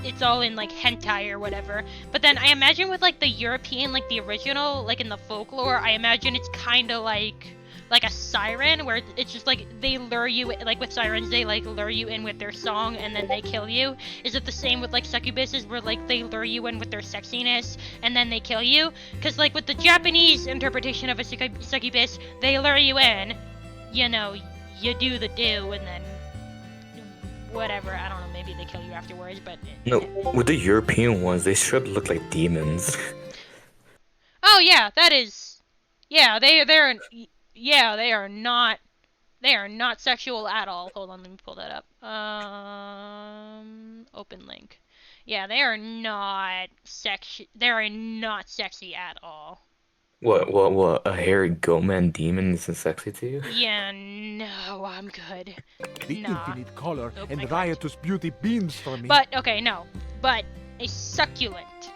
it's all in like hentai or whatever. But then I imagine with like the European, like the original, like in the folklore, I imagine it's kind of like a siren, where it's just like they lure you, like with sirens, they like lure you in with their song and then they kill you. Is it the same with like succubuses, where like they lure you in with their sexiness and then they kill you? Because like with the Japanese interpretation of a succubus, they lure you in, you know, you do the do, and then whatever. I don't know. Maybe they kill you afterwards, but. No, with the European ones, they should look like demons. Oh yeah, that is. Yeah, they are not. They are not sexual at all. Hold on, let me pull that up. Open link. Yeah, they are not sexy. They are not sexy at all. What? A hairy goat-man demon isn't sexy to you? Yeah, no, I'm good. The Nah. infinite color Nope, I and can't. riotous beauty beams from me. But okay, no. But a succulent.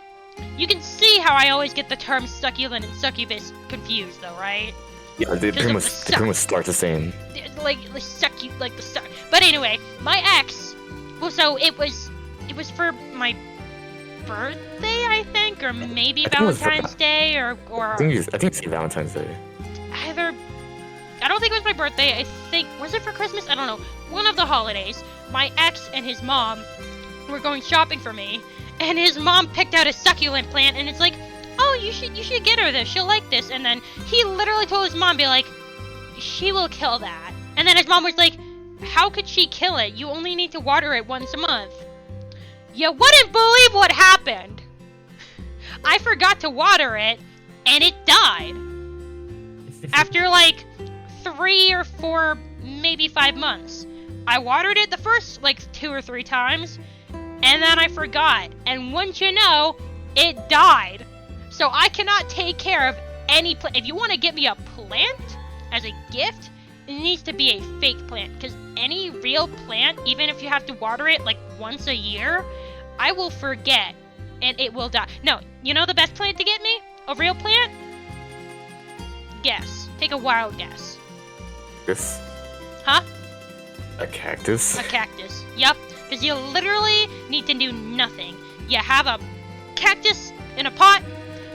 You can see how I always get the term succulent and succubus confused, though, right? Yeah, they pretty much start the same. Like the suck. But anyway, my ex. Well, so it was for my birthday, I think, or maybe Valentine's Day, or. I think it's Valentine's Day. Either. I don't think it was my birthday. I think was it for Christmas? I don't know. One of the holidays. My ex and his mom were going shopping for me, and his mom picked out a succulent plant, and it's like, oh, you should get her this. She'll like this. And then he literally told his mom, be like, she will kill that. And then his mom was like, how could she kill it? You only need to water it once a month. You wouldn't believe what happened. I forgot to water it, and it died. After like 3 or 4, maybe 5 months. I watered it the first like 2 or 3 times, and then I forgot. And once you know, it died. So I cannot take care of any plant. If you want to get me a plant as a gift, it needs to be a fake plant. Because any real plant, even if you have to water it like once a year, I will forget and it will die. No, you know the best plant to get me? A real plant? Guess. Take a wild guess. This? Huh? A cactus? A cactus. Yep. Because you literally need to do nothing. You have a cactus in a pot,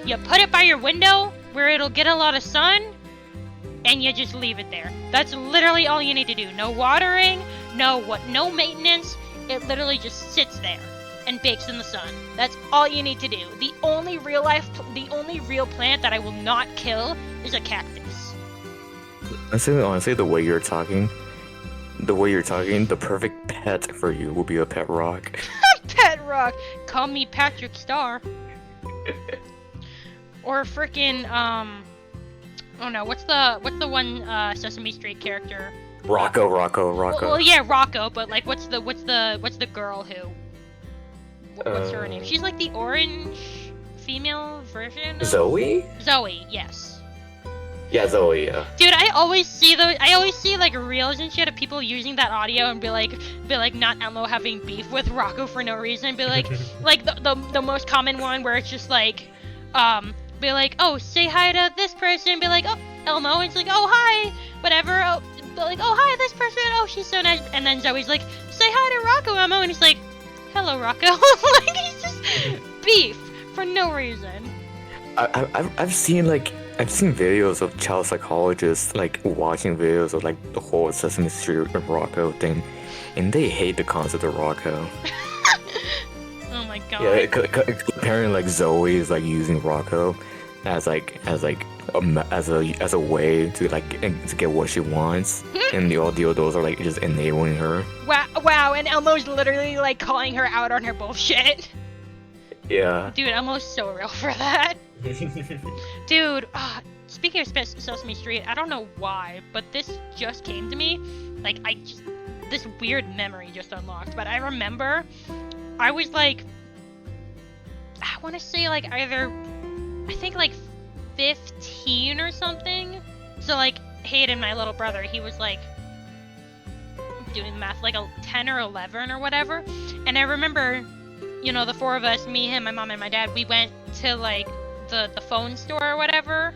you put it by your window where it'll get a lot of sun, and you just leave it there. That's literally all you need to do. No watering, no maintenance. It literally just sits there and bakes in the sun. That's all you need to do. The only real plant that I will not kill is a cactus. Honestly, the way you're talking, the perfect pet for you will be a pet rock. Pet rock. Call me Patrick Star. Or frickin' oh no, what's the one Sesame Street character? Rocco. Well, yeah, Rocco, but like what's the girl who? What's her name? She's like the orange female version of... Zoe? Zoe, yes. Yeah, Zoe, yeah. Dude, I always see like reels and shit of people using that audio and be like not Elmo having beef with Rocco for no reason. Be like like the most common one where it's just like be like, oh, say hi to this person, be like, oh, Elmo, and it's like, oh, hi, whatever, oh, like, oh, hi, this person, oh, she's so nice, and then Zoe's like, say hi to Rocco, Elmo, and he's like, hello, Rocco. Like, he's just beef for no reason. I've seen videos of child psychologists like watching videos of like the whole Sesame Street and Rocco thing, and they hate the concept of Rocco. Oh my god. Yeah, comparing like Zoe is like using Rocco as a way to like to get what she wants, and the adults are like just enabling her. Wow, and Elmo's literally like calling her out on her bullshit. Yeah. Dude, Elmo's so real for that. Dude, speaking of Sesame Street, I don't know why, but this just came to me. Like, this weird memory just unlocked. But I remember, I was like, I want to say like I think like 15 or something. So like Hayden, my little brother, he was like doing the math, like a 10 or 11 or whatever. And I remember, you know, the 4 of us, me, him, my mom, and my dad, we went to like the phone store or whatever,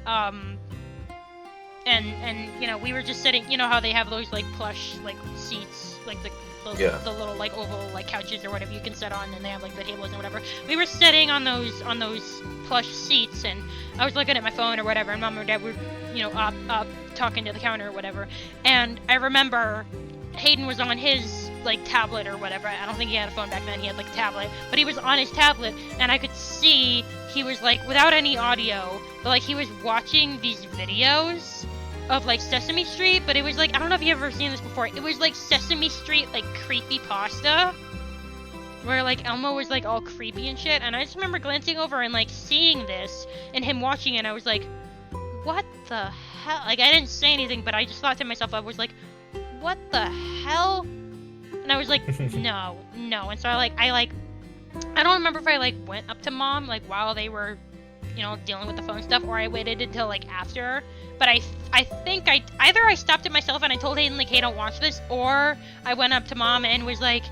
and you know, we were just sitting, you know how they have those like plush like seats, like the little like oval like couches or whatever you can sit on, and they have like the tables and whatever. We were sitting on those plush seats, and I was looking at my phone or whatever, and mom and dad were, you know, up talking to the counter or whatever. And I remember Hayden was on his like tablet or whatever. I don't think he had a phone back then, he had like a tablet, but he was on his tablet, and I could see he was like, without any audio, but like he was watching these videos of like Sesame Street, but it was like, I don't know if you've ever seen this before. It was like Sesame Street like creepy pasta, where like Elmo was like all creepy and shit. And I just remember glancing over and like seeing this and him watching it. And I was like, what the hell? Like I didn't say anything, but I just thought to myself, I was like, what the hell? And I was like, no. And so I don't remember if I like went up to Mom like while they were, you know, dealing with the phone stuff, or I waited until like after. But I think either I stopped it myself and I told Hayden like, hey, don't watch this, or I went up to Mom and was like,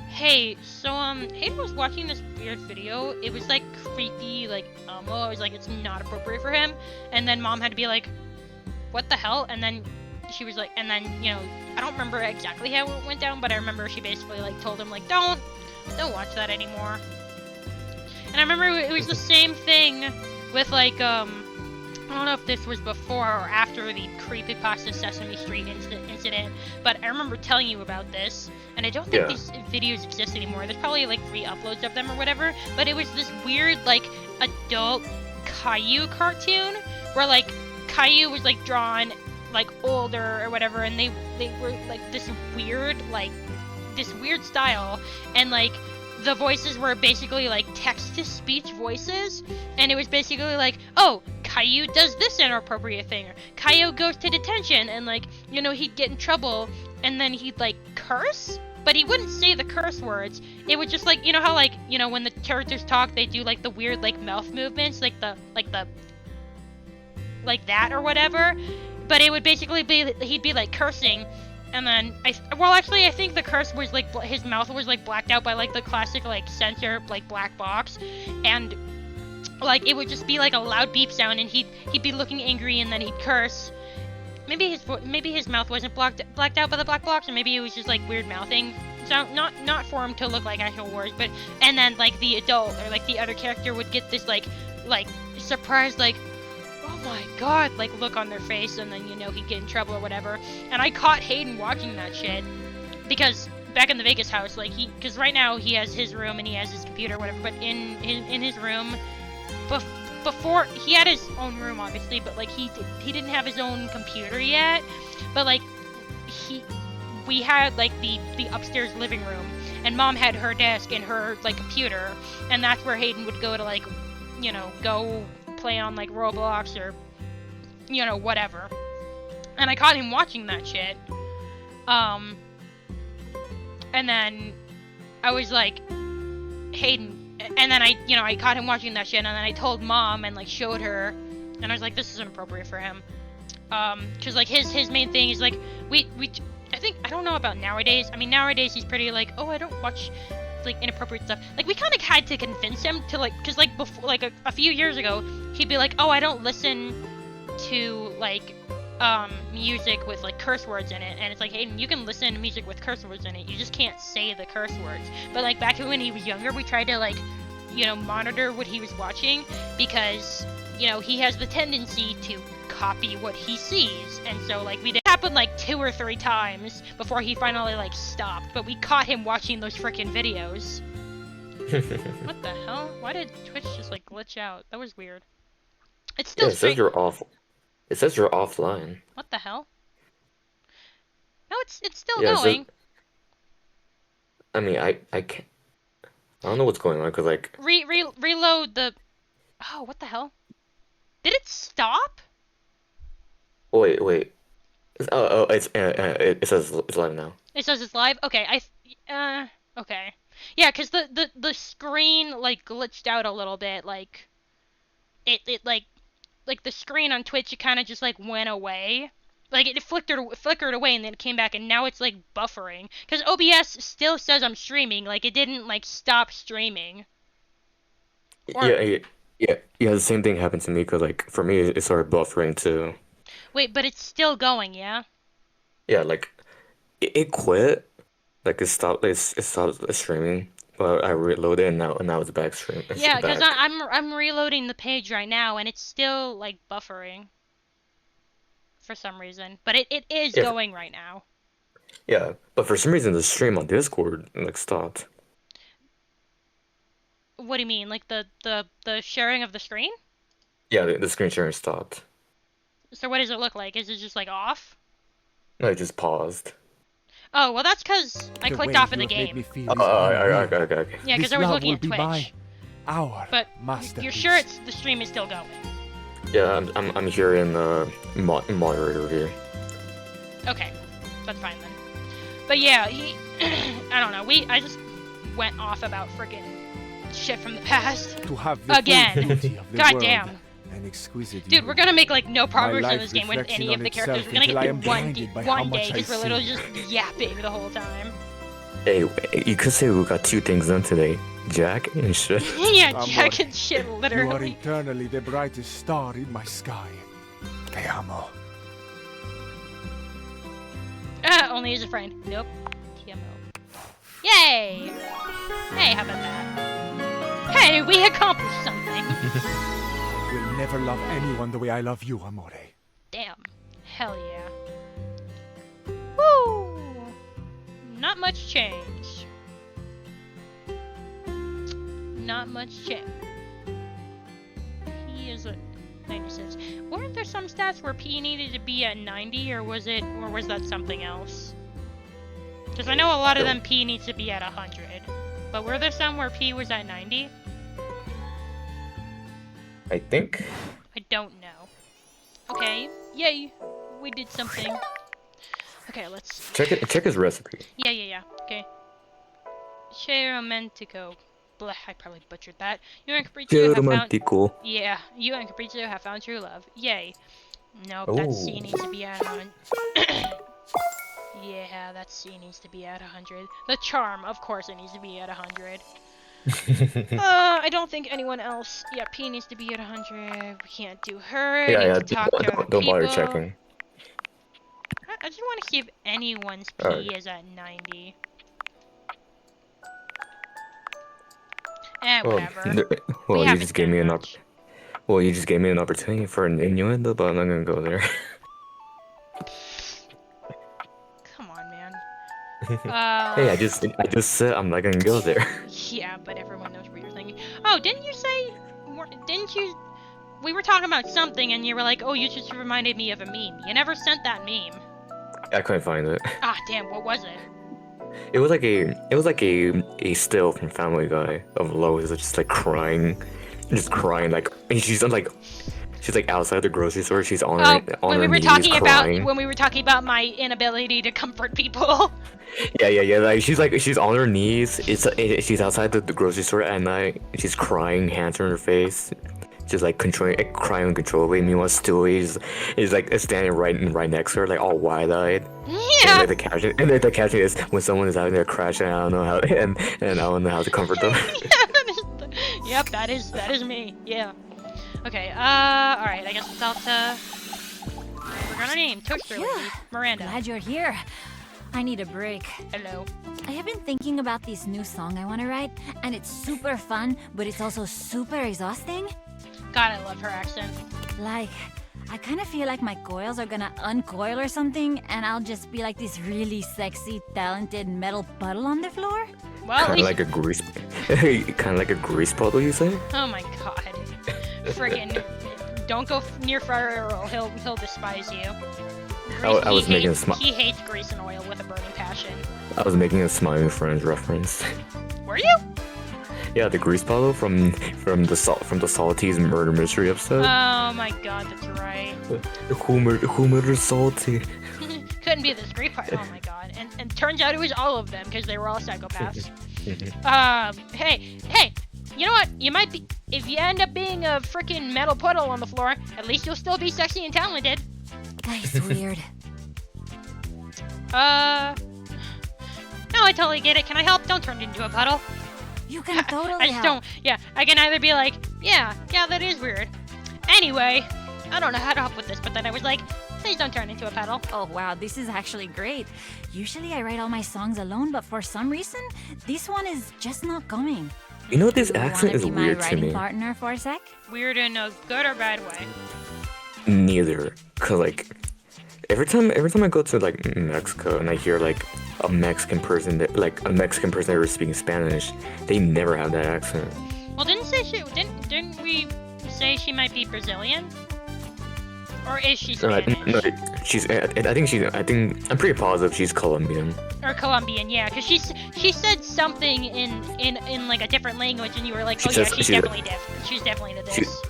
hey, so Hayden was watching this weird video. It was like creepy, like Elmo. I was like, it's not appropriate for him. And then Mom had to be like, what the hell? And then she was like, and then, you know, I don't remember exactly how it went down, but I remember she basically like told him like, don't watch that anymore. And I remember it was the same thing with like I don't know if this was before or after the creepypasta Sesame Street incident, but I remember telling you about this, and I don't think these videos exist anymore. There's probably like re-uploads of them or whatever, but it was this weird like adult Caillou cartoon where like Caillou was like drawn like older or whatever, and they were like this weird style, and like the voices were basically like text-to-speech voices, and it was basically like, oh, Caillou does this inappropriate thing, or Caillou goes to detention, and like, you know, he'd get in trouble, and then he'd like curse, but he wouldn't say the curse words. It would just like, you know how like, you know, when the characters talk, they do like the weird like mouth movements, like that or whatever, but it would basically be, he'd be like cursing. And then, I think the curse was, like, his mouth was, like, blacked out by, like, the classic, like, censor, like, black box. And, like, it would just be, like, a loud beep sound, and he'd be looking angry, and then he'd curse. Maybe his mouth wasn't blacked out by the black box, or maybe it was just, like, weird mouthing. So, not for him to look like actual words, but, and then, like, the adult, or, like, the other character would get this, like, surprised, like, oh my god, like, look on their face, and then, you know, he'd get in trouble or whatever. And I caught Hayden watching that shit, because back in the Vegas house, like, because right now he has his room and he has his computer or whatever, but in his room, before, he had his own room, obviously, but, like, he didn't have his own computer yet, but, like, we had, like, the upstairs living room, and Mom had her desk and her, like, computer, and that's where Hayden would go to, like, you know, go play on like Roblox or, you know, whatever. And I caught him watching that shit. And then I was like, Hayden, and then I caught him watching that shit, and then I told Mom and like showed her, and I was like, this is inappropriate for him. Cause like his main thing is like, I don't know about nowadays. I mean, nowadays he's pretty like, oh, I don't watch like inappropriate stuff. Like, we kind of had to convince him to like, cause like before, like a few years ago, he'd be like, oh, I don't listen to like music with like curse words in it. And it's like, hey, you can listen to music with curse words in it, you just can't say the curse words. But like back when he was younger, we tried to like, you know, monitor what he was watching, because, you know, he has the tendency to copy what he sees. And so like it happened like 2 or 3 times before he finally like stopped, but we caught him watching those freaking videos. What the hell? Why did Twitch just like glitch out? That was weird. It's still it says you're off. It says you're offline. What the hell? No, it's still going. I mean, I can't. I don't know what's going on, because like reload the. Oh, what the hell? Did it stop? Wait. It says it's live now. It says it's live? Okay, okay. Yeah, because the screen, like, glitched out a little bit, like, it like the screen on Twitch, it kind of just, like, went away. Like, it flickered away, and then it came back, and now it's, like, buffering. Because OBS still says I'm streaming, like, it didn't, like, stop streaming. Yeah, the same thing happened to me, because, like, for me, it started buffering, too. Wait, but it's still going, yeah? Yeah, like, it quit. Like, it stopped streaming, but I reloaded, and now it's back streaming. Yeah, because I'm reloading the page right now, and it's still, like, buffering. For some reason. But it is going right now. Yeah, but for some reason, the stream on Discord, like, stopped. What do you mean? Like, the sharing of the screen? Yeah, the screen sharing stopped. So what does it look like? Is it just like off? No, I just paused. Oh, well that's because I The clicked way off of the you have made game. me feel is Okay, unreal. okay. Yeah, because This I was love looking will at be Twitch. our But masterpiece. you're sure the stream is still going? Yeah, I'm here in the moderator view. Okay, that's fine then. But yeah, I don't know. I just went off about freaking shit from the past. To have the full Again. beauty of the God world damn. and exquisite Dude, evil. we're gonna make like no progress My in life this game with reflects any on of the itself characters. We're gonna until I get am through blinded by how one much day I because we're literally see. just yapping the whole time. Hey, you could say we got 2 things done today. Jack and shit. Yeah, Amor, Jack and shit, You are literally. eternally the brightest star in my sky. Te amo. Only as a friend. Nope. TMO. Yay! Hey, how about that? Hey, we accomplished something. I will never love anyone the way I love you, Amore. Damn. Hell yeah. Woo! Not much change. Not much change. He is a 96. Weren't there some stats where P needed to be at 90, or was that something else? Because I know a lot of them P needs to be at 100. But were there some where P was at 90? I think. I don't know. Okay, yay! We did something. Okay, let's... Check his recipe. Yeah. Okay. Che romantico. Blah, I probably butchered that. You and Capriccio have found... Romantico. Yeah, you and Capriccio have found true love. Yay. Nope, that C needs to be at 100. Yeah, that C needs to be at 100. The charm, of course it needs to be at 100. I don't think anyone else... Yeah, P needs to be at 100. We can't do her. Yeah, Need to talk to other don't bother people. checking. I just want to see if anyone's P Alright. is at 90. Well, Whatever. well, you haven't just gave done me an much. Well, you just gave me an opportunity for an innuendo, but I'm not gonna go there. Come on, man. Hey, I just said I'm not gonna go there. Yeah, but everyone knows what you're thinking. Oh, didn't you say... Didn't you... We were talking about something and you were like, oh, you just reminded me of a meme. You never sent that meme. I couldn't find it. Ah, damn, what was it? It was like a still from Family Guy of Lois just like crying, like and she's like outside the grocery store. She's on her when we her were knees talking crying. about when we were talking about my inability to comfort people. Yeah. Like she's on her knees. She's outside the grocery store at night. She's crying, hands on her face, just like crying uncontrollably. Meanwhile, Stewie is like standing right next to her, like all wide-eyed. Yeah. And the caption is when someone is out there crashing, I don't know how and I don't know how to comfort them. Yep, that is me. Yeah. Okay. All right. I guess it's out to. We're gonna name Toaster Lady Miranda. Glad you're here. I need a break. Hello. I have been thinking about this new song I want to write, and it's super fun, but it's also super exhausting. God, I love her accent. Like, I kind of feel like my coils are gonna uncoil or something, and I'll just be like this really sexy, talented metal puddle on the floor. Well, at Kind of least... like a grease, kind of like a grease puddle, you say? Oh my god. Friggin'. Don't go near Fire Earl. He'll despise you. I was making a He hates grease and oil with a burning passion. I was making a Smiling Friends reference. Were you? Yeah, the grease puddle from the Salty's murder mystery episode. Oh my god, that's right. Who murdered Salty? Couldn't be this grease part. Oh my god. And turns out it was all of them because they were all psychopaths. Hey, you know what? You might be, if you end up being a freaking metal puddle on the floor, at least you'll still be sexy and talented. That's weird. No, I totally get it. Can I help? Don't turn into a puddle. You can totally I just help. don't, yeah, I can either be like, yeah, that is weird. Anyway, I don't know how to help with this, but then I was like, please don't turn into a puddle. Oh wow, this is actually great. Usually I write all my songs alone, but for some reason, this one is just not going. You know, this You accent wanna is be my weird to writing me. partner for a sec? Weird in a good or bad way? Neither, cause like every time I go to like Mexico and I hear like a Mexican person that was speaking Spanish, they never have that accent. Well, didn't we say she might be Brazilian? Or is she No, Spanish? I'm pretty positive she's Colombian. Or Colombian, yeah, because she said something in like a different language, and you were like, oh yeah, she's definitely different. She's definitely the this.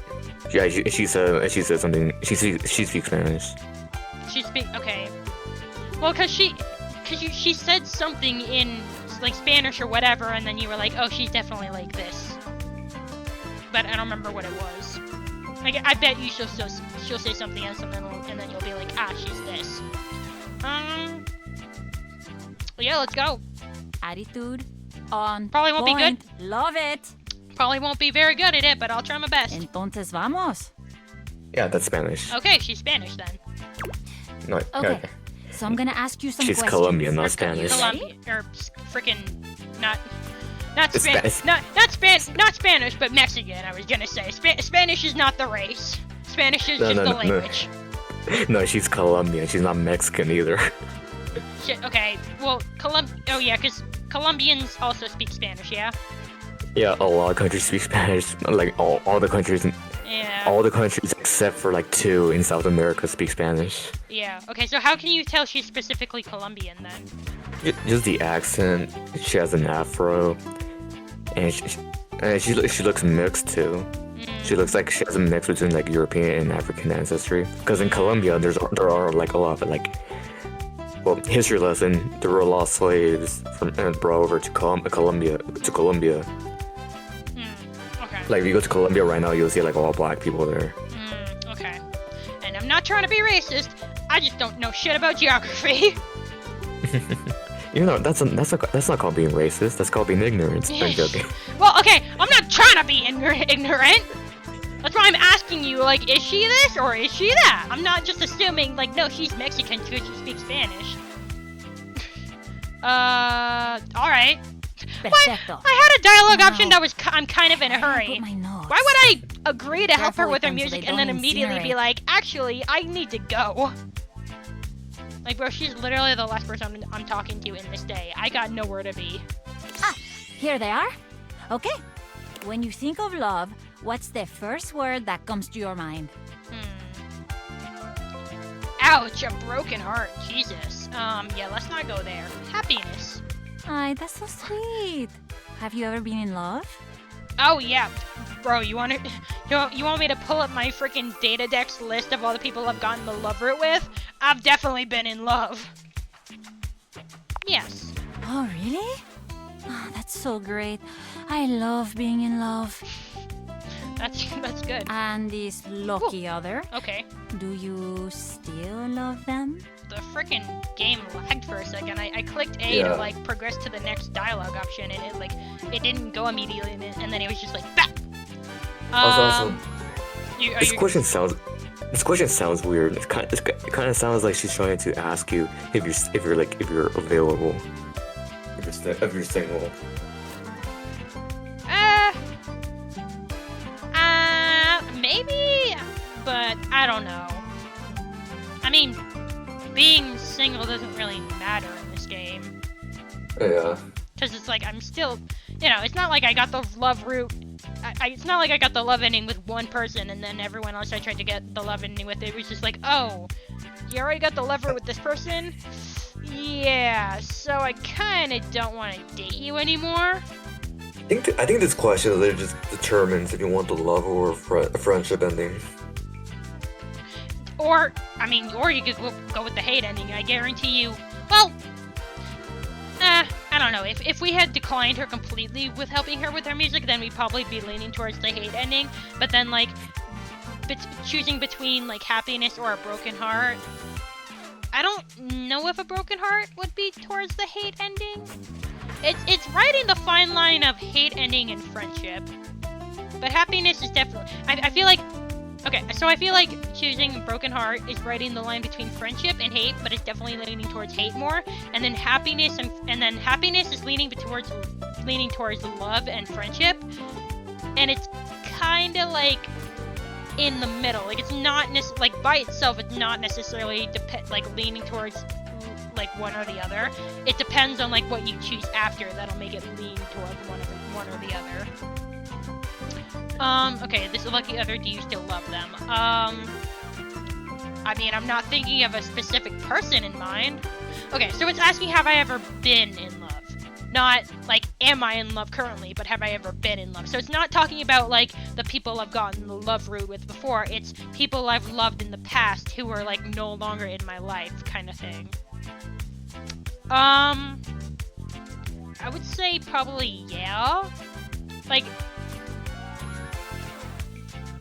Yeah, she said something. She speaks Spanish. Okay. Well, cause she said something in like Spanish or whatever, and then you were like, oh, she's definitely like this. But I don't remember what it was. Like, I bet you she'll say something else, and then you'll be like, ah, she's this. Yeah, let's go. Attitude on Probably won't point. be good. Love it. Probably won't be very good at it, but I'll try my best. Entonces vamos. Yeah, that's Spanish. Okay, she's Spanish then. No, Okay. So I'm gonna ask you some she's questions. Colombian, not Spanish. Colombian, or freaking not Spanish. not Spanish, but Mexican. I was gonna say Spanish is not the race. Spanish is just the language. No, she's Colombian. She's not Mexican either. Shit. Okay. Well, oh yeah, because Colombians also speak Spanish. Yeah. Yeah, a lot of countries speak Spanish. Like all the countries. Yeah. All the countries except for like 2 in South America speak Spanish. Yeah. Okay. So how can you tell she's specifically Colombian then? Just the accent. She has an afro, and she looks mixed too. She looks like she has a mix between like European and African ancestry. Because in Colombia, there are like a lot of like, well, history lesson. There were a lot of slaves from brought over to Colombia. Okay. Like if you go to Colombia right now, you'll see like all black people there. Okay. And I'm not trying to be racist. I just don't know shit about geography. You know, that's not called being racist. That's called being ignorant. I'm joking. Well, okay, I'm not trying to be ignorant. That's why I'm asking you, like, is she this or is she that? I'm not just assuming, like, no, she's Mexican because she speaks Spanish. Alright. Perfecto. I had a dialogue option that was I'm kind of in a hurry. Put my notes. Why would I agree to help her Carefully, with her friends, so music they and then don't immediately be incinerate. like, actually, I need to go? Like, bro, she's literally the last person I'm talking to in this day. I got nowhere to be. Ah, here they are. Okay. When you think of love, what's the first word that comes to your mind? Ouch, a broken heart. Jesus. Yeah, let's not go there. Happiness. Ay, that's so sweet. Have you ever been in love? Oh yeah, bro. You want me to pull up my freaking Datadex list of all the people I've gotten the love route with? I've definitely been in love. Yes. Oh, really? Oh, that's so great. I love being in love. That's good. And this lucky other, Okay. do you still love them? The freaking game lagged for a second. I clicked A to Yeah. like progress to the next dialogue option, and it didn't go immediately, and then it was just like BAP! Also, This you question sounds weird. It kind of sounds like she's trying to ask you if you're available, if you're single. Maybe, but I don't know. I mean, being single doesn't really matter in this game. Yeah. Because it's like, I'm still, it's not like I got the love route. It's not like I got the love ending with one person and then everyone else I tried to get the love ending with, it was just like, oh, you already got the love route with this person? Yeah, so I kind of don't want to date you anymore. I think this question literally just determines if you want the love or a friendship ending. Or you could go with the hate ending. I guarantee you. Well, I don't know. If we had declined her completely with helping her with her music, then we'd probably be leaning towards the hate ending. But then, like, choosing between, like, happiness or a broken heart, I don't know if a broken heart would be towards the hate ending. It's right in the fine line of hate ending and friendship. But happiness is definitely... I feel like... Okay, so I feel like choosing Broken Heart is right in the line between friendship and hate, but it's definitely leaning towards hate more. And then happiness is leaning towards love and friendship. And it's kind of like in the middle. Like, it's not like by itself, it's not necessarily leaning towards like one or the other. It depends on like what you choose after that'll make it lean towards one or the other. Okay, this lucky other, do you still love them? I mean, I'm not thinking of a specific person in mind. Okay, so it's asking, have I ever been in love? Not, like, am I in love currently, but have I ever been in love? So it's not talking about, like, the people I've gotten the love route with before. It's people I've loved in the past who are, like, no longer in my life, kind of thing. I would say probably yeah. Like,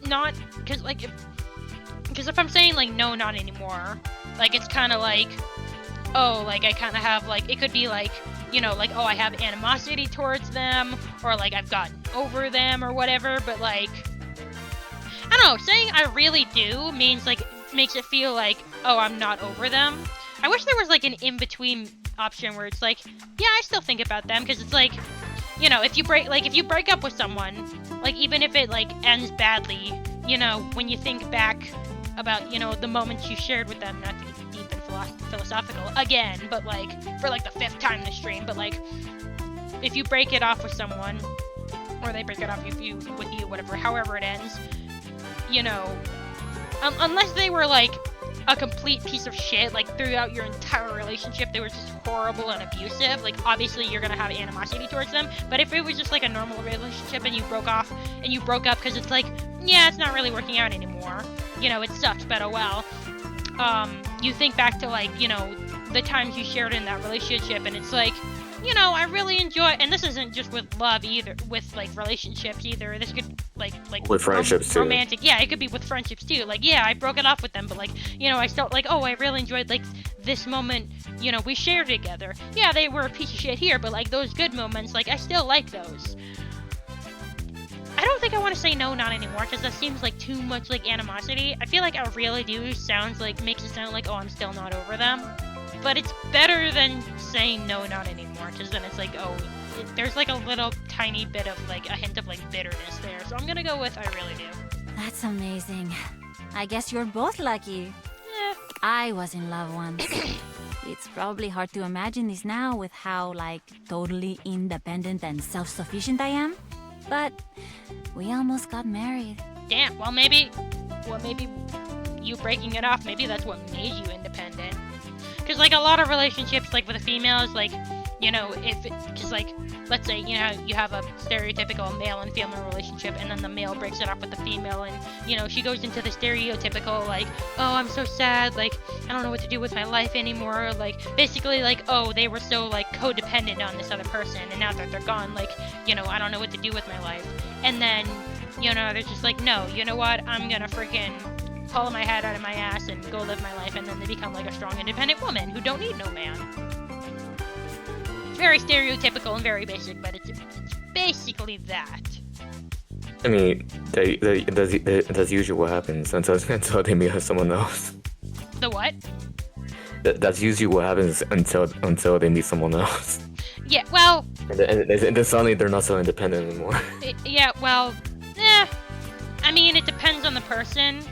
not, because if I'm saying, like, no, not anymore, like, it's kind of like, oh, like, I kind of have, like, it could be, like, you know, like, oh, I have animosity towards them, or, like, I've gotten over them, or whatever, but, like, I don't know, saying I really do means, like, makes it feel like, oh, I'm not over them. I wish there was, like, an in-between option where it's like, yeah, I still think about them, because it's like, you know, if you break up with someone, like, even if it, like, ends badly, you know, when you think back about, you know, the moments you shared with them, not to get deep and philosophical again, but, like, for, like, the 5th time this stream, but, like, if you break it off with someone, or they break it off with you, whatever, however it ends, you know, unless they were, like, a complete piece of shit, like, throughout your entire relationship, they were just horrible and abusive, like, obviously you're gonna have animosity towards them, but if it was just, like, a normal relationship and you broke up because it's like, yeah, it's not really working out anymore, you know, it sucked, but oh well, you think back to, like, you know, the times you shared in that relationship, and it's like, you know, I really enjoy, and this isn't just with love either, with, like, relationships either, this could, like with friendships too. Romantic, yeah, it could be with friendships too, like, yeah, I broke it off with them, but, like, you know, I still, like, oh, I really enjoyed, like, this moment, you know, we shared together, yeah, they were a piece of shit here, but, like, those good moments, like, I still like those. I don't think I want to say no, not anymore, because that seems like too much, like, animosity. I feel like I really do makes it sound like, oh, I'm still not over them. But it's better than saying no, not anymore, because then it's like, oh, there's, like, a little tiny bit of, like, a hint of, like, bitterness there. So I'm gonna go with I really do. That's amazing. I guess you're both lucky. I was in love once. It's probably hard to imagine this now with how, like, totally independent and self-sufficient I am. But we almost got married. Damn, well, maybe you breaking it off, maybe that's what made you independent. Because, like, a lot of relationships, like, with the females, like, you know, because, like, let's say, you know, you have a stereotypical male and female relationship, and then the male breaks it off with the female, and, you know, she goes into the stereotypical, like, oh, I'm so sad, like, I don't know what to do with my life anymore, like, basically, like, oh, they were so, like, codependent on this other person, and now that they're gone, like, you know, I don't know what to do with my life. And then, you know, they're just like, no, you know what, I'm gonna freaking pull my head out of my ass and go live my life, and then they become, like, a strong, independent woman who don't need no man. It's very stereotypical and very basic, but it's basically that. I mean, that's usually what happens until they meet someone else. The what? That's usually what happens until they meet someone else. Yeah, well... And then suddenly they're not so independent anymore. Yeah, well, I mean, it depends on the person.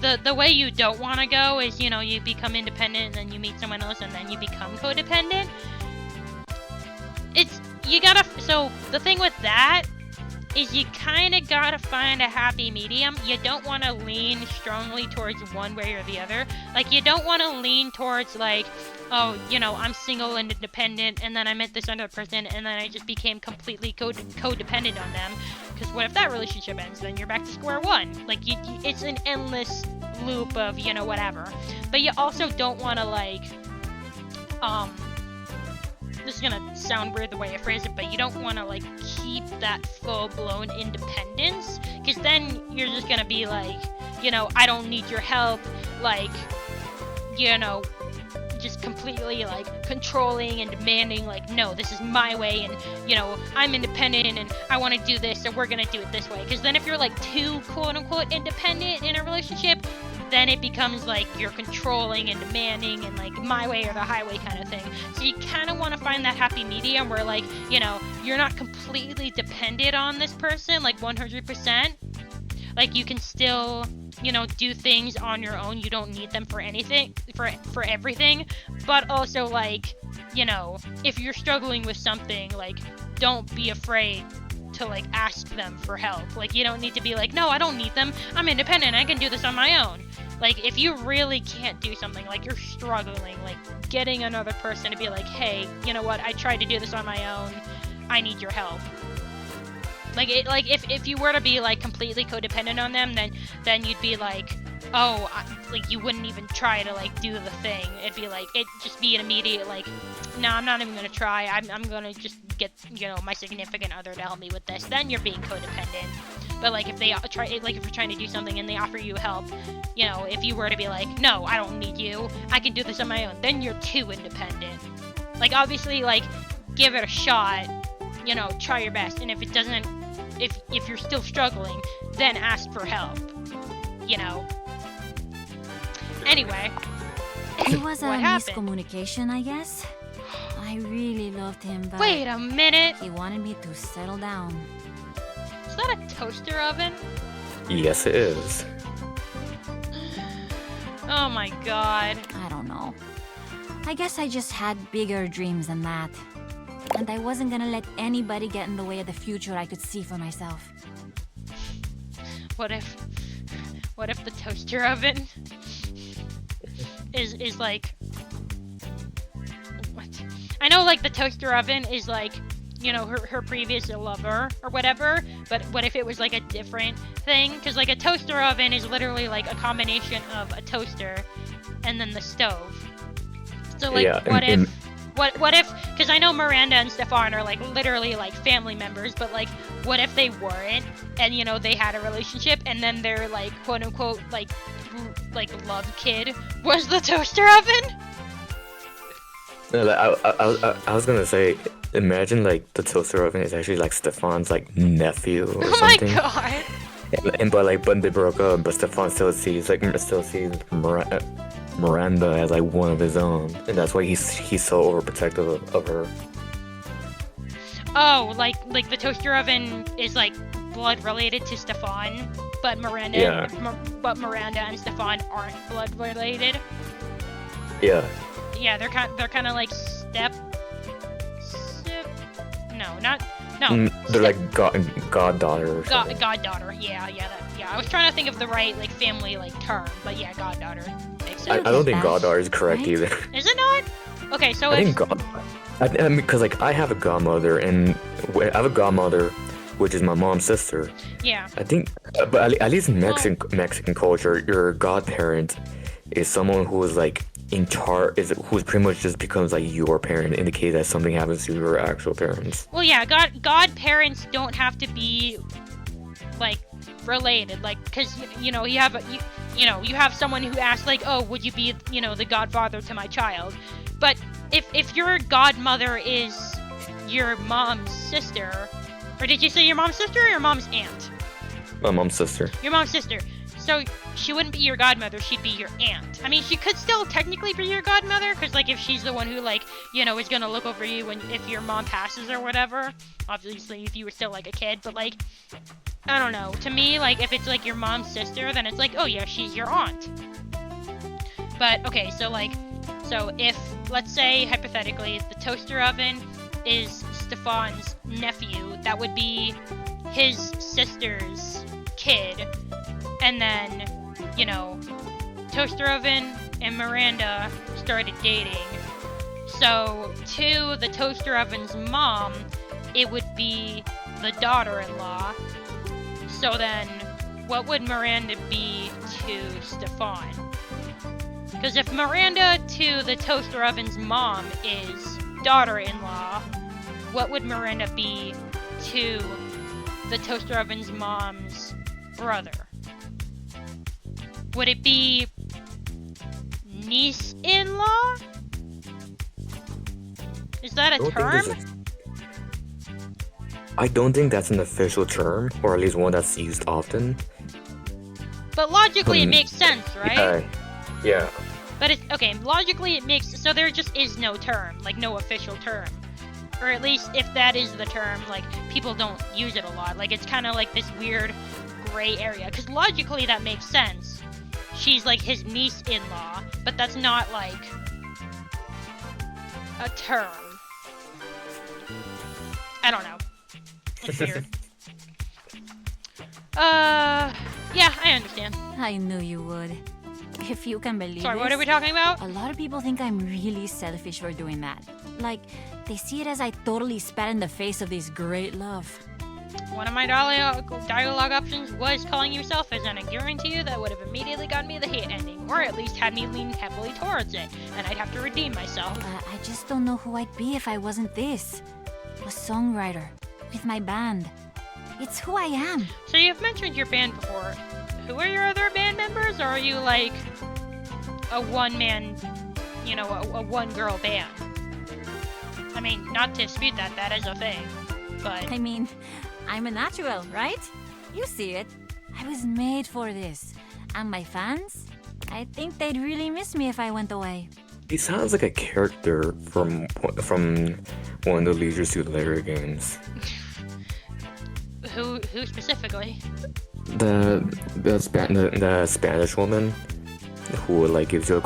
The way you don't want to go is, you know, you become independent and then you meet someone else and then you become codependent. So the thing with that is you kind of gotta find a happy medium. You don't want to lean strongly towards one way or the other. Like, you don't want to lean towards, like, oh, you know, I'm single and independent, and then I met this other person, and then I just became completely codependent on them. Because what if that relationship ends? Then you're back to square one. Like, it's an endless loop of, you know, whatever. But you also don't want to, like, this is gonna sound weird the way I phrase it, but you don't want to, like, keep that full-blown independence, because then you're just gonna be like, you know, I don't need your help, like, you know, just completely, like, controlling and demanding, like, no, this is my way, and, you know, I'm independent, and I want to do this, so we're gonna do it this way. Because then if you're, like, too quote-unquote independent in a relationship, then it becomes, like, you're controlling and demanding and, like, my way or the highway kind of thing. So you kind of want to find that happy medium where, like, you know, you're not completely dependent on this person, like, 100%. Like, you can still, you know, do things on your own. You don't need them for anything, for everything. But also, like, you know, if you're struggling with something, like, don't be afraid to, like, ask them for help. Like, you don't need to be like, no, I don't need them. I'm independent. I can do this on my own. Like, if you really can't do something, like you're struggling, like getting another person to be like, hey, you know what, I tried to do this on my own, I need your help. Like, if you were to be like completely codependent on them, then you'd be like, oh, like you wouldn't even try to like do the thing. It'd be like, it'd just be an immediate like, no, I'm not even gonna try. I'm gonna just get, you know, my significant other to help me with this. Then you're being codependent. But like if they try, like if you're trying to do something and they offer you help, you know, if you were to be like, no, I don't need you, I can do this on my own, then you're too independent. Like obviously, like give it a shot, you know, try your best, and if it doesn't, if you're still struggling, then ask for help, you know. Anyway, It was a what happened? miscommunication, I guess. I really loved him, but Wait a minute, he wanted me to settle down. is that a toaster oven? Yes, it is. Oh my god. I don't know. I guess I just had bigger dreams than that. And I wasn't gonna let anybody get in the way of the future I could see for myself. What if the toaster oven is like, what? I know like the toaster oven is like, you know, her previous lover or whatever, but what if it was like a different thing? Because like a toaster oven is literally like a combination of a toaster and then the stove. So like, Yeah, what if, because I know Miranda and Stefan are like literally like family members, but like what if they weren't, and you know they had a relationship, and then their like quote unquote like love kid was the toaster oven? No, like, I was gonna say, imagine like the toaster oven is actually like Stefan's like nephew or Oh my something. god. But they broke up, but Stefan still sees Miranda as like one of his own, and that's why he's so overprotective of her. Oh, like the toaster oven is like blood related to Stefan, but Miranda and Stefan aren't blood related. Yeah. Yeah, they're kind of like They're like goddaughter. Or something. goddaughter. Yeah. I was trying to think of the right like family like term, but yeah, goddaughter makes I sense. don't think That, goddaughter is correct right? either. Is it not? Okay, so I if think I mean, because like I have a godmother, and I have a godmother, which is my mom's sister. yeah. I think, but at least in Mexican culture, your godparent is someone who is like in charge, who's pretty much just becomes like your parent in the case that something happens to your actual parents. Well, yeah, godparents don't have to be like related, like, because you know you have someone who asks like, oh, would you be, you know, the godfather to my child? But if your godmother is your mom's sister, or did you say your mom's sister or your mom's aunt? My mom's sister. Your mom's sister. So she wouldn't be your godmother, she'd be your aunt. I mean, she could still technically be your godmother, because like if she's the one who like, you know, is gonna look over you if your mom passes or whatever. Obviously, if you were still like a kid, but like, I don't know. To me, like if it's like your mom's sister, then it's like, oh yeah, she's your aunt. But okay, so if, let's say hypothetically, the toaster oven is Stefan's nephew, that would be his sister's kid. And then, you know, Toaster Oven and Miranda started dating. So, to the Toaster Oven's mom, it would be the daughter-in-law. So then, what would Miranda be to Stefan? Because if Miranda to the Toaster Oven's mom is daughter-in-law, what would Miranda be to the Toaster Oven's mom's brother? Would it be niece-in-law? Is that a term? I don't think that's an official term, or at least one that's used often. But logically it makes sense, right? Yeah. But it's, okay, logically it makes, so there just is no term, like no official term. Or at least if that is the term, like people don't use it a lot. Like it's kind of like this weird gray area. Because logically that makes sense. She's like his niece-in-law, but that's not like a term. I don't know. It's weird. Yeah, I understand. I knew you would. If you can believe Sorry, what this, are we talking about? a lot of people think I'm really selfish for doing that. Like, they see it as I totally spat in the face of this great love. One of my dialogue options was calling you selfish, and I guarantee you that would have immediately gotten me the hate ending, or at least had me lean heavily towards it, and I'd have to redeem myself. I just don't know who I'd be if I wasn't this. A songwriter, with my band. It's who I am. So you've mentioned your band before. Who are your other band members, or are you like a one-man, you know, a one-girl band? I mean, not to dispute that, that is a thing, but... I mean, I'm a natural, right? You see it. I was made for this. And my fans? I think they'd really miss me if I went away. He sounds like a character from one of the Leisure Suit Larry games. Who specifically? The Spanish woman who like gives you a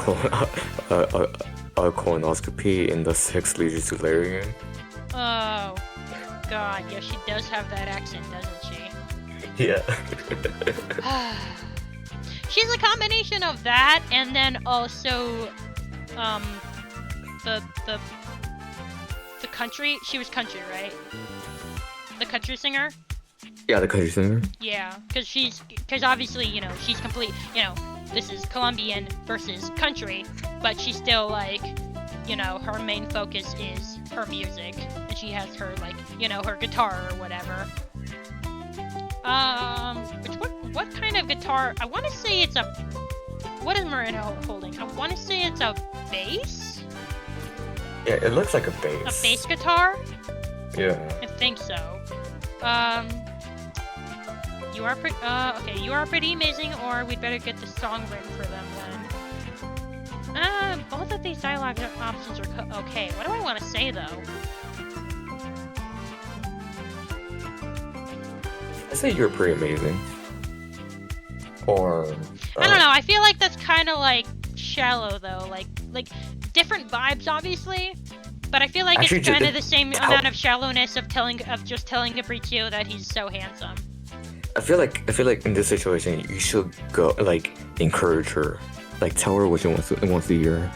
colonoscopy in the 6th Leisure Suit Larry game. Oh, God, yeah, she does have that accent, doesn't she? Yeah. She's a combination of that, and then also, the country. She was country, right? The country singer. Yeah, the country singer. Yeah, because obviously, you know, she's complete. You know, this is Colombian versus country, but she's still like, you know, her main focus is her music, and she has her like, you know, her guitar or whatever. What kind of guitar? I want to say it's a. What is Moreno holding? I want to say it's a bass. Yeah, it looks like a bass. A bass guitar? Yeah. I think so. You are pretty. Okay, you are pretty amazing, or we'd better get the song written for them then. Both of these dialogue options are okay. What do I want to say though? I say you're pretty amazing. Or I don't know. I feel like that's kind of like shallow though. Like different vibes, obviously. But I feel like actually, it's kind of the same amount of shallowness of just telling Fabrizio that he's so handsome. I feel like in this situation you should go like encourage her, like tell her what she wants to hear.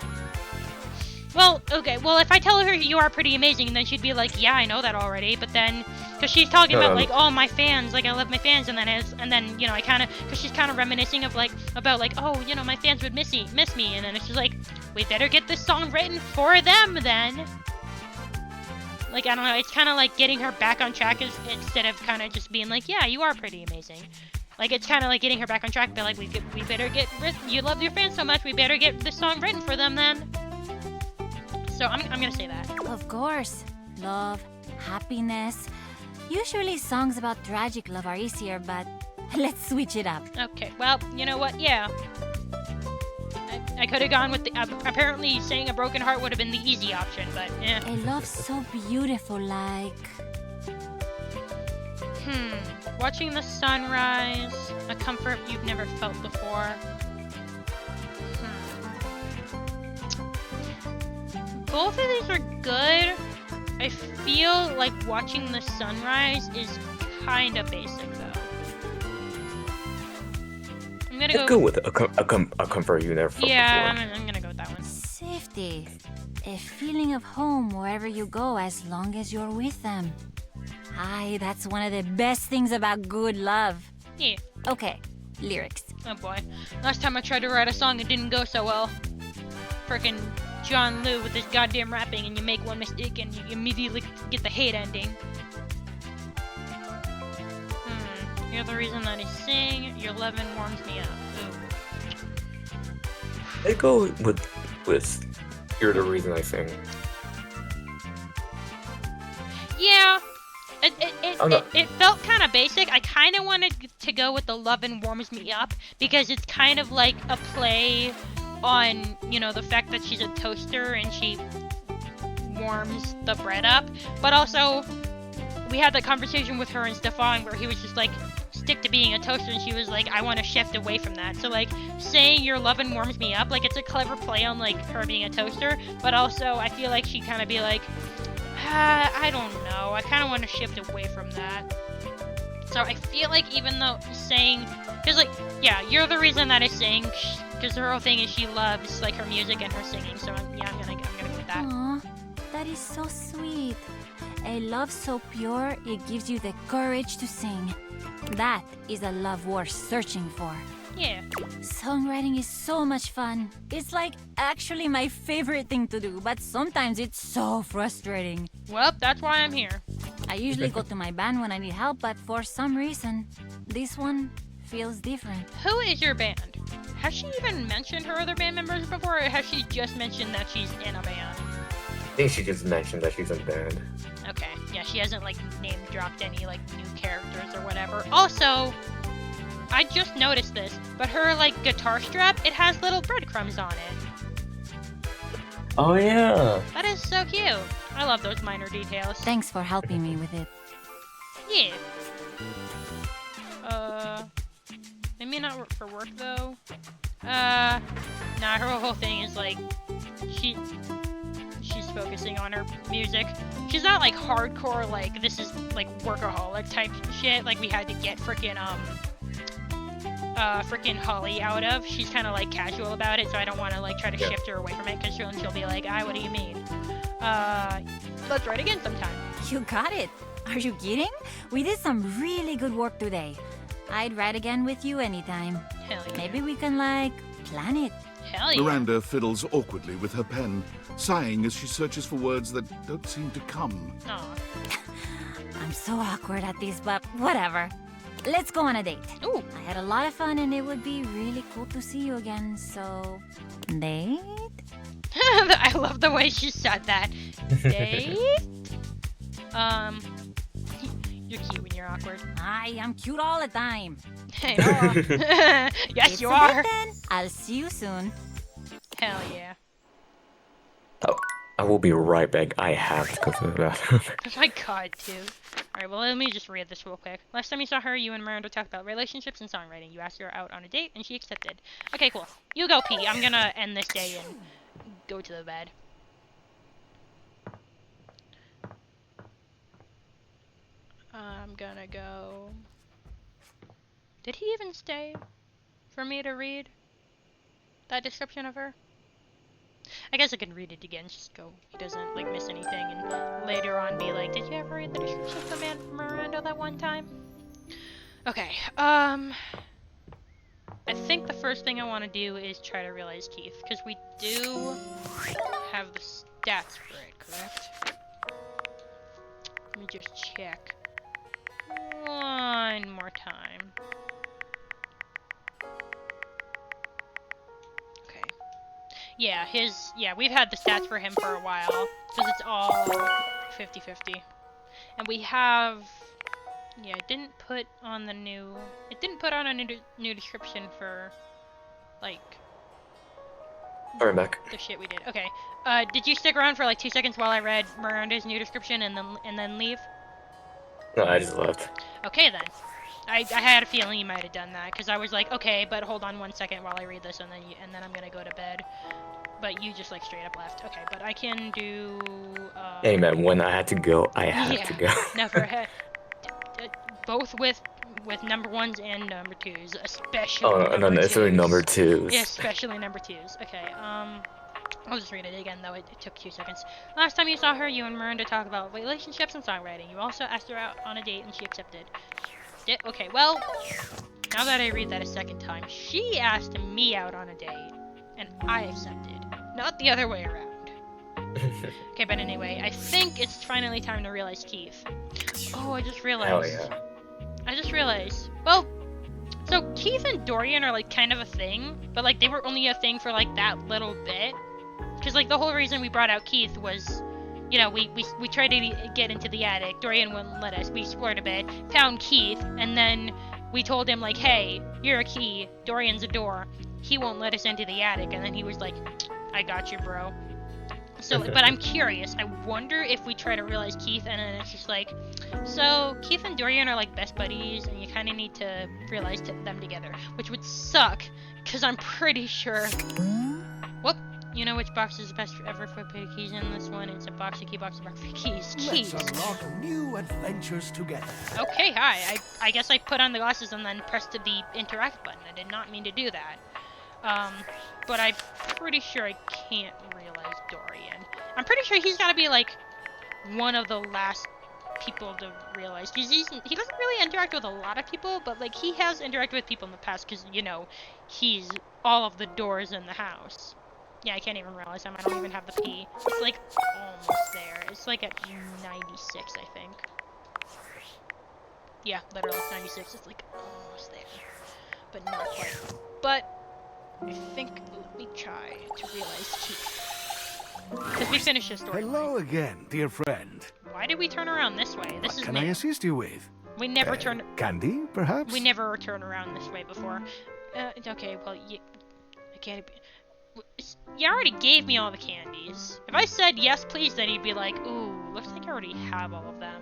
Well, okay. Well, if I tell her you are pretty amazing, then she'd be like, "Yeah, I know that already." But then, because she's talking about like, "Oh, my fans, like I love my fans," and then you know, because she's kind of reminiscing of about "Oh, you know, my fans would miss me," and then it's just like, we better get this song written for them then. Like, I don't know. It's kind of like getting her back on track instead of kind of just being like, "Yeah, you are pretty amazing." Like, it's kind of like getting her back on track. But like, we better get you love your fans so much, we better get this song written for them then. So I'm gonna say that. Of course. Love, happiness. Usually songs about tragic love are easier, but let's switch it up. Okay, well, you know what? Yeah. I could have gone with the... apparently saying a broken heart would have been the easy option, but yeah. A love so beautiful, like... Watching the sunrise. A comfort you've never felt before. Both of these are good. I feel like watching the sunrise is kind of basic, though. I'm gonna go with a comfort you never felt before. I'm gonna go with that one. Safety. A feeling of home wherever you go as long as you're with them. Aye, that's one of the best things about good love. Yeah. Okay, lyrics. Oh boy. Last time I tried to write a song, it didn't go so well. Frickin' John Liu with his goddamn rapping, and you make one mistake and you immediately get the hate ending. You're the reason that I sing, your lovin' warms me up. Ooh. I go with you're the reason I sing. Yeah. It felt kind of basic. I kind of wanted to go with the lovin' warms me up, because it's kind of like a play on, you know, the fact that she's a toaster and she warms the bread up. But also, we had that conversation with her and Stefan where he was just like, stick to being a toaster, and she was like, I want to shift away from that. So like, saying your lovin' warms me up, like, it's a clever play on like her being a toaster, but also I feel like she'd kind of be like, I don't know, I kind of want to shift away from that. So I feel like even though saying, because like, yeah, you're the reason that I sing, because her whole thing is she loves like her music and her singing. So yeah, I'm gonna go with that. Aw, that is so sweet. A love so pure, it gives you the courage to sing. That is a love worth searching for. Yeah. Songwriting is so much fun. It's like actually my favorite thing to do, but sometimes it's so frustrating. Well, that's why I'm here. I usually go to my band when I need help, but for some reason, this one feels different. Who is your band? Has she even mentioned her other band members before, or has she just mentioned that she's in a band? I think she just mentioned that she's in a band. Okay, yeah, she hasn't like name dropped any like new characters or whatever. Also, I just noticed this, but her like guitar strap, it has little breadcrumbs on it. Oh yeah. That is so cute. I love those minor details. Thanks for helping me with it. Yeah. Maybe not for work though. Nah, her whole thing is like, she's focusing on her music. She's not like hardcore, like this is like workaholic type shit, like we had to get frickin' Holly out of. She's kind of like casual about it, so I don't want to like try to shift her away from it, because she'll be like, what do you mean? Let's write again sometime. You got it. Are you kidding? We did some really good work today. I'd write again with you anytime. Hell yeah. Maybe we can like plan it. Hell yeah. Miranda fiddles awkwardly with her pen, sighing as she searches for words that don't seem to come. Aw. I'm so awkward at this, but whatever. Let's go on a date. Ooh. I had a lot of fun and it would be really cool to see you again, so... Date? I love the way she said that. Date? You're cute when you're awkward. I am cute all the time. I know. Yes, It's you a are. date then. I'll see you soon. Hell yeah. Oh, I will be right back. I have to go to the bathroom. Oh my god, dude. Alright, well, let me just read this real quick. Last time you saw her, you and Miranda talked about relationships and songwriting. You asked her out on a date, and she accepted. Okay, cool. You go pee. I'm gonna end this day and go to the bed. I'm gonna go... Did he even stay for me to read that description of her? I guess I can read it again, just go, he doesn't like miss anything, and later on be like, did you ever read the description of the man from Miranda that one time? Okay, I think the first thing I want to do is try to realize Keith, because we do have the stats for it, correct? Let me just check one more time. Yeah, we've had the stats for him for a while, because it's all 50-50. And we have, yeah, it didn't put on a new description for, like, Alright, back. the shit we did. Okay, did you stick around for like 2 seconds while I read Miranda's new description and then leave? No, I just left. Okay then. I had a feeling you might have done that, because I was like, okay, but hold on 1 second while I read this, and then I'm gonna go to bed. But you just like straight up left. Okay, but I can do. Hey man, when I had to go, I had to go. Never. Both with number ones and number twos, especially. Oh, no, especially number twos. Yeah, especially number twos. Okay. I'll just read it again, though it took 2 seconds. Last time you saw her, you and Miranda talked about relationships and songwriting. You also asked her out on a date, and she accepted. Okay, well, now that I read that a second time, she asked me out on a date, and I accepted, not the other way around. Okay, but anyway, I think it's finally time to realize Keith. Oh, I just realized. Hell yeah. I just realized. Well, so Keith and Dorian are like kind of a thing, but like they were only a thing for like that little bit. Because like the whole reason we brought out Keith was, you know, we tried to get into the attic. Dorian wouldn't let us. We explored a bit, found Keith, and then we told him like, hey, you're a key, Dorian's a door. He won't let us into the attic, and then he was like, I got you, bro. So, but I'm curious. I wonder if we try to realize Keith, and then it's just like, so Keith and Dorian are like best buddies, and you kind of need to realize them together, which would suck, because I'm pretty sure. Whoop. You know which box is the best ever for keys in this one? It's a box of box of keys. Let's unlock new adventures together. Okay, hi. I guess I put on the glasses and then pressed the interact button. I did not mean to do that. But I'm pretty sure I can't realize Dorian. I'm pretty sure he's gotta be like one of the last people to realize. He doesn't really interact with a lot of people, but like he has interacted with people in the past because, you know, he's all of the doors in the house. Yeah, I can't even realize him. I don't even have the P. It's like almost there. It's like at 96, I think. Yeah, literally 96. It's like almost there. But not quite. But I think, let me try to realize Keith. Because we finished this story. Hello again, dear friend. Why did we turn around this way? This What is can new. I assist you with? We never turned. Candy, perhaps? We never turned around this way before. Okay, well, I can't. You already gave me all the candies. If I said yes, please, then he'd be like, ooh, looks like I already have all of them.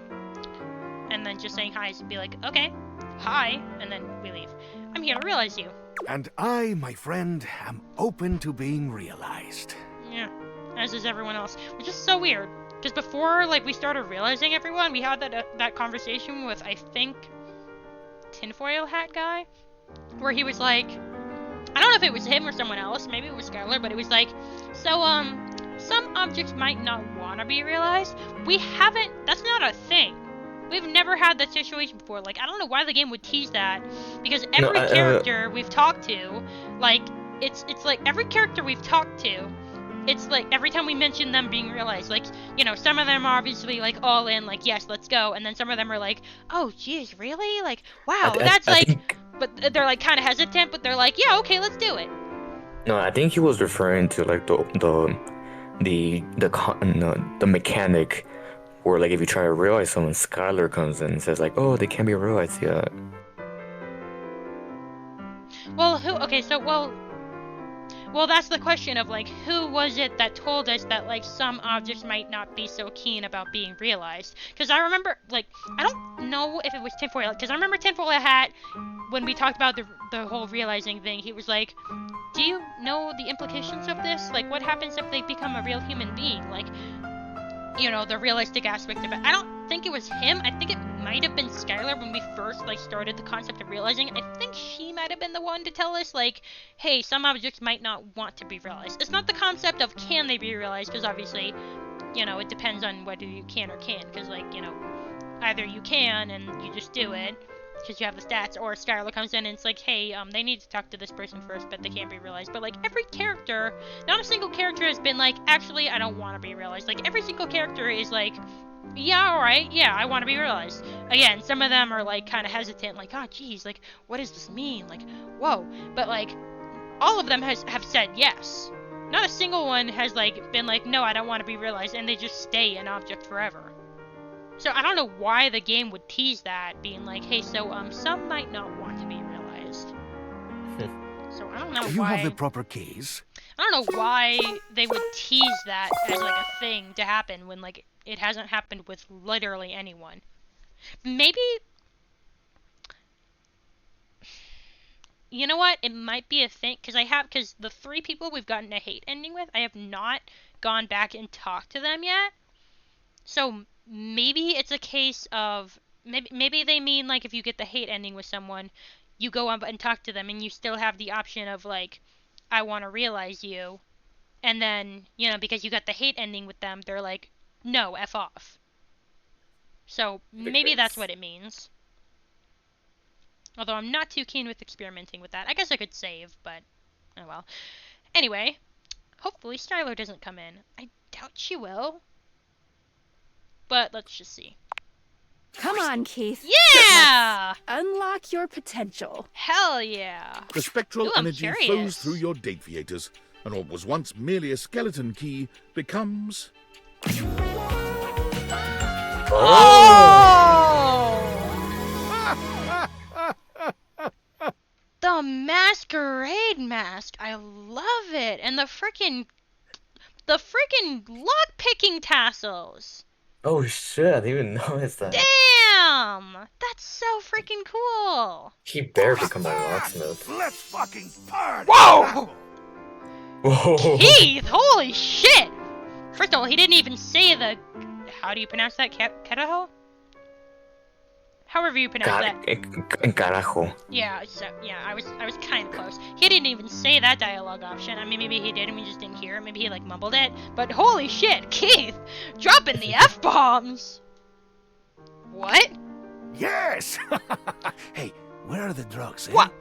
And then just saying hi would be like, okay, hi, and then we leave. I'm here to realize you. And I, my friend, am open to being realized. Yeah, as is everyone else, which is so weird. Because before, like, we started realizing everyone, we had that conversation with, I think, Tinfoil Hat guy, where he was like, I don't know if it was him or someone else, maybe it was Skylar, but it was like, so, some objects might not want to be realized. That's not a thing. We've never had that situation before. Like, I don't know why the game would tease that, because every character we've talked to, like, it's like, every character we've talked to, it's like, every time we mention them being realized, like, you know, some of them are obviously, like, all in, like, yes, let's go, and then some of them are like, oh, geez, really? Like, wow, but they're, like, kind of hesitant, but they're like, yeah, okay, let's do it. No, I think he was referring to, like, the mechanic where, like, if you try to realize someone, Skylar comes in and says, like, oh, they can't be realized yet. Well, well, that's the question of, like, who was it that told us that, like, some objects might not be so keen about being realized? Because I remember, like, I don't know if it was Tinfoil, because I remember Tinfoil Hat, when we talked about the whole realizing thing, he was like, do you know the implications of this? Like, what happens if they become a real human being? Like, you know, the realistic aspect of it. I don't think it was him. I think it might have been Skylar when we first, like, started the concept of realizing. I think she might have been the one to tell us, like, hey, some objects might not want to be realized. It's not the concept of can they be realized, because obviously, you know, it depends on whether you can or can't, because, like, you know, either you can and you just do it, because you have the stats, or Skylar comes in and it's like, hey, they need to talk to this person first, but they can't be realized. But, like, every character, not a single character has been like, actually, I don't want to be realized. Like, every single character is like, yeah, alright, yeah, I want to be realized. Again, some of them are, like, kind of hesitant, like, oh, geez, like, what does this mean? Like, whoa. But, like, all of them have said yes. Not a single one has, like, been like, no, I don't want to be realized, and they just stay an object forever. So I don't know why the game would tease that, being like, hey, so, some might not want to be realized. So I don't know why... Do you have the proper keys? I don't know why they would tease that as, like, a thing to happen when, like, it hasn't happened with literally anyone. Maybe... You know what? It might be a thing, because the 3 people we've gotten a hate ending with, I have not gone back and talked to them yet. So maybe it's a case of, maybe they mean, like, if you get the hate ending with someone, you go up and talk to them, and you still have the option of, like, I want to realize you, and then, you know, because you got the hate ending with them, they're like, no, F off. So maybe that's what it means. Although I'm not too keen with experimenting with that. I guess I could save, but oh well. Anyway, hopefully Skylar doesn't come in. I doubt she will. But let's just see. Come on, Keith. Yeah! Let's unlock your potential. Hell yeah. The spectral Ooh, I'm energy curious. flows through your Dateviators, and what was once merely a skeleton key becomes... The masquerade mask. I love it. And the freaking lock-picking tassels. Oh shit, I didn't even notice that. Damn! That's so freaking cool. He better become a locksmith. Let's fucking party! Whoa! Whoa! Keith, holy shit! First of all, he didn't even say the... How do you pronounce that? Kedaho? However you pronounce that. Carajo. Yeah, so yeah, I was kind of close. He didn't even say that dialogue option. I mean, maybe he did and we just didn't hear it. Maybe he like mumbled it. But holy shit, Keith, dropping the f-bombs. What? Yes. Hey, where are the drugs? Eh? What?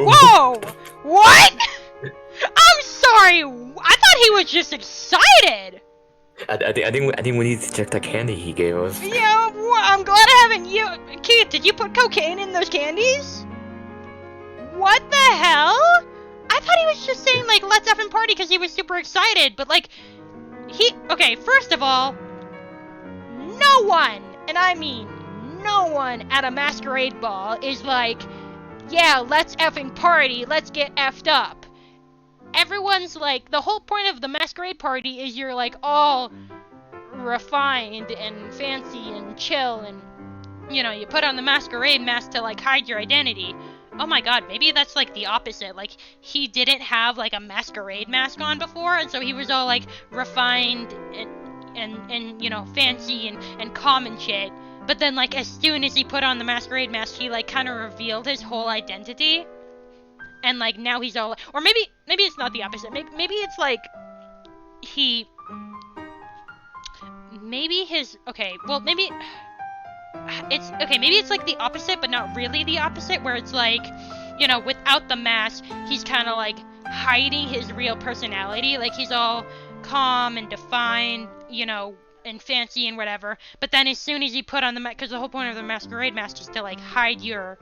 Whoa! What? I'm sorry. I thought he was just excited. I think we need to check that candy he gave us. Yeah, I'm glad I haven't you. Keith, did you put cocaine in those candies? What the hell? I thought he was just saying like let's effing party because he was super excited, but like okay, first of all, no one, and I mean no one at a masquerade ball is like, yeah, let's effing party, let's get effed up. Everyone's like, the whole point of the masquerade party is you're like all refined and fancy and chill and, you know, you put on the masquerade mask to like hide your identity. Oh my god, maybe that's like the opposite. Like, he didn't have like a masquerade mask on before, and so he was all like refined and you know, fancy and calm and shit. But then like as soon as he put on the masquerade mask, he like kind of revealed his whole identity. And like now he's all, or maybe it's not the opposite. Maybe it's like maybe it's like the opposite, but not really the opposite, where it's like, you know, without the mask, he's kind of like hiding his real personality. Like he's all calm and defined, you know, and fancy and whatever. But then as soon as he put on the mask, because the whole point of the masquerade mask is to like hide your,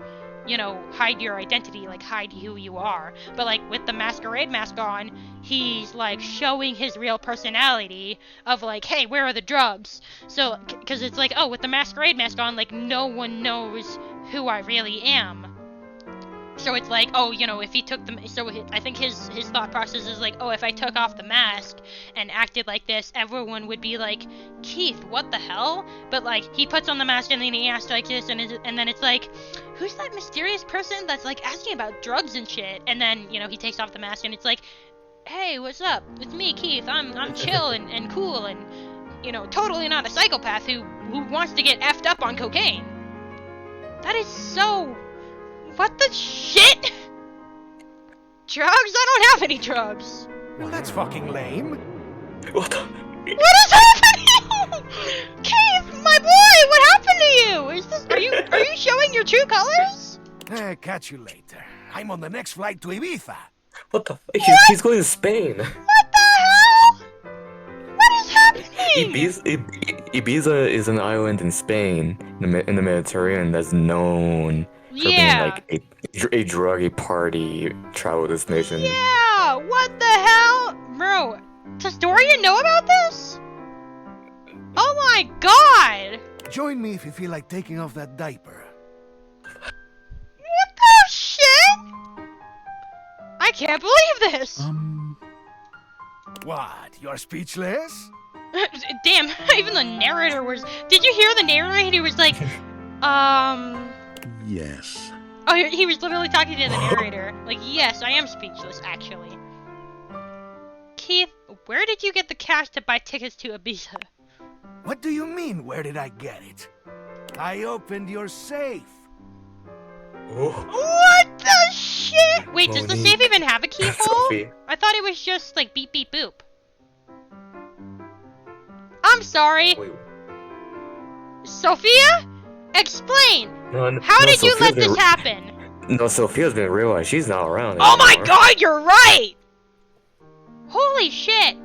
you know, hide your identity, like hide who you are. But like with the masquerade mask on, he's like showing his real personality of like, hey, where are the drugs? So, because it's like, oh, with the masquerade mask on, like no one knows who I really am. So it's like, oh, you know, if he took the, so I think his thought process is like, oh, if I took off the mask and acted like this, everyone would be like, Keith, what the hell? But like, he puts on the mask and then he acts like this, and then it's like, who's that mysterious person that's like asking about drugs and shit? And then, you know, he takes off the mask and it's like, hey, what's up? It's me, Keith. I'm chill and cool and, you know, totally not a psychopath who wants to get effed up on cocaine. That is so... What the shit? Drugs? I don't have any drugs. Well, that's fucking lame. What the? What is happening? Keith, my boy, what happened to you? Is this? Are you showing your true colors? Catch you later. I'm on the next flight to Ibiza. What the? He's going to Spain. What the hell? What is happening? Ibiza is an island in Spain, in the Mediterranean, that's known for being like a druggy party travel destination. Yeah, what the hell? Bro, does Dorian know about this? Oh my god! Join me if you feel like taking off that diaper. What the shit? I can't believe this! What? You're speechless? Damn, even the narrator was... Did you hear the narrator? He was like, Yes. Oh, he was literally talking to the narrator. Like, yes, I am speechless, actually. Keith, where did you get the cash to buy tickets to Ibiza? What do you mean, where did I get it? I opened your safe. Oh. What the shit? Wait, does the safe even have a keyhole? Sophie. I thought it was just like beep beep boop. I'm sorry. Wait. Sophia? Explain! No, How did you Sophia's let this happen? No, Sophia's been realized she's not around Oh my anymore. god, you're right! Holy shit!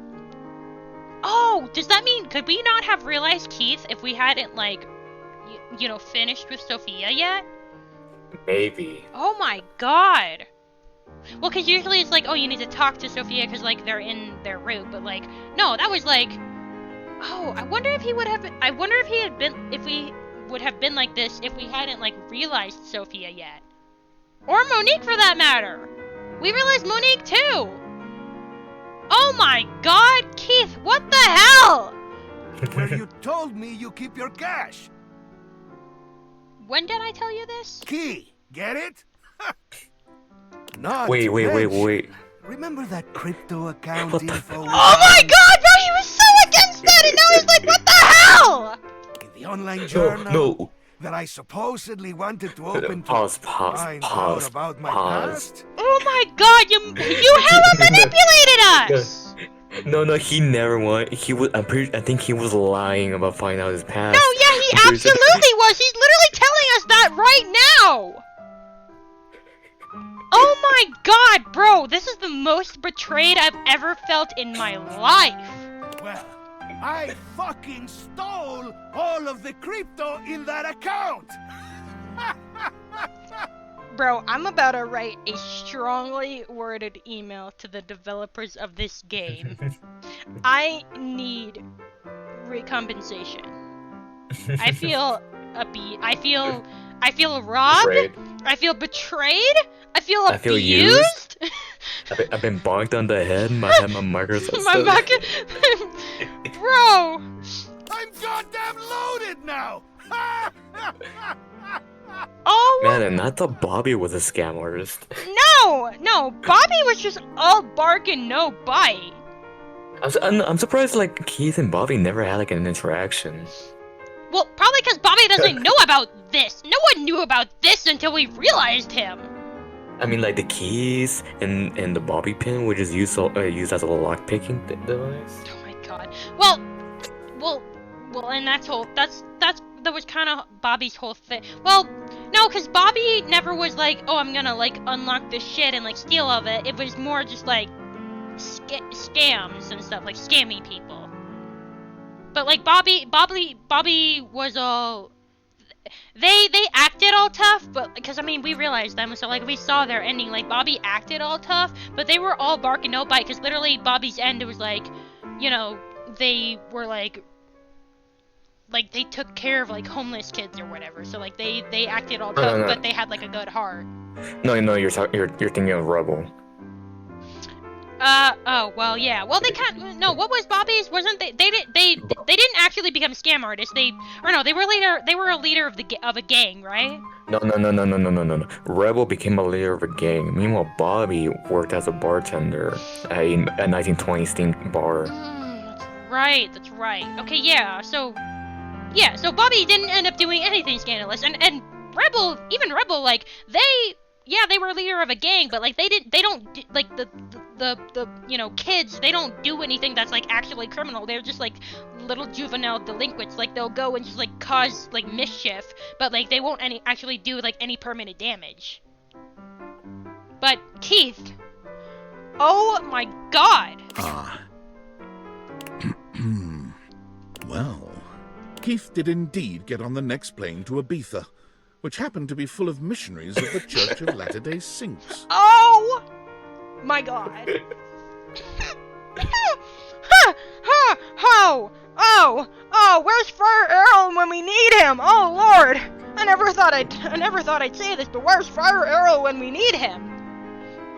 Oh, does that mean, could we not have realized Keith if we hadn't, like, you know, finished with Sophia yet? Maybe. Oh my god! Well, because usually it's like, oh, you need to talk to Sophia because, like, they're in their room, but, like, no, that was like, oh, I wonder if he would have, if we would have been like this if we hadn't, like, realized Sophia yet. Or Monique, for that matter! We realized Monique, too! Oh my god, Keith, what the hell? Where you told me you keep your cash. When did I tell you this? Key, get it? Not Wait. Remember that crypto account info? Oh my god, bro, he was so against that, and now he's like, what the hell? In the online journal? No. that I supposedly wanted to open to Pause, find out about my past? Oh my god, you hella manipulated us! No, he never won. I think he was lying about finding out his past. No, yeah, he absolutely was. He's literally telling us that right now. Oh my god, bro, this is the most betrayed I've ever felt in my life. Well, I fucking stole all of the crypto in that account! Bro, I'm about to write a strongly worded email to the developers of this game. I need recompensation. I feel I feel robbed. Betrayed. I feel betrayed. I feel used. abused. I've been bonked on the head. My Microsoft. Bro. I'm goddamn loaded now! Oh Man, and I thought Bobby was a scam artist. No, Bobby was just all bark and no bite. I'm surprised like Keith and Bobby never had like an interaction. Well, probably because Bobby doesn't know about this. No one knew about this until we realized him. I mean, like the keys and the bobby pin, which is used as a lock picking device. Oh my god. Well, and that was kind of Bobby's whole thing. Well, no, because Bobby never was like, oh, I'm gonna like unlock this shit and like steal all of it. It was more just like scams and stuff, like scamming people. But like Bobby was all. They acted all tough, but because I mean we realized them, so like we saw their ending. Like Bobby acted all tough, but they were all bark and no bite. Because literally Bobby's end, it was like, you know, they were like they took care of like homeless kids or whatever. So like they acted all tough, but they had like a good heart. No, you're thinking of Rebel. Oh, well, yeah. Well, they can't. No, what was Bobby's? Wasn't they? They didn't actually become scam artists. They were a leader of a gang, right? No. Rebel became a leader of a gang. Meanwhile, Bobby worked as a bartender at a 1920s themed bar. That's right. Okay, yeah. So Bobby didn't end up doing anything scandalous, and Rebel, like they were a leader of a gang, but like they don't like the you know kids, they don't do anything that's like actually criminal. They're just like little juvenile delinquents. Like they'll go and just like cause like mischief, but like they won't actually do like any permanent damage. But Keith, oh my god. Well, Keith did indeed get on the next plane to Ibiza, which happened to be full of missionaries of the Church of Latter-day Saints. Oh my god. Where's Friar Arrow when we need him? Oh lord. I never thought I'd say this, but where's Friar Arrow when we need him?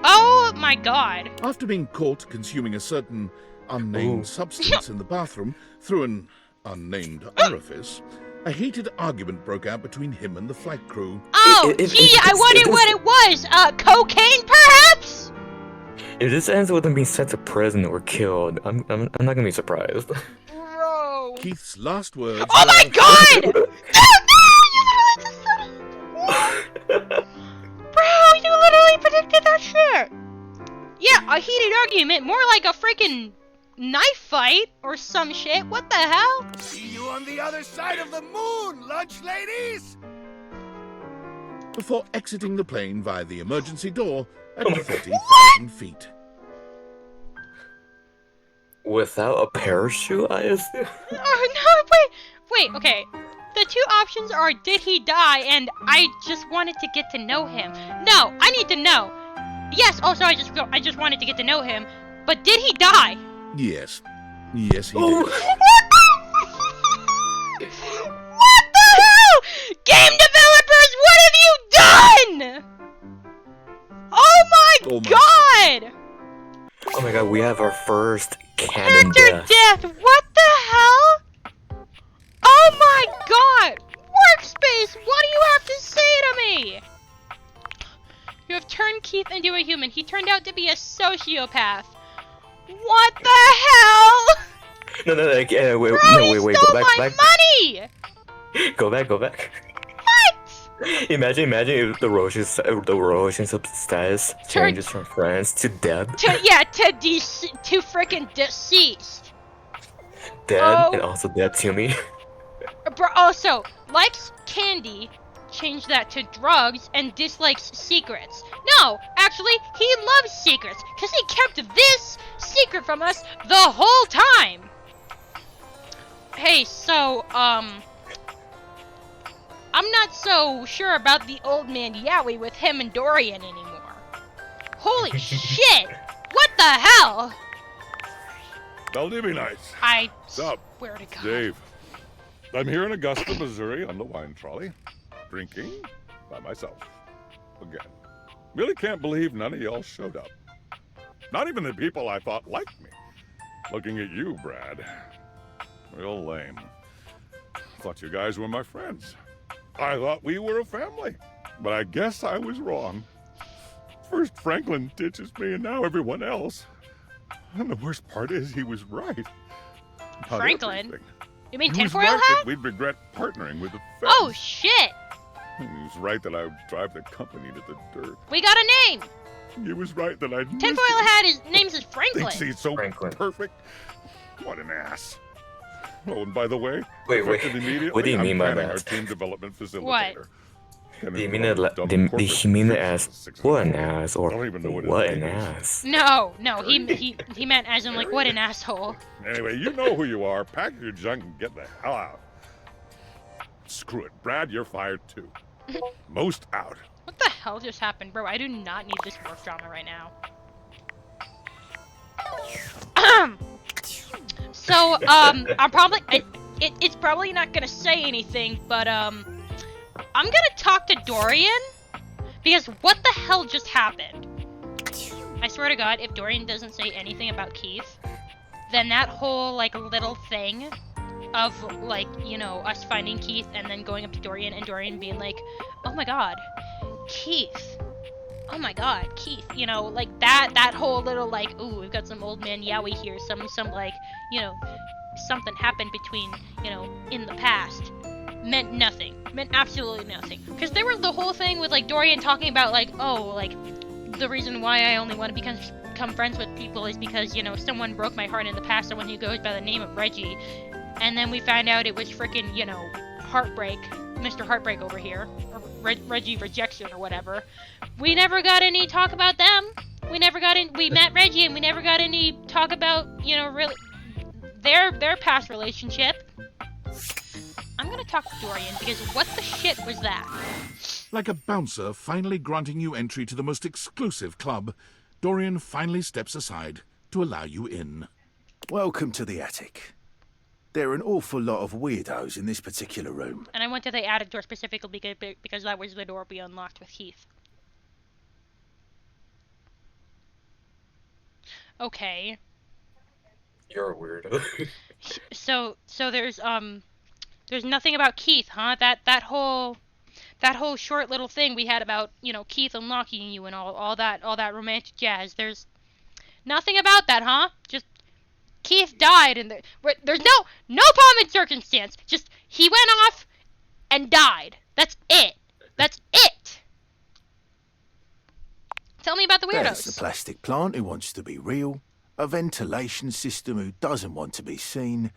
Oh my god. After being caught consuming a certain unnamed substance in the bathroom through an unnamed orifice, a heated argument broke out between him and the flight crew. Oh, I wondered what it was. Cocaine, perhaps? If this ends with him being sent to prison or killed, I'm not gonna be surprised. Bro. Keith's last words. Oh my god! Bro, you literally predicted that shit. Yeah, a heated argument, more like a freaking knife fight or some shit. What the hell? See you on the other side of the moon, lunch ladies! Before exiting the plane via the emergency door at 30,000 feet. Without a parachute, I assume? Oh, no, wait, okay. The two options are, did he die, and I just wanted to get to know him. No, I need to know. Yes, also, I just wanted to get to know him, but did he die? Yes, he did. What the hell? Game developers, what have you done? Oh my god! Oh my god, we have our first canon death. What the hell? Oh my god! Workspace, what do you have to say to me? You have turned Keith into a human. He turned out to be a sociopath. What the hell? No, wait, Bro, wait, stole go back. my money! Go back. Imagine if the relationship status changes from friends to dead. To frickin' deceased. Dead Oh. and also dead to me. Bro, also, likes candy, change that to drugs, and dislikes secrets. No, actually, he loves secrets, because he kept this secret from us the whole time. Hey, so, I'm not so sure about the old man Yowie with him and Dorian anymore. Holy shit! What the hell? Valdivia Nights. I Sup? swear to God. Dave. I'm here in Augusta, Missouri on the wine trolley, drinking by myself. Again. Really can't believe none of y'all showed up. Not even the people I thought liked me. Looking at you, Brad. Real lame. Thought you guys were my friends. I thought we were a family. But I guess I was wrong. First Franklin ditches me and now everyone else. And the worst part is he was right. About Franklin? everything. You mean He was tinfoil right hat? that we'd regret partnering with the feds. Oh shit! He was right that I would drive the company to the dirt. We got a name! He was right that I'd miss Tinfoil him. hat, his name's is Franklin. Thinks he's so Franklin. perfect. What an ass. Oh, and by the way, Wait, effective immediately, what do you I'm mean by planning that? our team development facilitator. What? Do you mean he mean it as what an ass or what an ass? No, he meant as in like, what an asshole. Anyway, you know who you are. Pack your junk and get the hell out. Screw it. Brad, you're fired too. Most out. What the hell just happened, bro? I do not need this work drama right now. So, I'm probably, it's probably not gonna say anything, but, I'm gonna talk to Dorian, because what the hell just happened? I swear to God, if Dorian doesn't say anything about Keith, then that whole, like, little thing of, like, you know, us finding Keith and then going up to Dorian and Dorian being like, oh my God, Keith. Oh my God, Keith. You know, like, that whole little, like, ooh, we've got some old man Yowie here, some, like, you know, something happened between, you know, in the past. Meant nothing. Meant absolutely nothing. Because there was the whole thing with, like, Dorian talking about, like, oh, like, the reason why I only want to become friends with people is because, you know, someone broke my heart in the past, someone who goes by the name of Reggie. And then we found out it was freaking, you know, Heartbreak, Mr. Heartbreak over here, or Reggie Rejection or whatever. We never got any talk about them. We met Reggie and we never got any talk about, you know, really, their past relationship. I'm gonna talk to Dorian, because what the shit was that? Like a bouncer finally granting you entry to the most exclusive club, Dorian finally steps aside to allow you in. Welcome to the attic. There are an awful lot of weirdos in this particular room. And I went to the attic door specifically because that was the door we unlocked with Heath. Okay. You're a weirdo. So there's nothing about Keith, huh? That whole short little thing we had about, you know, Keith unlocking you and all that romantic jazz. There's nothing about that, huh? Just Keith died and there's no pomp and circumstance. Just he went off and died. That's it. That's it. Tell me about the weirdos. There's the plastic plant who wants to be real, a ventilation system who doesn't want to be seen,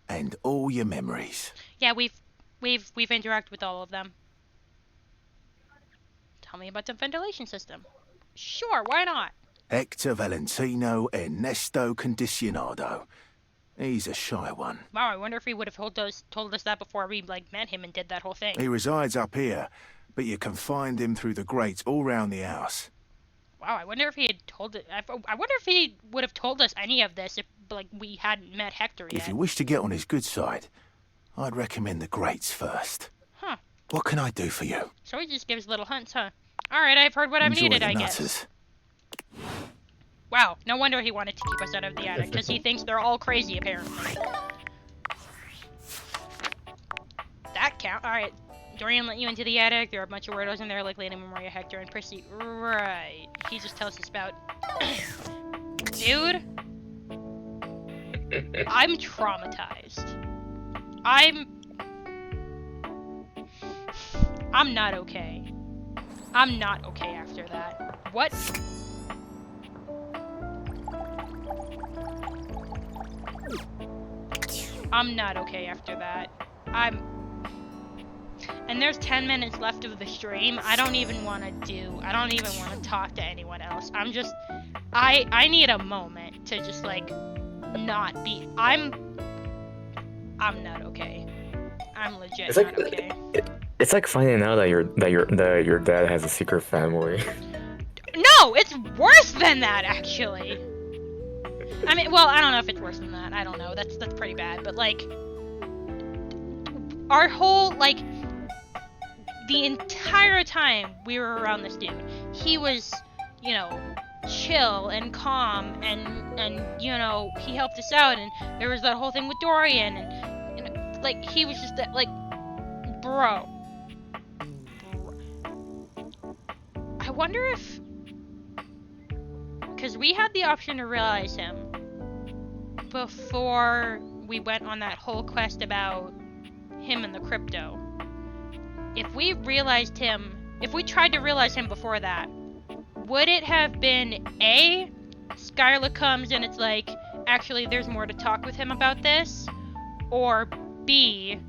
and all your memories. Yeah, we've interacted with all of them. Tell me about the ventilation system. Sure, why not? Hector Valentino Ernesto Condicionado. He's a shy one. Wow, I wonder if he would have told us that before we, like, met him and did that whole thing. He resides up here, but you can find him through the grates all round the house. Wow, I wonder if he had told it. I wonder if he would have told us any of this if, like, we hadn't met Hector yet. If you wish to get on his good side, I'd recommend the grates first. Huh. What can I do for you? So he just gives little hints, huh? Alright, I've heard what I've Enjoy needed, the I nutters. guess. Wow, no wonder he wanted to keep us out of the attic, because he thinks they're all crazy, apparently. That count. Alright, Dorian let you into the attic. There are a bunch of weirdos in there, like Lady Memoria, Hector, and Prissy. Right. He just tells us about... Dude. I'm traumatized. I'm not okay. I'm not okay after that. What? I'm not okay after that. And there's 10 minutes left of the stream. I don't even want to talk to anyone else. I need a moment to just, like, not be, I'm not okay. I'm legit not okay. It's like finding out that your dad has a secret family. No, it's worse than that, actually. I mean, well, I don't know if it's worse than that. I don't know. That's pretty bad. But, like, our whole, like, the entire time we were around this dude, he was, you know, chill and calm, and you know, he helped us out, and there was that whole thing with Dorian, and, you know, like, he was just that, like, bro. I wonder if, because we had the option to realize him before we went on that whole quest about him and the crypto. If we realized him, if we tried to realize him before that, would it have been A, Skylar comes and it's like, actually there's more to talk with him about this, or B,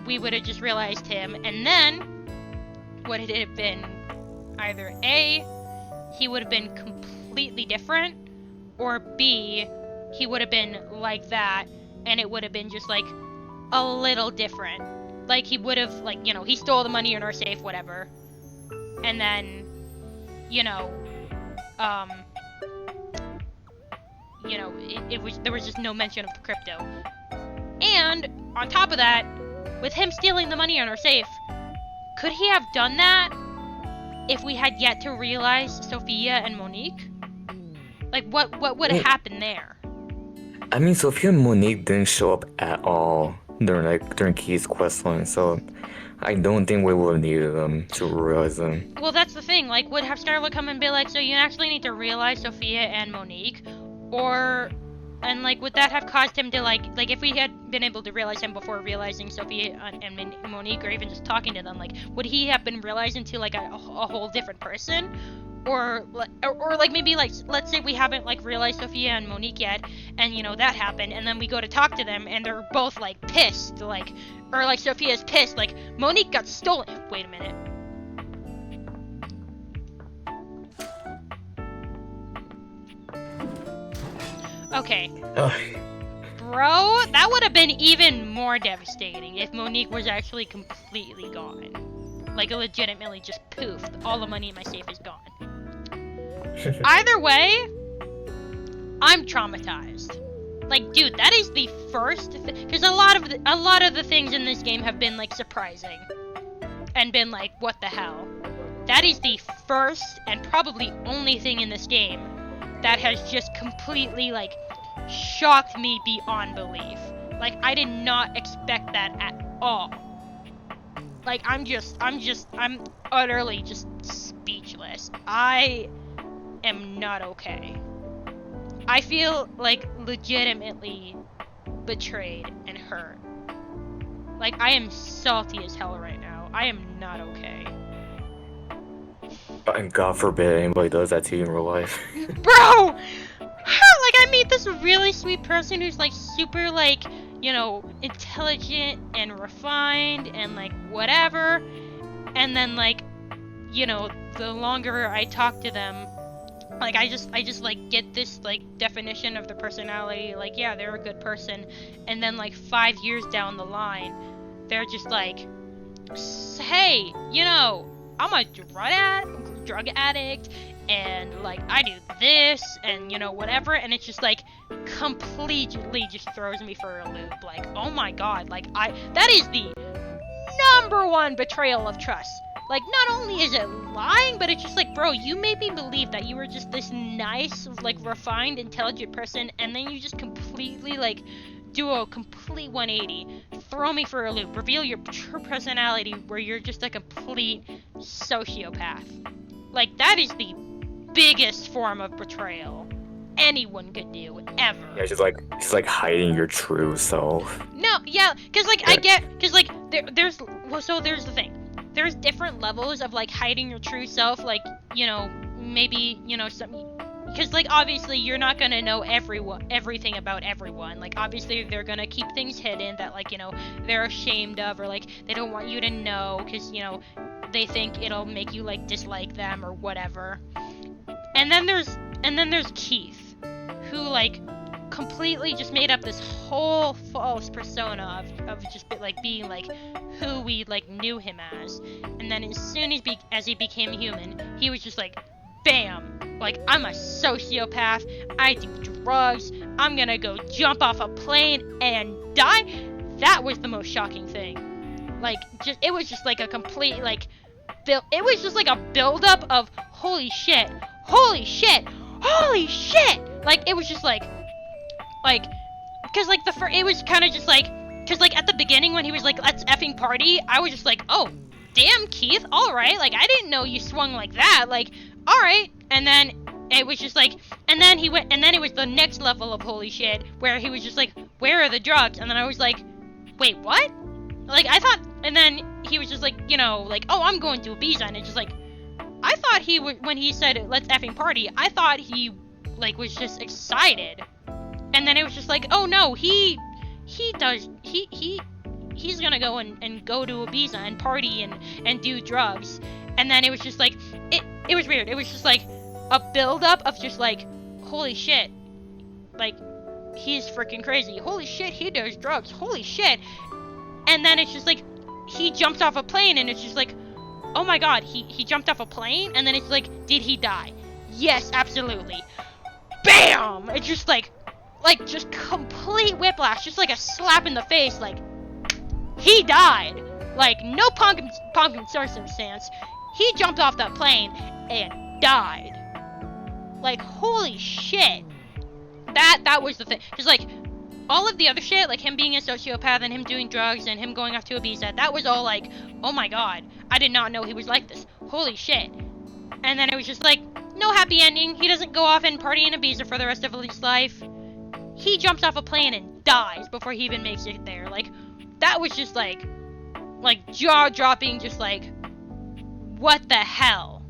we would have just realized him, and then would it have been either A, he would have been completely different, or B, he would have been like that, and it would have been just like a little different. Like, he would have, like, you know, he stole the money in our safe, whatever. And then, you know, there was just no mention of the crypto. And, on top of that, with him stealing the money in our safe, could he have done that if we had yet to realize Sophia and Monique? Like, what would have happened there? I mean, Sophia and Monique didn't show up at all during Keith's questline, so I don't think we would have needed them to realize them. Well, that's the thing. Like, would have Skylar come and be like, so you actually need to realize Sophia and Monique? Or, and like, would that have caused him to like if we had been able to realize him before realizing Sophia and Monique, or even just talking to them, like, would he have been realized into like a whole different person? Or like maybe like, let's say we haven't like realized Sophia and Monique yet, and you know that happened, and then we go to talk to them and they're both like pissed, like, or like Sophia's pissed, like Monique got stolen. Wait a minute. Okay. Bro, that would have been even more devastating if Monique was actually completely gone. Like, legitimately just poofed. All the money in my safe is gone. Either way, I'm traumatized. Like, dude, that is the first because a lot of the things in this game have been like surprising and been like, what the hell? That is the first and probably only thing in this game that has just completely like shocked me beyond belief. Like, I did not expect that at all. Like, I'm utterly just speechless. I am not okay. I feel like legitimately betrayed and hurt. Like, I am salty as hell right now. I am not okay. And God forbid anybody does that to you in real life. Bro! Like, I meet this really sweet person who's like super like, you know, intelligent and refined and like whatever, and then like, you know, the longer I talk to them, like I just like get this like definition of the personality, like, yeah, they're a good person, and then like 5 years down the line they're just like, hey, you know, I'm a drug addict, and like I do this, and you know, whatever, and it's just like completely just throws me for a loop. Like, oh my god, like that is the #1 betrayal of trust. Like, not only is it lying, but it's just like, bro, you made me believe that you were just this nice, like, refined, intelligent person, and then you just completely, like, do a complete 180, throw me for a loop, reveal your true personality where you're just a complete sociopath. Like, that is the biggest form of betrayal. anyone could do, ever. Yeah, she's like hiding your true self. No, yeah, cause like I get, cause like there's the thing. There's different levels of like hiding your true self, like, you know, maybe, you know, some, because like obviously you're not gonna know everything about everyone. Like obviously they're gonna keep things hidden that like, you know, they're ashamed of, or like they don't want you to know, cause you know they think it'll make you like dislike them or whatever. And then there's Keith, who like completely just made up this whole false persona of just like being like who we like knew him as. And then as soon as he became human, he was just like, bam, like, I'm a sociopath, I do drugs, I'm gonna go jump off a plane and die. That was the most shocking thing. Like, just, it was just like a complete, like, it was just like a buildup of holy shit, holy shit, holy shit! Like, it was just like, because like it was kind of just like, because like at the beginning when he was like, let's effing party, I was just like, oh, damn, Keith, alright, like, I didn't know you swung like that, like, alright. And then it was just like, and then he went, and then it was the next level of holy shit, where he was just like, where are the drugs? And then I was like, wait, what? Like, I thought, and then he was just like, you know, like, oh, I'm going to Ibiza, and it's just like, I thought he would, when he said, let's effing party, I thought he, like, was just excited. And then it was just like, oh no, he's gonna go and go to Ibiza and party and do drugs. And then it was just like, it was weird. It was just like a build-up of just like, holy shit, like, he's freaking crazy. Holy shit, he does drugs. Holy shit. And then it's just like, he jumped off a plane, and it's just like, oh my god, he jumped off a plane? And then it's like, did he die? Yes, absolutely. BAM! It's just like just complete whiplash, just like a slap in the face, like, he died. Like, no pumpkin circumstance. He jumped off that plane and died. Like, holy shit. That was the thing. Because, like, all of the other shit, like him being a sociopath and him doing drugs and him going off to Ibiza, that was all like, oh my god, I did not know he was like this. Holy shit. And then it was just like, no happy ending. He doesn't go off and party in Ibiza for the rest of his life. He jumps off a plane and dies before he even makes it there. Like, that was just like jaw-dropping, just like, what the hell?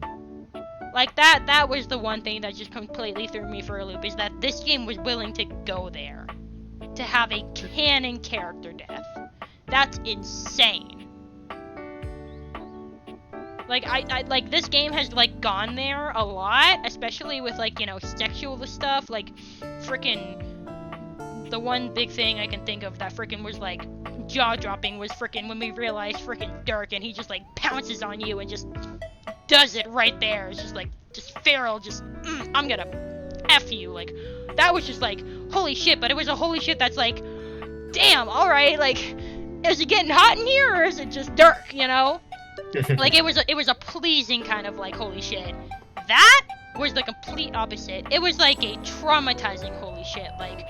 Like, that was the one thing that just completely threw me for a loop, is that this game was willing to go there. To have a canon character death. That's insane. Like, I like, this game has, like, gone there a lot, especially with, like, you know, sexual stuff, like, frickin', the one big thing I can think of that frickin' was, like, jaw-dropping was frickin' when we realized frickin' Dirk, and he just, like, pounces on you and just does it right there. It's just, like, just feral, just, I'm gonna F you, like, that was just, like, holy shit, but it was a holy shit that's, like, damn, alright, like, is it getting hot in here, or is it just Dirk, you know? Like, it was a pleasing kind of, like, holy shit. That was the complete opposite. It was, like, a traumatizing holy shit, like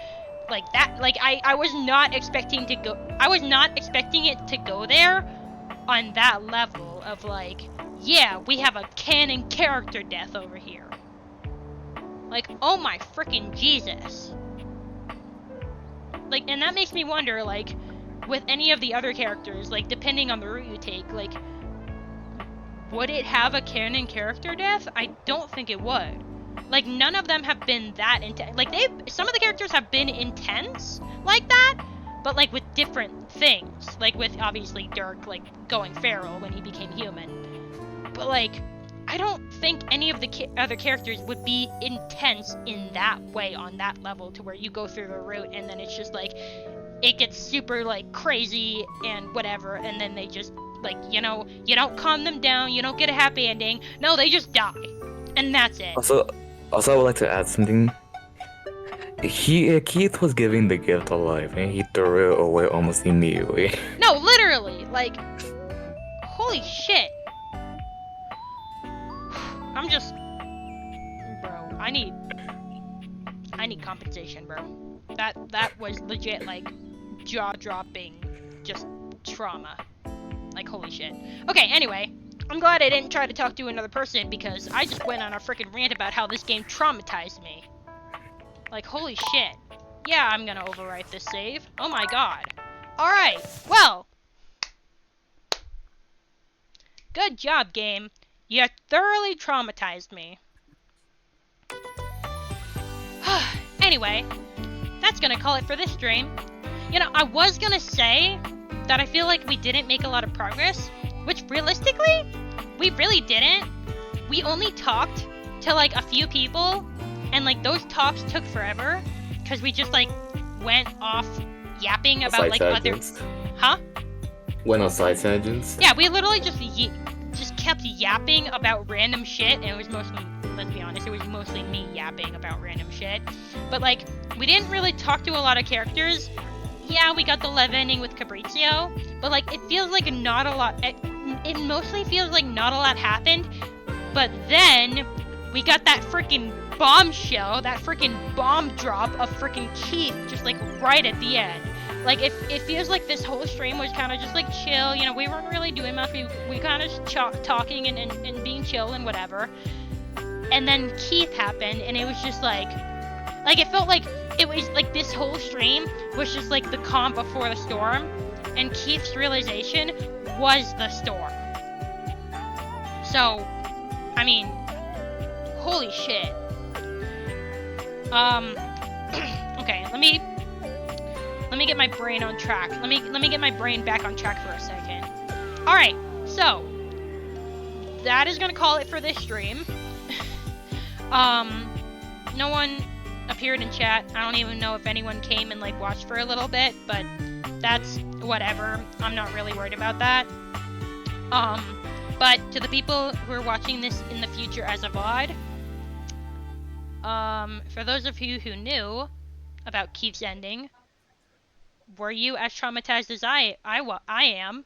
that, like, I was not expecting it to go there on that level of, like, yeah, we have a canon character death over here. Like, oh my frickin' Jesus. Like, and that makes me wonder, like, with any of the other characters, like, depending on the route you take, like, would it have a canon character death? I don't think it would. Like, none of them have been that intense. Like, some of the characters have been intense like that, but, like, with different things. Like, with, obviously, Dirk, like, going feral when he became human. But, like, I don't think any of the other characters would be intense in that way, on that level, to where you go through the route and then it's just, like, it gets super, like, crazy and whatever, and then they just, like, you know, you don't calm them down, you don't get a happy ending. No, they just die. And that's it. Also, I would like to add something. Keith was giving the gift of life, and he threw it away almost immediately. No, literally, like, holy shit. I'm just, bro, I need compensation, bro. That was legit, like, jaw-dropping, just trauma. Like, holy shit. Okay, anyway. I'm glad I didn't try to talk to another person, because I just went on a freaking rant about how this game traumatized me. Like, holy shit. Yeah, I'm gonna overwrite this save. Oh my god. Alright, well. Good job, game. You thoroughly traumatized me. Anyway, that's gonna call it for this stream. You know, I was gonna say that I feel like we didn't make a lot of progress, which realistically, we really didn't. We only talked to like a few people, and like those talks took forever, because we just like went off yapping about Side like tangents. other... Huh? Went on side tangents. Yeah, we literally just kept yapping about random shit, and it was mostly, let's be honest, it was mostly me yapping about random shit. But like, we didn't really talk to a lot of characters. Yeah, we got the love ending with Fabrizio, but like, it feels like not a lot, it mostly feels like not a lot happened. But then, we got that freaking bombshell, that freaking bomb drop of freaking Keith, just like right at the end. Like, it feels like this whole stream was kind of just like chill, you know, we weren't really doing much, we kind of just talking and being chill and whatever. And then Keith happened, and it was just like, it felt like it was like this whole stream was just like the calm before the storm, and Keith's realization was the storm. So, I mean, holy shit. Okay, let me get my brain on track. Let me get my brain back on track for a second. Alright, so that is gonna call it for this stream. No one appeared in chat. I don't even know if anyone came and like watched for a little bit, but that's whatever. I'm not really worried about that. But to the people who are watching this in the future as a VOD, for those of you who knew about Keith's ending, were you as traumatized as I am?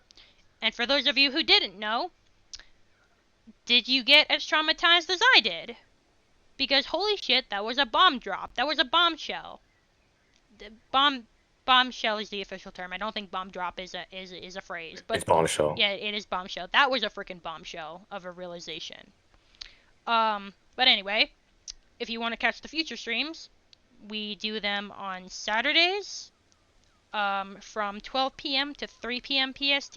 And for those of you who didn't know, did you get as traumatized as I did? Because holy shit, that was a bomb drop. That was a bombshell. Bombshell is the official term. I don't think bomb drop is a phrase, but It's bombshell. yeah, it is bombshell. That was a freaking bombshell of a realization. But anyway, if you want to catch the future streams, we do them on Saturdays, from 12 p.m. to 3 p.m. PST.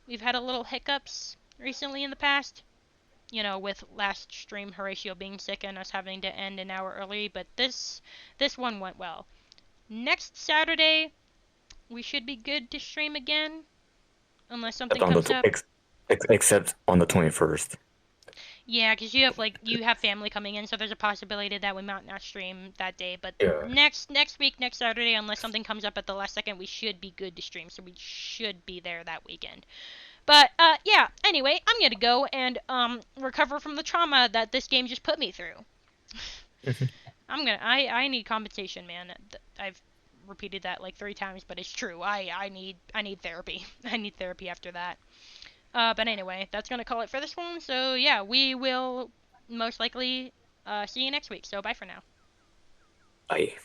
We've had a little hiccups recently in the past, you know, with last stream Horatio being sick and us having to end an hour early, but this one went well. Next Saturday, we should be good to stream again, unless something comes up. Except on the 21st. Yeah, because you have family coming in, so there's a possibility that we might not stream that day. But Yeah. next week, next Saturday, unless something comes up at the last second, we should be good to stream. So we should be there that weekend. But yeah. Anyway, I'm gonna go and recover from the trauma that this game just put me through. I need compensation, man. I've repeated that like 3 times, but it's true. I need therapy. I need therapy after that. But anyway, that's gonna call it for this one. So yeah, we will most likely see you next week. So bye for now. Bye.